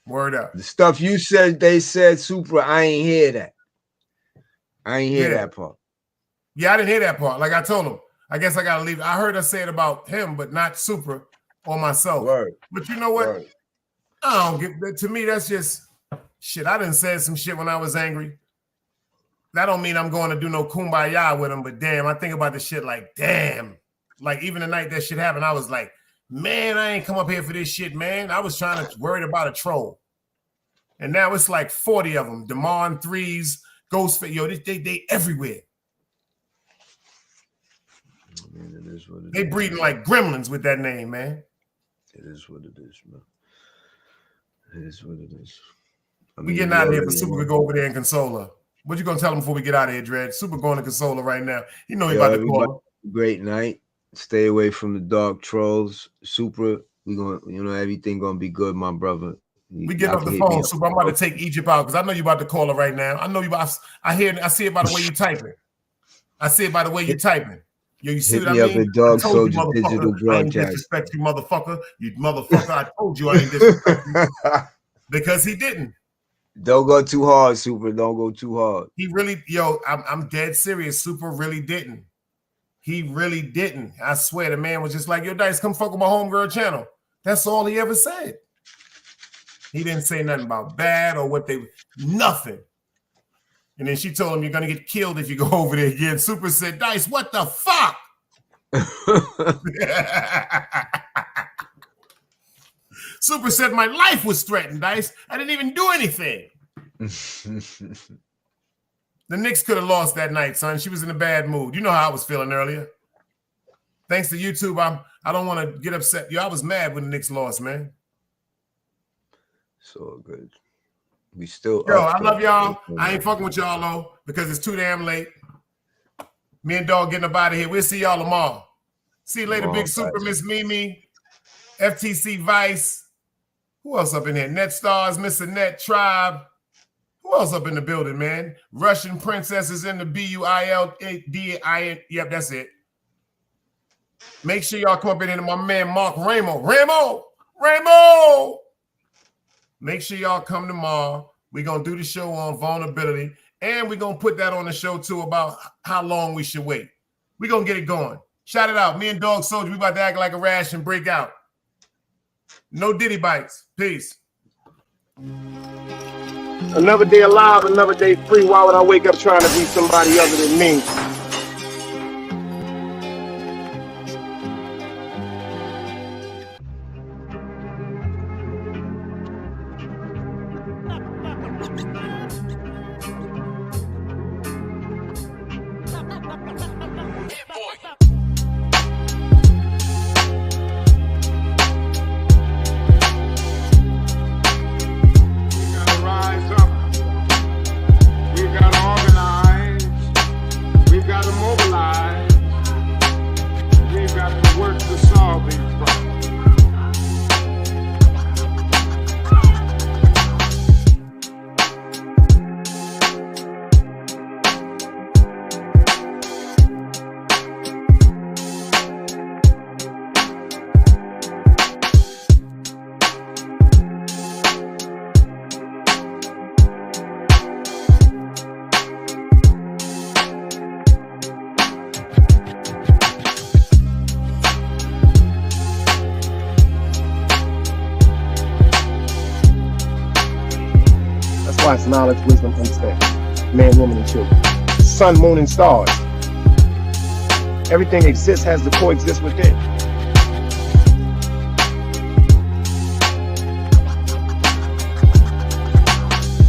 Word up. The stuff you said, they said, Super, I ain't hear that. I ain't hear that part. Yeah, I didn't hear that part. Like I told him, I guess I got to leave. I heard her say it about him, but not Super or myself. Word. But you know what? Word. I don't get that. To me, that's just shit. I done said some shit when I was angry. That don't mean I'm going to do no kumbaya with him, but damn, I think about the shit like, damn. Like, even the night that shit happened, I was like, man, I ain't come up here for this shit, man. I was trying to worried about a troll. And now it's like 40 of them. DAMON 3s, Ghostface, yo, they everywhere. Man, it is what it they is. Breeding like gremlins with that name, man. It is what it is, man. It is what it is. We getting out of here for Super to go over there and console her. What you gonna tell him before we get out of here, Dred? Super going to console her right now. You know he about to call her. Great night. Stay away from the dark trolls. Super, we gonna, everything gonna be good, my brother. We get off the phone, Super. I'm about to take Egypt out because I know you about to call her right now. I know you about. I see it by the way you typing. I see it by the way you typing. Yo, you see what I mean? Hit me up at Dog Soldier Digital Broadcast. I ain't disrespect you, motherfucker. You motherfucker. I told you I didn't disrespect you because he didn't. Don't go too hard, Super. Don't go too hard. He really, yo, I'm dead serious. Super really didn't. He really didn't. I swear, the man was just like, yo, Dice, come fuck with my homegirl channel. That's all he ever said. He didn't say nothing about bad or what they, nothing. And then she told him, you're going to get killed if you go over there again. Super said, Dice, what the fuck? Super said my life was threatened, Dice. I didn't even do anything. The Knicks could have lost that night, son. She was in a bad mood. You know how I was feeling earlier. Thanks to YouTube, I don't want to get upset. Yo, I was mad when the Knicks lost, man. So good. We still. Yo, I love y'all. I ain't fucking with y'all though because it's too damn late. Me and Dog getting up out of here. We'll see y'all tomorrow. See you later, Big Super, Miss Mimi, FTC Vice. Who else up in here? Net Stars, Miss Annette, Tribe. Who else up in the building, man? Russian Princess is in the BUILDIN. Yep, that's it. Make sure y'all come up in here to my man Mark Ramo. Make sure y'all come tomorrow. We're going to do the show on vulnerability. And we're going to put that on the show, too, about how long we should wait. We're going to get it going. Shout it out. Me and Dog Soldier, we about to act like a rash and break out. No Diddy bites. Peace. Another day alive, another day free. Why would I wake up trying to be somebody other than me? It's knowledge, wisdom, understanding. Man, woman, and children. Sun, moon, and stars. Everything exists, has to coexist within.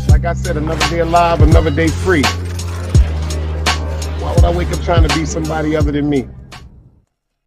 Like I said, another day alive, another day free. Why would I wake up trying to be somebody other than me?